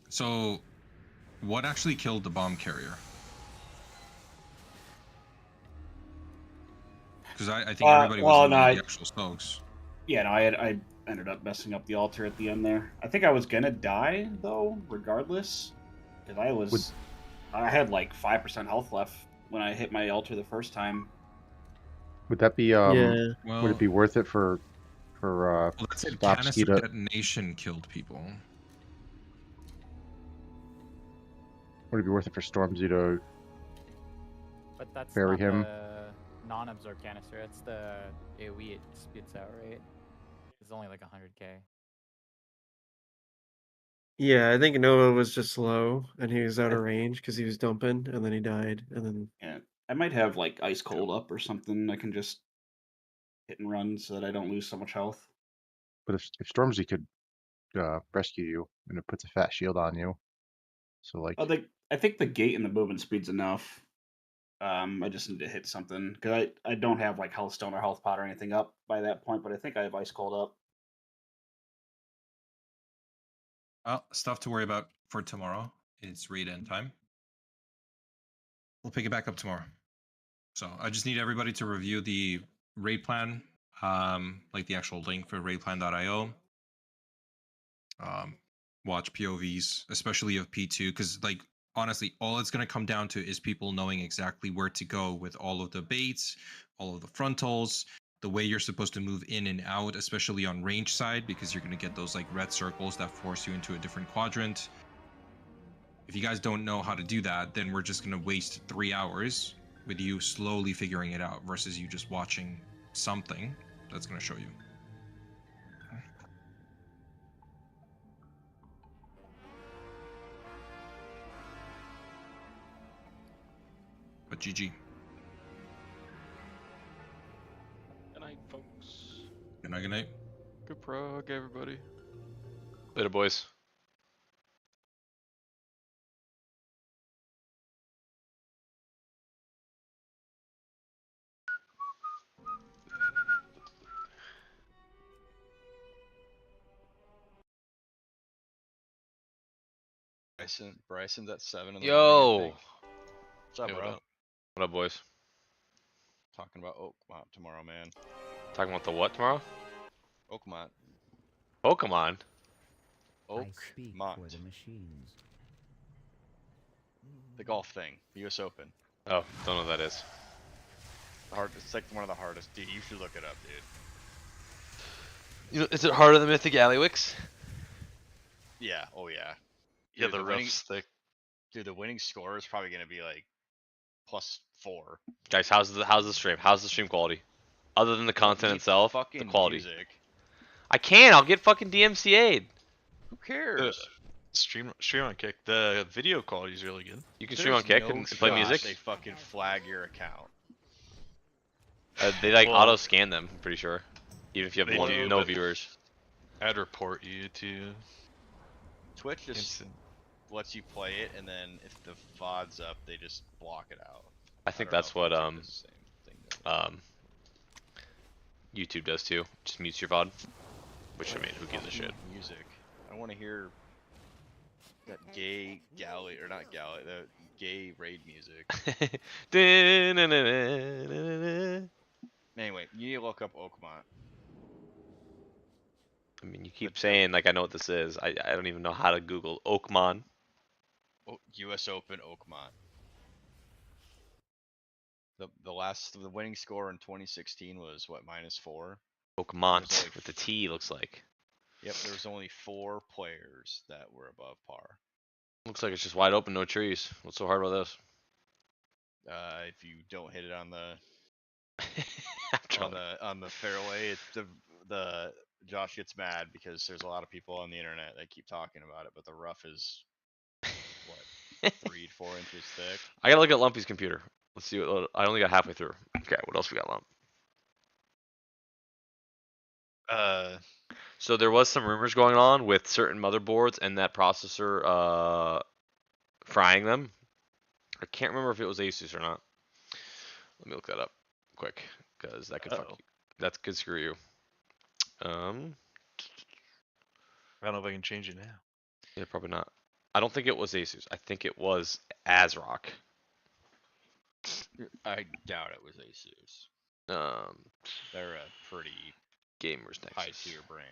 so what actually killed the bomb carrier? Because I think everybody was looting the actual Stokes. Yeah, no, I ended up messing up the altar at the end there. I think I was gonna die though, regardless, because I had like 5% health left when I hit my altar the first time. Would that be Yeah. would it be worth it for Well, that said Stopsky canister to detonation killed people. would it be worth it for Stormzy to But that's bury not him? the non-absorb canister. It's the AoE it spits out, right? It's only like 100k. Yeah, I think Nova was just low, and he was out of range because he was dumping, and then he died, and then Yeah, I might have like ice cold up or something. I can just hit and run so that I don't lose so much health. But if Stormzy could rescue you, and it puts a fat shield on you, so like I think the gate and the movement speed's enough. I just need to hit something because I don't have like health stone or health pot or anything up by that point, but I think I have ice cold up. Well, stuff to worry about for tomorrow. It's raid end time. We'll pick it back up tomorrow. So I just need everybody to review the raid plan, like the actual link for raidplan.io. Watch POVs, especially of P2, because like honestly, all it's gonna come down to is people knowing exactly where to go with all of the baits, all of the frontals, the way you're supposed to move in and out, especially on range side, because you're gonna get those like red circles that force you into a different quadrant. If you guys don't know how to do that, then we're just gonna waste 3 hours with you slowly figuring it out versus you just watching something that's gonna show you. But GG. Good night, folks. Good night, good night. Good prog, everybody. Later, boys. Bryson's at 7 in the morning. I Yo. think. What's up, Hey, bro? What up, boys? Talking about Oakmont tomorrow, man. Talking about the what tomorrow? Oakmont. Pokemon. Oakmont. The golf thing. The US Open. Oh, don't know what that is. hard. It's like one of the hardest. Dude, you should look it up, dude. You know, is it harder than Mythic Allywix? Yeah. Oh yeah. Yeah, Dude, the winning, rough's thick. dude, the winning score is probably gonna be like +4. Guys, how's the stream? How's the stream quality? Other than the content Need itself, the fucking quality. music. I can't. I'll get fucking DMCA'd. Who cares? Stream on Kick. The video quality is really good. You can stream on Kick and play music. They fucking flag your account. They like Well, auto scan them. I'm pretty sure, even if you have they do, no but viewers. I'd report you to. Twitch just lets you play it, and then if the VOD's up, they just block it out. I think don't that's know what if it's the same thing. YouTube does too. Just mutes your VOD. Which I mean, who gives a shit? Music. I want to hear that gay galley or not galley, the gay raid music. Anyway, you need to look up Oakmont. I mean, you keep saying like I know what this is. I don't even know how to Google Oakmon. U.S. Open Oakmont. The winning score in 2016 was what, -4? Oakmont with the T looks like. Yep, there was only 4 players that were above par. Looks like it's just wide open, no trees. What's so hard about this? If you don't hit it on the on the fairway, it's the Josh gets mad because there's a lot of people on the internet that keep talking about it, but the rough is what 3 to 4 inches thick. I gotta look at Lumpy's computer. Let's see what I only got halfway through. Okay, what else we got, Lump? So there was some rumors going on with certain motherboards and that processor frying them. I can't remember if it was Asus or not. Let me look that up quick, because that could fuck you. That could screw you. I don't know if I can change it now. Yeah, probably not. I don't think it was Asus. I think it was ASRock. I doubt it was Asus. They're a pretty Gamers Nexus high tier brand.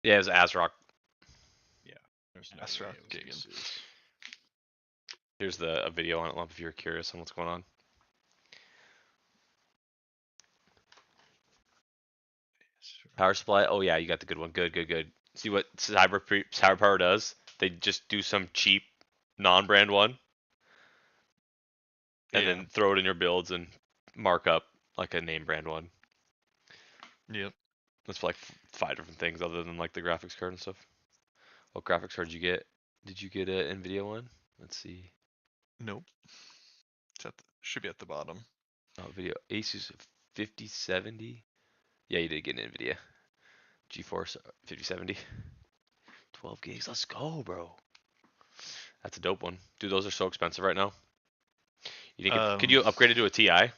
Yeah, it was ASRock. Yeah, there's no ASRock way it was Asus. Here's a video on it, Lump, if you're curious on what's going on. Power supply. Oh yeah, you got the good one. Good. See what CyberPower does? They just do some cheap non-brand one, and then throw it in your builds and mark up like a name brand one. Yep. That's for like 5 different things other than like the graphics card and stuff. What graphics card did you get? Did you get an Nvidia one? Let's see. Nope. It's should be at the bottom. Oh, video. Asus 5070. Yeah, you did get an Nvidia. GeForce 5070. 12 gigs. Let's go, bro. That's a dope one. Dude, those are so expensive right now. You think could you upgrade it to a TI?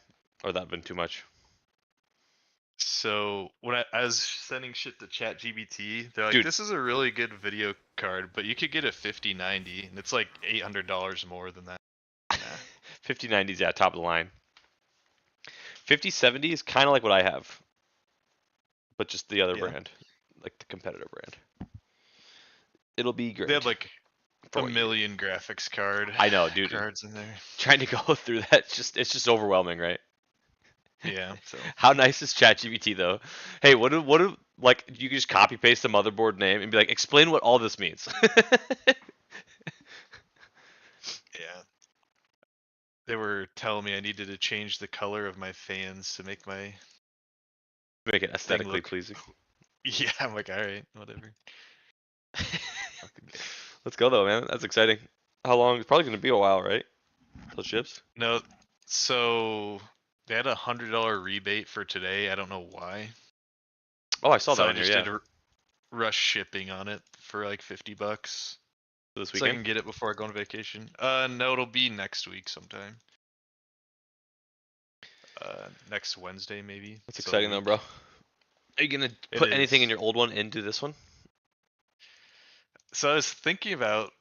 Or that'd been too much? So when I was sending shit to ChatGPT, they're like, Dude. "This is a really good video card, but you could get a 5090, and it's like $800 more than that." Nah. 5090 is top of the line. 5070 is kind of like what I have, but just the other brand, like the competitor brand. It'll be great. They had like a million graphics card. I know, dude. Cards in there. Trying to go through that, it's just overwhelming, right? Yeah. So. How nice is ChatGPT though? Hey, what do like you can just copy paste the motherboard name and be like, explain what all this means. Yeah. They were telling me I needed to change the color of my fans to make my it aesthetically pleasing. Yeah, I'm like, all right, whatever. Let's go though, man. That's exciting. How long? It's probably gonna be a while, right? Till ships. No, so they had $100 rebate for today. I don't know why. Oh, I saw so that I on here. just Yeah. did rush shipping on it for like $50 for this so I weekend. can get it before I go on vacation. No, it'll be next week sometime. Next Wednesday maybe. That's exciting though, bro. Are you gonna put anything in your old one into this one? So I was thinking about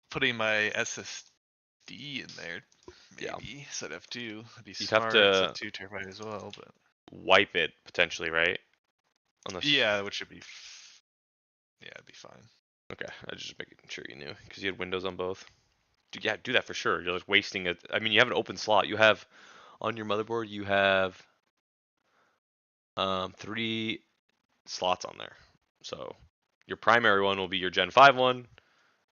putting my SSD in there. Maybe. So I'd have two. It'd be You'd smart. have to it's a 2 terabyte as well, but wipe it potentially, right? Unless Yeah, which should be. Yeah, it'd be fine. Okay, I just making sure you knew because you had Windows on both. Yeah, do that for sure. You're just wasting it. I mean, you have an open slot. You have on your motherboard. You have 3 slots on there. So your primary one will be your Gen 5 one,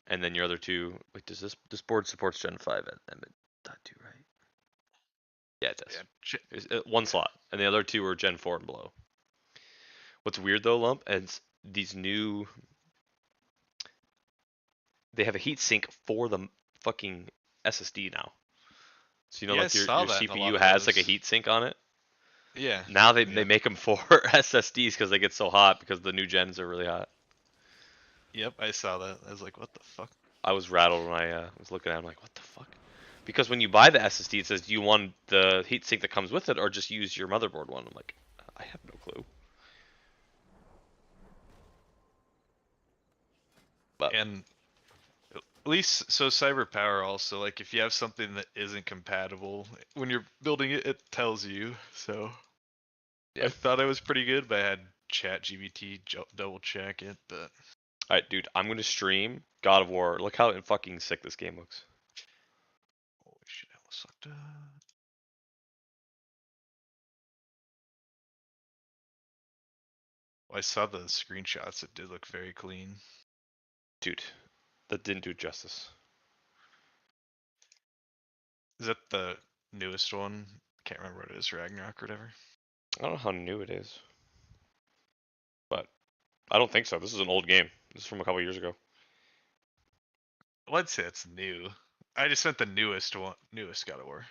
and then your other 2. Wait, does this board supports Gen 5 at M.2, right? Yeah, it does. Yeah, one slot, and the other 2 are Gen 4 and below. What's weird though, Lump, is these new. They have a heat sink for the fucking SSD now. So Yeah, I like your saw that in a lot CPU of has like a those. heat sink on it. Yeah. Now they make them for SSDs because they get so hot because the new gens are really hot. Yep, I saw that. I was like, what the fuck? I was rattled when I was looking at it. I'm like, what the fuck? Because when you buy the SSD, it says, do you want the heatsink that comes with it or just use your motherboard one? I'm like, I have no clue. But And at least, so Cyber Power also, like, if you have something that isn't compatible, when you're building it, it tells you. So yeah. I thought I was pretty good, but I had ChatGPT double check it. But alright, dude, I'm going to stream God of War. Look how fucking sick this game looks. Holy shit, I almost sucked up. Well, I saw the screenshots. It did look very clean. Dude, that didn't do justice. Is that the newest one? I can't remember what it is, Ragnarok or whatever. I don't know how new it is. But I don't think so. This is an old game. This is from a couple years ago. Well, I'd say it's new. I just meant the newest one, newest God of War.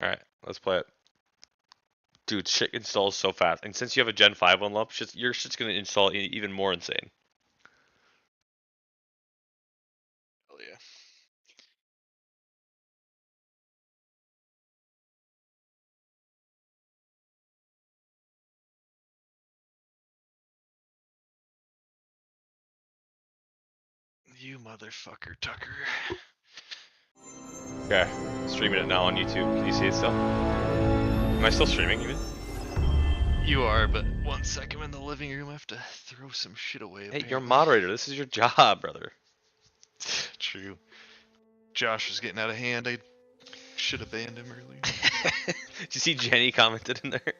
Alright, let's play it. Dude, shit installs so fast. And since you have a Gen 5 one, Lump, your shit's gonna install even more insane. Oh yeah. You motherfucker, Tucker. Okay, streaming it now on YouTube. Can you see it still? Am I still streaming even? You are, but 1 second in the living room, I have to throw some shit away. Hey, Apparently. you're a moderator. This is your job, brother. True. Josh was getting out of hand. I should have banned him earlier. Did you see Jenny commented in there?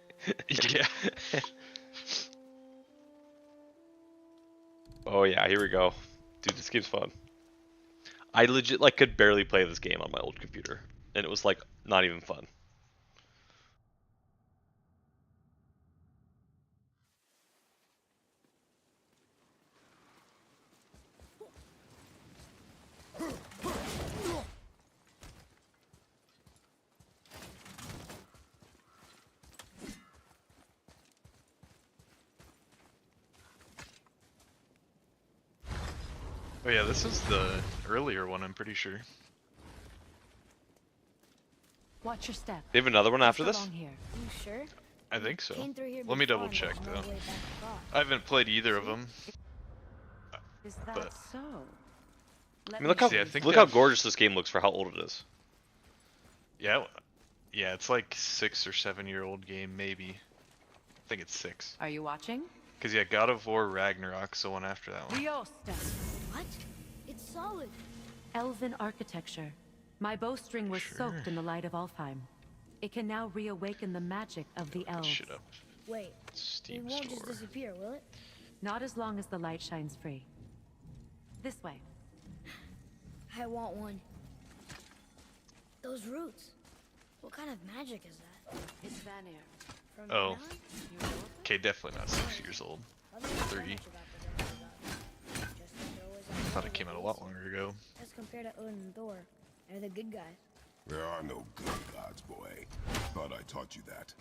Yeah. Oh yeah, here we go. Dude, this game's fun. I legit like could barely play this game on my old computer, and it was like not even fun. Oh yeah, this is the earlier one, I'm pretty sure. Watch your step. They have another one after this? Here. You sure? I think so. Came through here Let me before double and check there's no though. way back across. I haven't played either of them. Is that But so? I mean, look how See, I think look they how have- gorgeous this game looks for how old it is. Yeah, yeah, it's like 6 or 7 year old game, maybe. I think it's 6. Are you watching? Cause yeah, God of War Ragnarok's the one after that one. Riosta. What? It's solid. Elven architecture. My bowstring was soaked in the light of Alfheim. It can now reawaken the magic of the elves. Shit up. Wait, Steam it won't just store. disappear, will it? Not as long as the light shines free. This way. I want one. Those roots. What kind of magic is that? It's Vanir. From Oh. Alan? Okay, definitely not 6 years old. 3. I thought it came out a lot longer ago. As compared to Odin and Thor, they're the good guys. There are no good gods, boy. Thought I taught you that.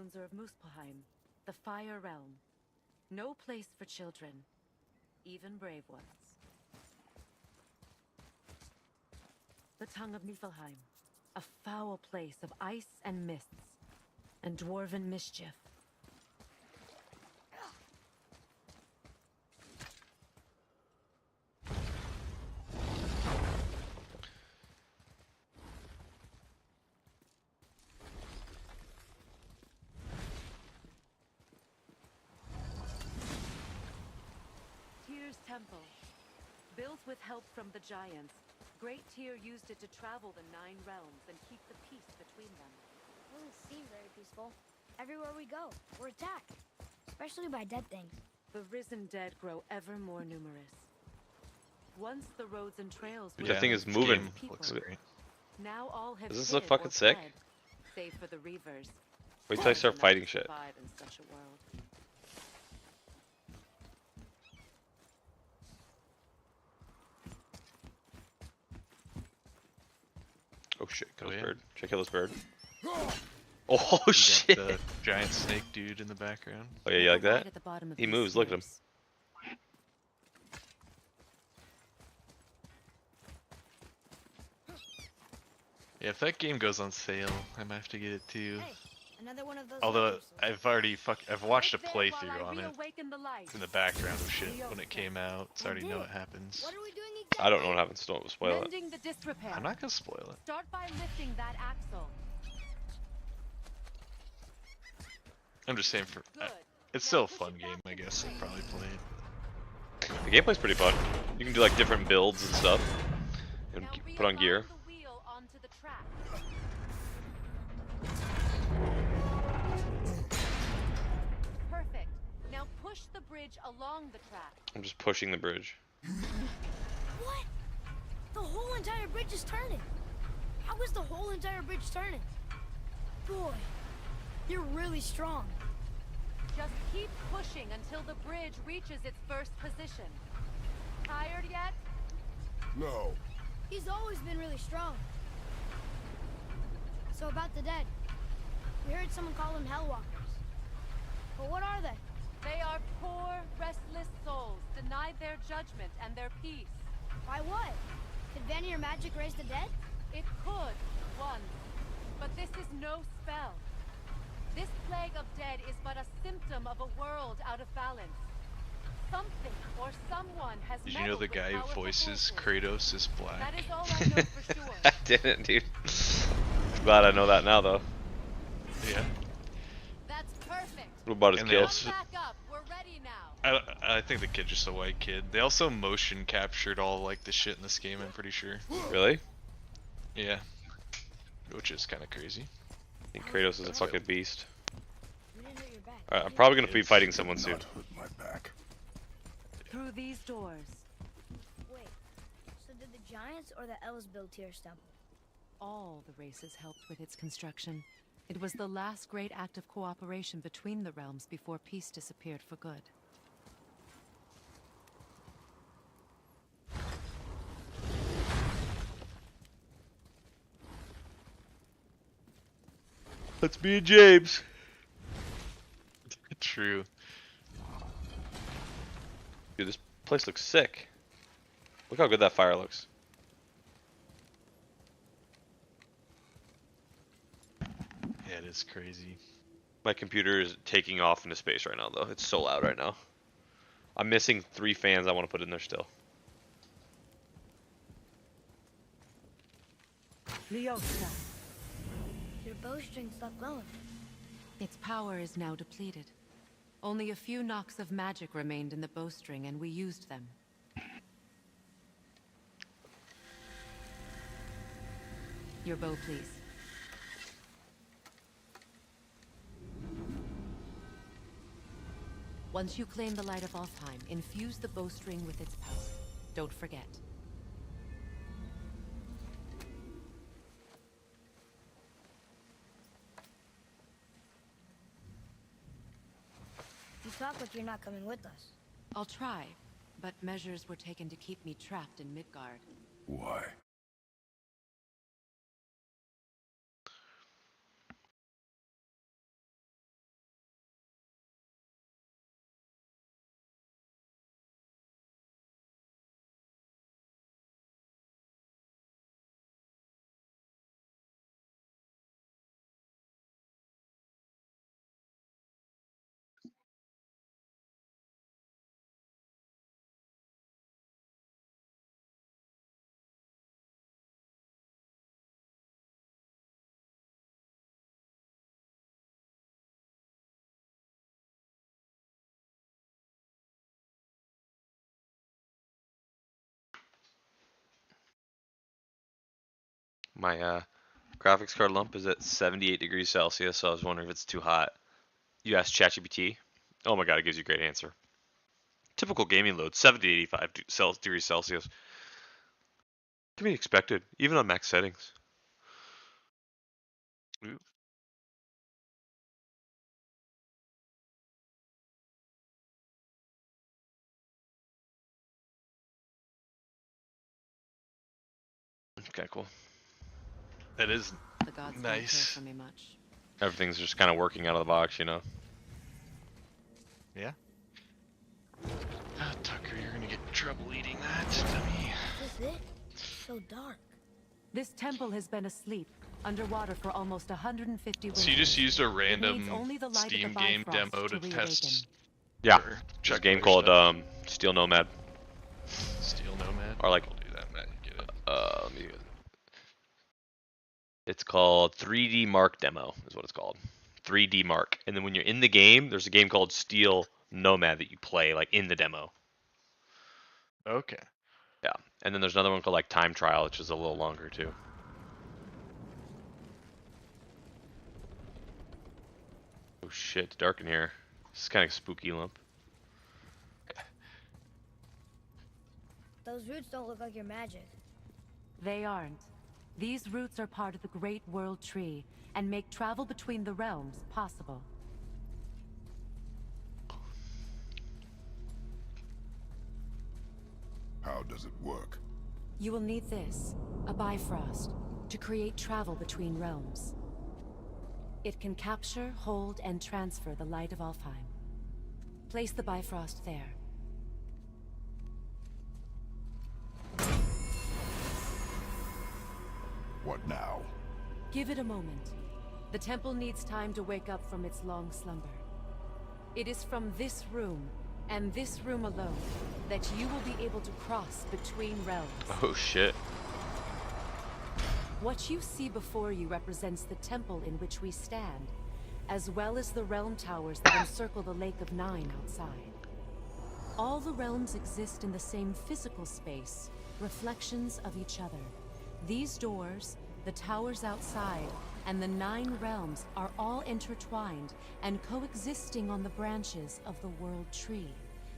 ruins are of Muspelheim, the Fire Realm. No place for children, even brave ones. The tongue of Niflheim, a foul place of ice and mists, and dwarven mischief. Tyr's temple. Built with help from the giants, Great Tyr used it to travel the 9 realms and keep the peace between them. Doesn't seem very peaceful. Everywhere we go, we're attacked. Especially by dead things. The risen dead grow ever more numerous. Once the roads and trails were Dude, that thing is moving. Looks great. Now all have Isn't this so hid fucking or sick? fled, save for the Reavers. Wait till I start Cannot fighting shit. survive in such a world. Oh shit, kill Oh, this yeah. bird. Should I kill this bird? Oh You got shit! the giant snake dude in the background. Oh yeah, you like that? Right at the bottom of He these moves, look at him. stairs. Yeah, if that game goes on sale, I might have to get it too. Hey, another one of those. Although necklaces. I've watched a Wait there while playthrough I on it reawaken the light. in the background of shit when it came out, so I already know what happens. What are we doing exactly? I don't know what happens, don't spoil it. Mending the disrepair. I'm not gonna spoil it. Start by lifting that axle. I'm just saying it's still a fun game, I guess. I'll probably play it. The gameplay's pretty fun. You can do like different builds and stuff. And put on gear. The wheel onto the track. Perfect. Now push the bridge along the track. I'm just pushing the bridge. What? The whole entire bridge is turning. How is the whole entire bridge turning? Boy, you're really strong. Just keep pushing until the bridge reaches its first position. Tired yet? No. He's always been really strong. So about the dead. We heard someone call them Hellwalkers. But what are they? They are poor, restless souls, denied their judgment and their peace. By what? Could Vanir magic raise the dead? It could, once. But this is no spell. This plague of dead is but a symptom of a world out of balance. Something or someone has Did you know the meddled with guy who powerful voices forces. Kratos is black? That is all I know for sure. I didn't, dude. Glad I know that now, though. Yeah. That's perfect. What about his And kill? Come back up. We're ready now. I think the kid's just a white kid. They also motion captured all like the shit in this game, I'm pretty sure. Really? Yeah. Which is kind of crazy. I think Kratos is a fucking beast. You didn't hurt your back. Alright, I'm probably gonna be fighting someone soon. Not hurt my back. Through these doors. Wait, so did the giants or the elves build Tyr's temple? All the races helped with its construction. It was the last great act of cooperation between the realms before peace disappeared for good. Let's be James. True. Dude, this place looks sick. Look how good that fire looks. Yeah, it is crazy. My computer is taking off into space right now, though. It's so loud right now. I'm missing 3 fans I want to put in there still. Leosa. Your bowstring stopped glowing. Its power is now depleted. Only a few knocks of magic remained in the bowstring, and we used them. Your bow, please. Once you claim the Light of Alfheim, infuse the bowstring with its power. Don't forget. You talk like you're not coming with us. I'll try, but measures were taken to keep me trapped in Midgard. Why? My graphics card lump is at 78 degrees Celsius, so I was wondering if it's too hot. You asked ChatGPT. Oh my god, it gives you a great answer. Typical gaming load, 70 to 85 degrees Celsius. Can be expected, even on max settings. Ooh. Okay, cool. That is The gods don't care nice. for me much. Everything's just kind of working out of the box, you know. Yeah. Tucker, you're gonna get in trouble eating that, dummy. Is this it? It's so dark. This temple has been asleep, underwater for almost 150 winters. So you just used a It random needs only the light of Steam the game Bifrost demo to reawaken. test. Yeah, or there's a check game other called stuff. Steel Nomad. Steel Nomad. Or like, I'll do that, Matt. You get it. let me. It's called 3D Mark Demo, is what it's called. 3D Mark. And then when you're in the game, there's a game called Steel Nomad that you play like in the demo. Okay. Yeah, and then there's another one called like Time Trial, which is a little longer too. Oh shit, it's dark in here. This is kind of spooky lump. Those roots don't look like your magic. They aren't. These roots are part of the Great World Tree and make travel between the realms possible. How does it work? You will need this, a Bifrost, to create travel between realms. It can capture, hold, and transfer the light of Alfheim. Place the Bifrost there. What now? Give it a moment. The temple needs time to wake up from its long slumber. It is from this room, and this room alone, that you will be able to cross between realms. Oh shit. What you see before you represents the temple in which we stand, as well as the realm towers that encircle the Lake of Nine outside. All the realms exist in the same physical space, reflections of each other. These doors, the towers outside, and the 9 realms are all intertwined and coexisting on the branches of the World Tree,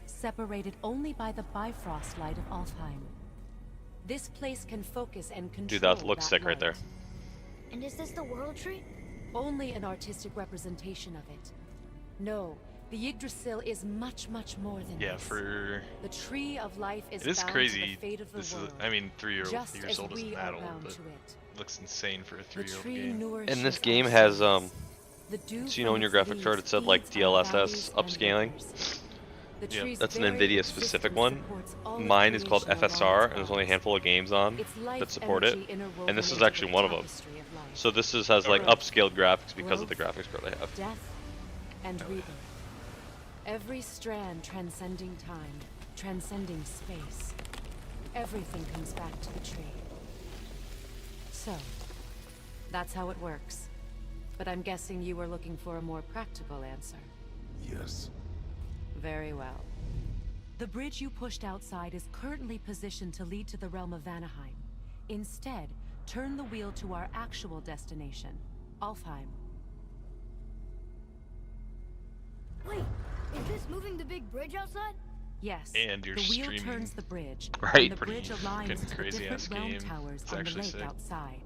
separated only by the Bifrost light of Alfheim. This place can focus and control. Dude, that looks sick right there. And is this the World Tree? Only an artistic representation of it. No, the Yggdrasil is much, much more than Yeah, this. for The Tree of Life is it is bound to crazy. the fate of the This world. is, I mean, 3 years just as old isn't we that are old, bound but to it. looks insane for a The 3-year-old tree game. nourishes And this our game has souls. The dew so you know in from your its graphic card it leaves said like feeds our valleys DLSS and upscaling. rivers. The Yeah. tree's That's an very NVIDIA specific existence one. supports all of Mine is called creation along FSR, its and there's only a lines. handful of games on Its life that support it. energy interwoven And this is into the actually one of them. tapestry of life. So this has like Growth, upscaled graphics because of the growth, graphics card I have. Death and rebirth. Every strand transcending time, transcending space. Everything comes back to the tree. So, that's how it works. But I'm guessing you were looking for a more practical answer. Yes. Very well. The bridge you pushed outside is currently positioned to lead to the realm of Vanaheim. Instead, turn the wheel to our actual destination, Alfheim. Wait, is this moving the big bridge outside? Yes. And you're the wheel streaming. turns the bridge, Right, and the pretty bridge aligns fucking to the crazy different ass realm game. towers It's on the actually lake sick. outside.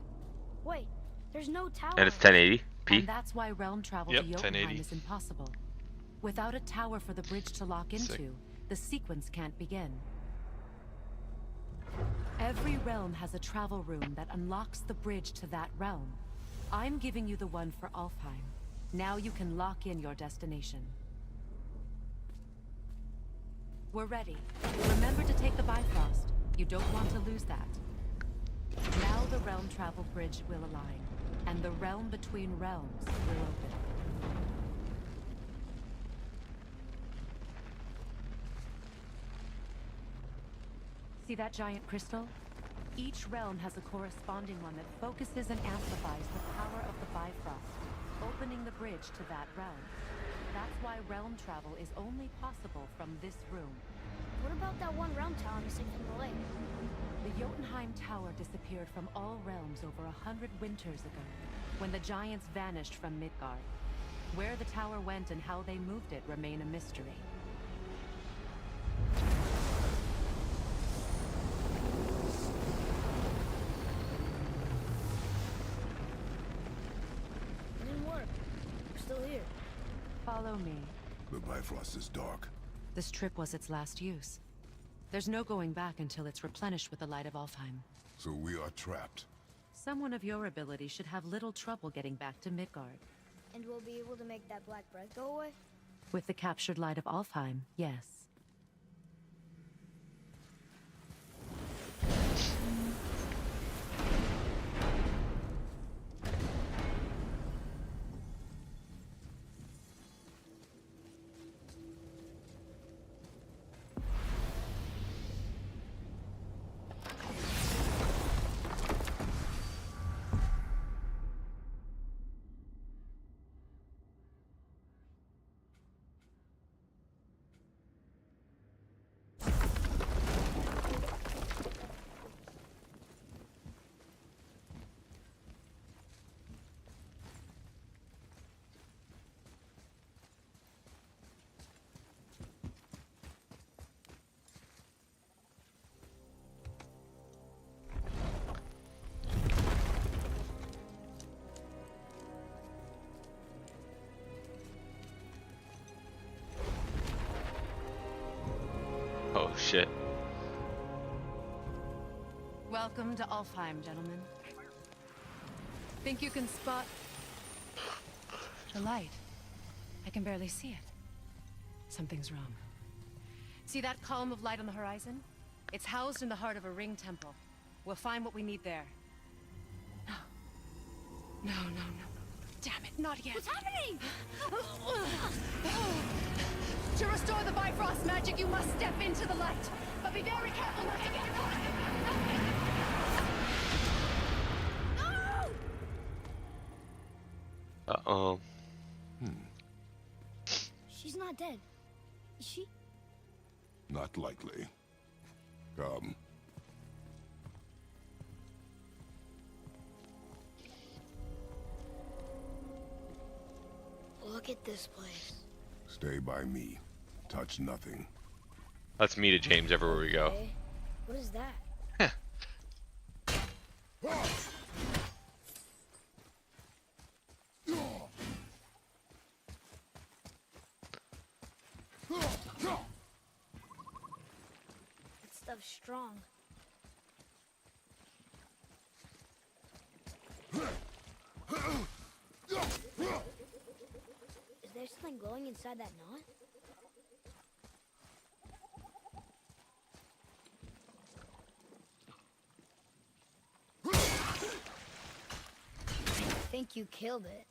Wait, there's no tower. And it's 1080p. And that's why realm travel Yep, to Jotunheim 1080. is impossible. Without a tower for the bridge to lock into, Sick. the sequence can't begin. Every realm has a travel room that unlocks the bridge to that realm. I'm giving you the one for Alfheim. Now you can lock in your destination. We're ready. Remember to take the Bifrost. You don't want to lose that. Now the realm travel bridge will align, and the realm between realms will open. See that giant crystal? Each realm has a corresponding one that focuses and amplifies the power of the Bifrost, opening the bridge to that realm. That's why realm travel is only possible from this room. What about that one realm tower missing from the lake? The Jotunheim Alfheim Tower disappeared from all realms over 100 winters ago, when the giants vanished from Midgard. Where the tower went and how they moved it remain a mystery. It didn't work. We're still here. Follow me. The Bifrost is dark. This trip was its last use. There's no going back until it's replenished with the light of Alfheim. So we are trapped. Someone of your ability should have little trouble getting back to Midgard. And we'll be able to make that black breath go away? With the captured light of Alfheim, yes. Oh shit. Welcome to Alfheim, gentlemen. Think you can spot the light? I can barely see it. Something's wrong. See that column of light on the horizon? It's housed in the heart of a ring temple. We'll find what we need there. No. No, no, no. Damn it, not yet. What's happening? To restore the Bifrost magic, you must step into the light. But be very careful not to get caught. No! Uh-oh. She's not dead. Is she? Not likely. Come. Look at this place. Stay by me. Touch nothing. Let's meet at James everywhere we go. Okay. What is that? That stuff's strong. Is there something glowing inside that knot? I think you killed it.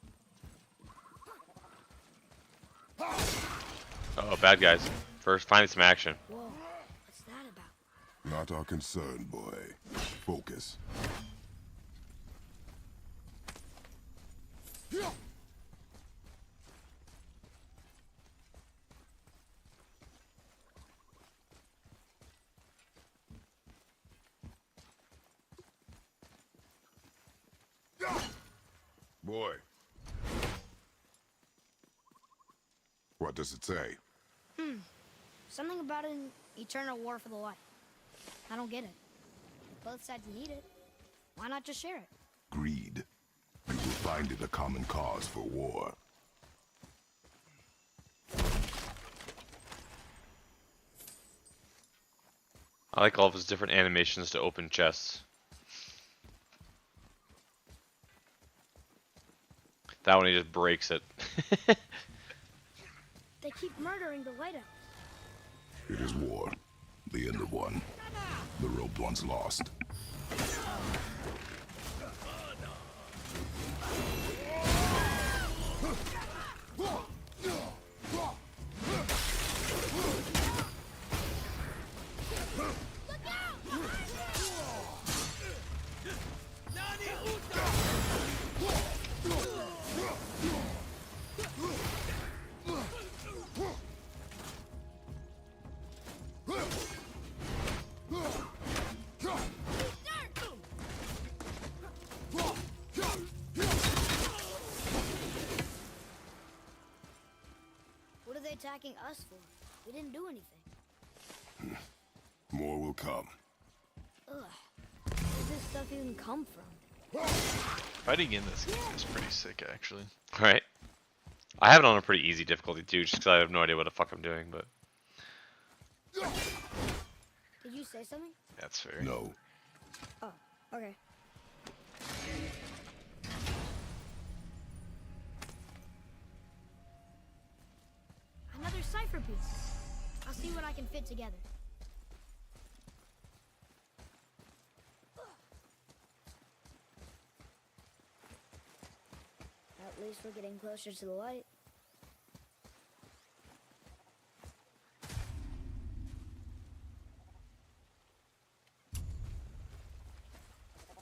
Oh, bad guys. First, find some action. Whoa, what's that about? Not our concern, boy. Focus. Boy. What does it say? Something about an eternal war for the light. I don't get it. Both sides need it. Why not just share it? Greed. You will find it a common cause for war. I like all of his different animations to open chests. That one, he just breaks it. They keep murdering the lighthouse. It is war. The end of one. The robed one's lost. attacking us for? We didn't do anything. More will come. Ugh. Where does this stuff even come from? Fighting in this game is pretty sick, actually. Right. I have it on a pretty easy difficulty too, just because I have no idea what the fuck I'm doing. But Did you say something? That's fair. No. Oh, okay. Another cipher piece. I'll see what I can fit together. At least we're getting closer to the light.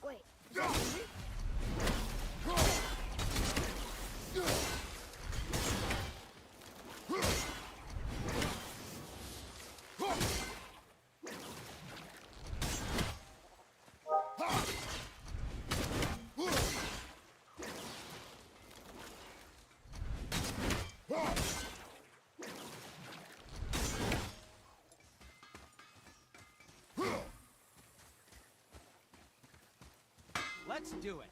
Wait, is that easy? Let's do it.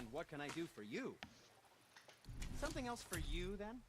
And what can I do for you? Something else for you, then?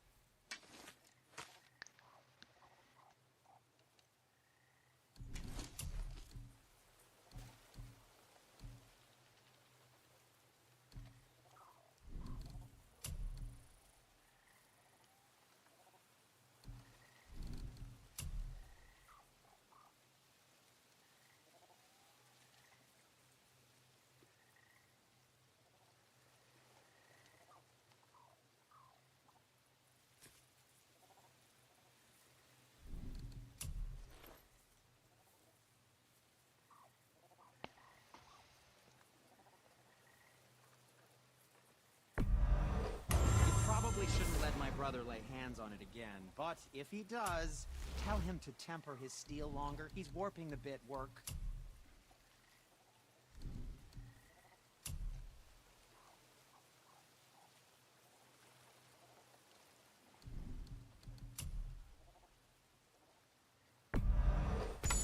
Probably shouldn't let my brother lay hands on it again, but if he does, tell him to temper his steel longer. He's warping the bit work.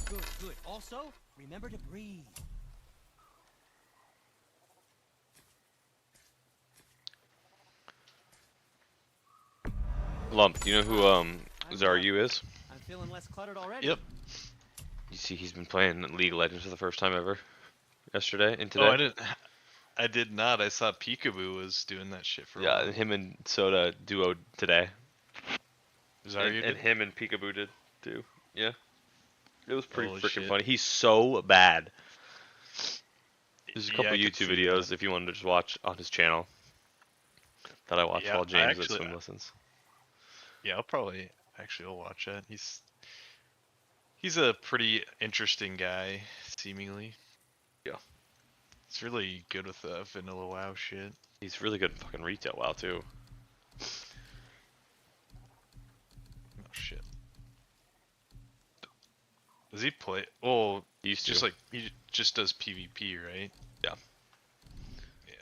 Good, good. Also, remember to breathe. Lump, do you know who Zaryu is? I'm feeling less cluttered already. Yep. You see, he's been playing League of Legends for the first time ever. Yesterday and today. Oh, I did not. I saw Peekaboo was doing that shit for a while. Yeah, him and Soda duo today. Zaryu And him and Peekaboo did too. Yeah. It was pretty Holy freaking shit. funny. He's so bad. There's a couple I could YouTube see videos that. if you wanted to just watch on his channel that I watched Yeah, while James actually- did swim lessons. Yeah, I'll watch that. He's a pretty interesting guy, seemingly. Yeah. He's really good with the vanilla WoW shit. He's really good at fucking retail WoW too. Oh shit. Does he play? Oh, he used just to. like he just does PvP, right? Yeah. Yeah.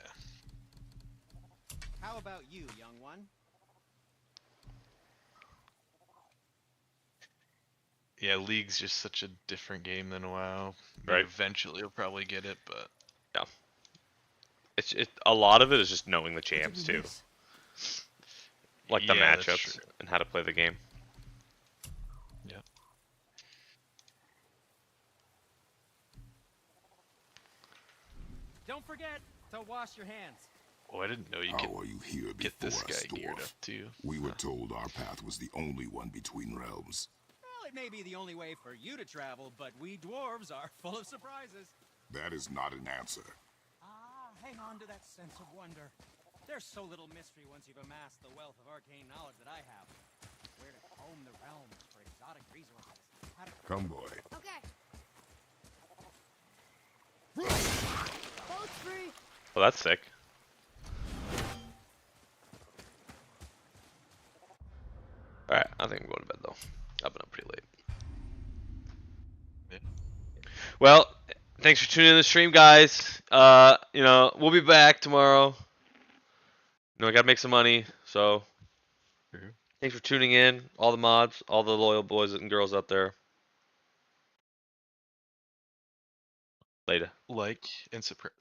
How about you, young one? Yeah, League's just such a different game than WoW. Right. Eventually, you'll probably get it, but yeah. It's a lot of it is just knowing the champs too. Like the Yeah, that's matchups true. and how to play the game. Yeah. Don't forget to wash your hands. Oh, I didn't know you How could are you here get before this us, guy geared dwarf? up too. We were told our path was the only one between realms. Well, it may be the only way for you to travel, but we dwarves are full of surprises. That is not an answer. Ah, hang on to that sense of wonder. There's so little mystery once you've amassed the wealth of arcane knowledge that I have. Where to comb the realms for exotic resources. How to... Come, boy. Okay. Boat's free. Well, that's sick. Alright, I think I'm going to bed though. I've been up pretty late. Well, thanks for tuning in the stream, guys. You know, we'll be back tomorrow. You know, I gotta make some money, so thanks for tuning in, all the mods, all the loyal boys and girls out there. Later. Like and subscribe.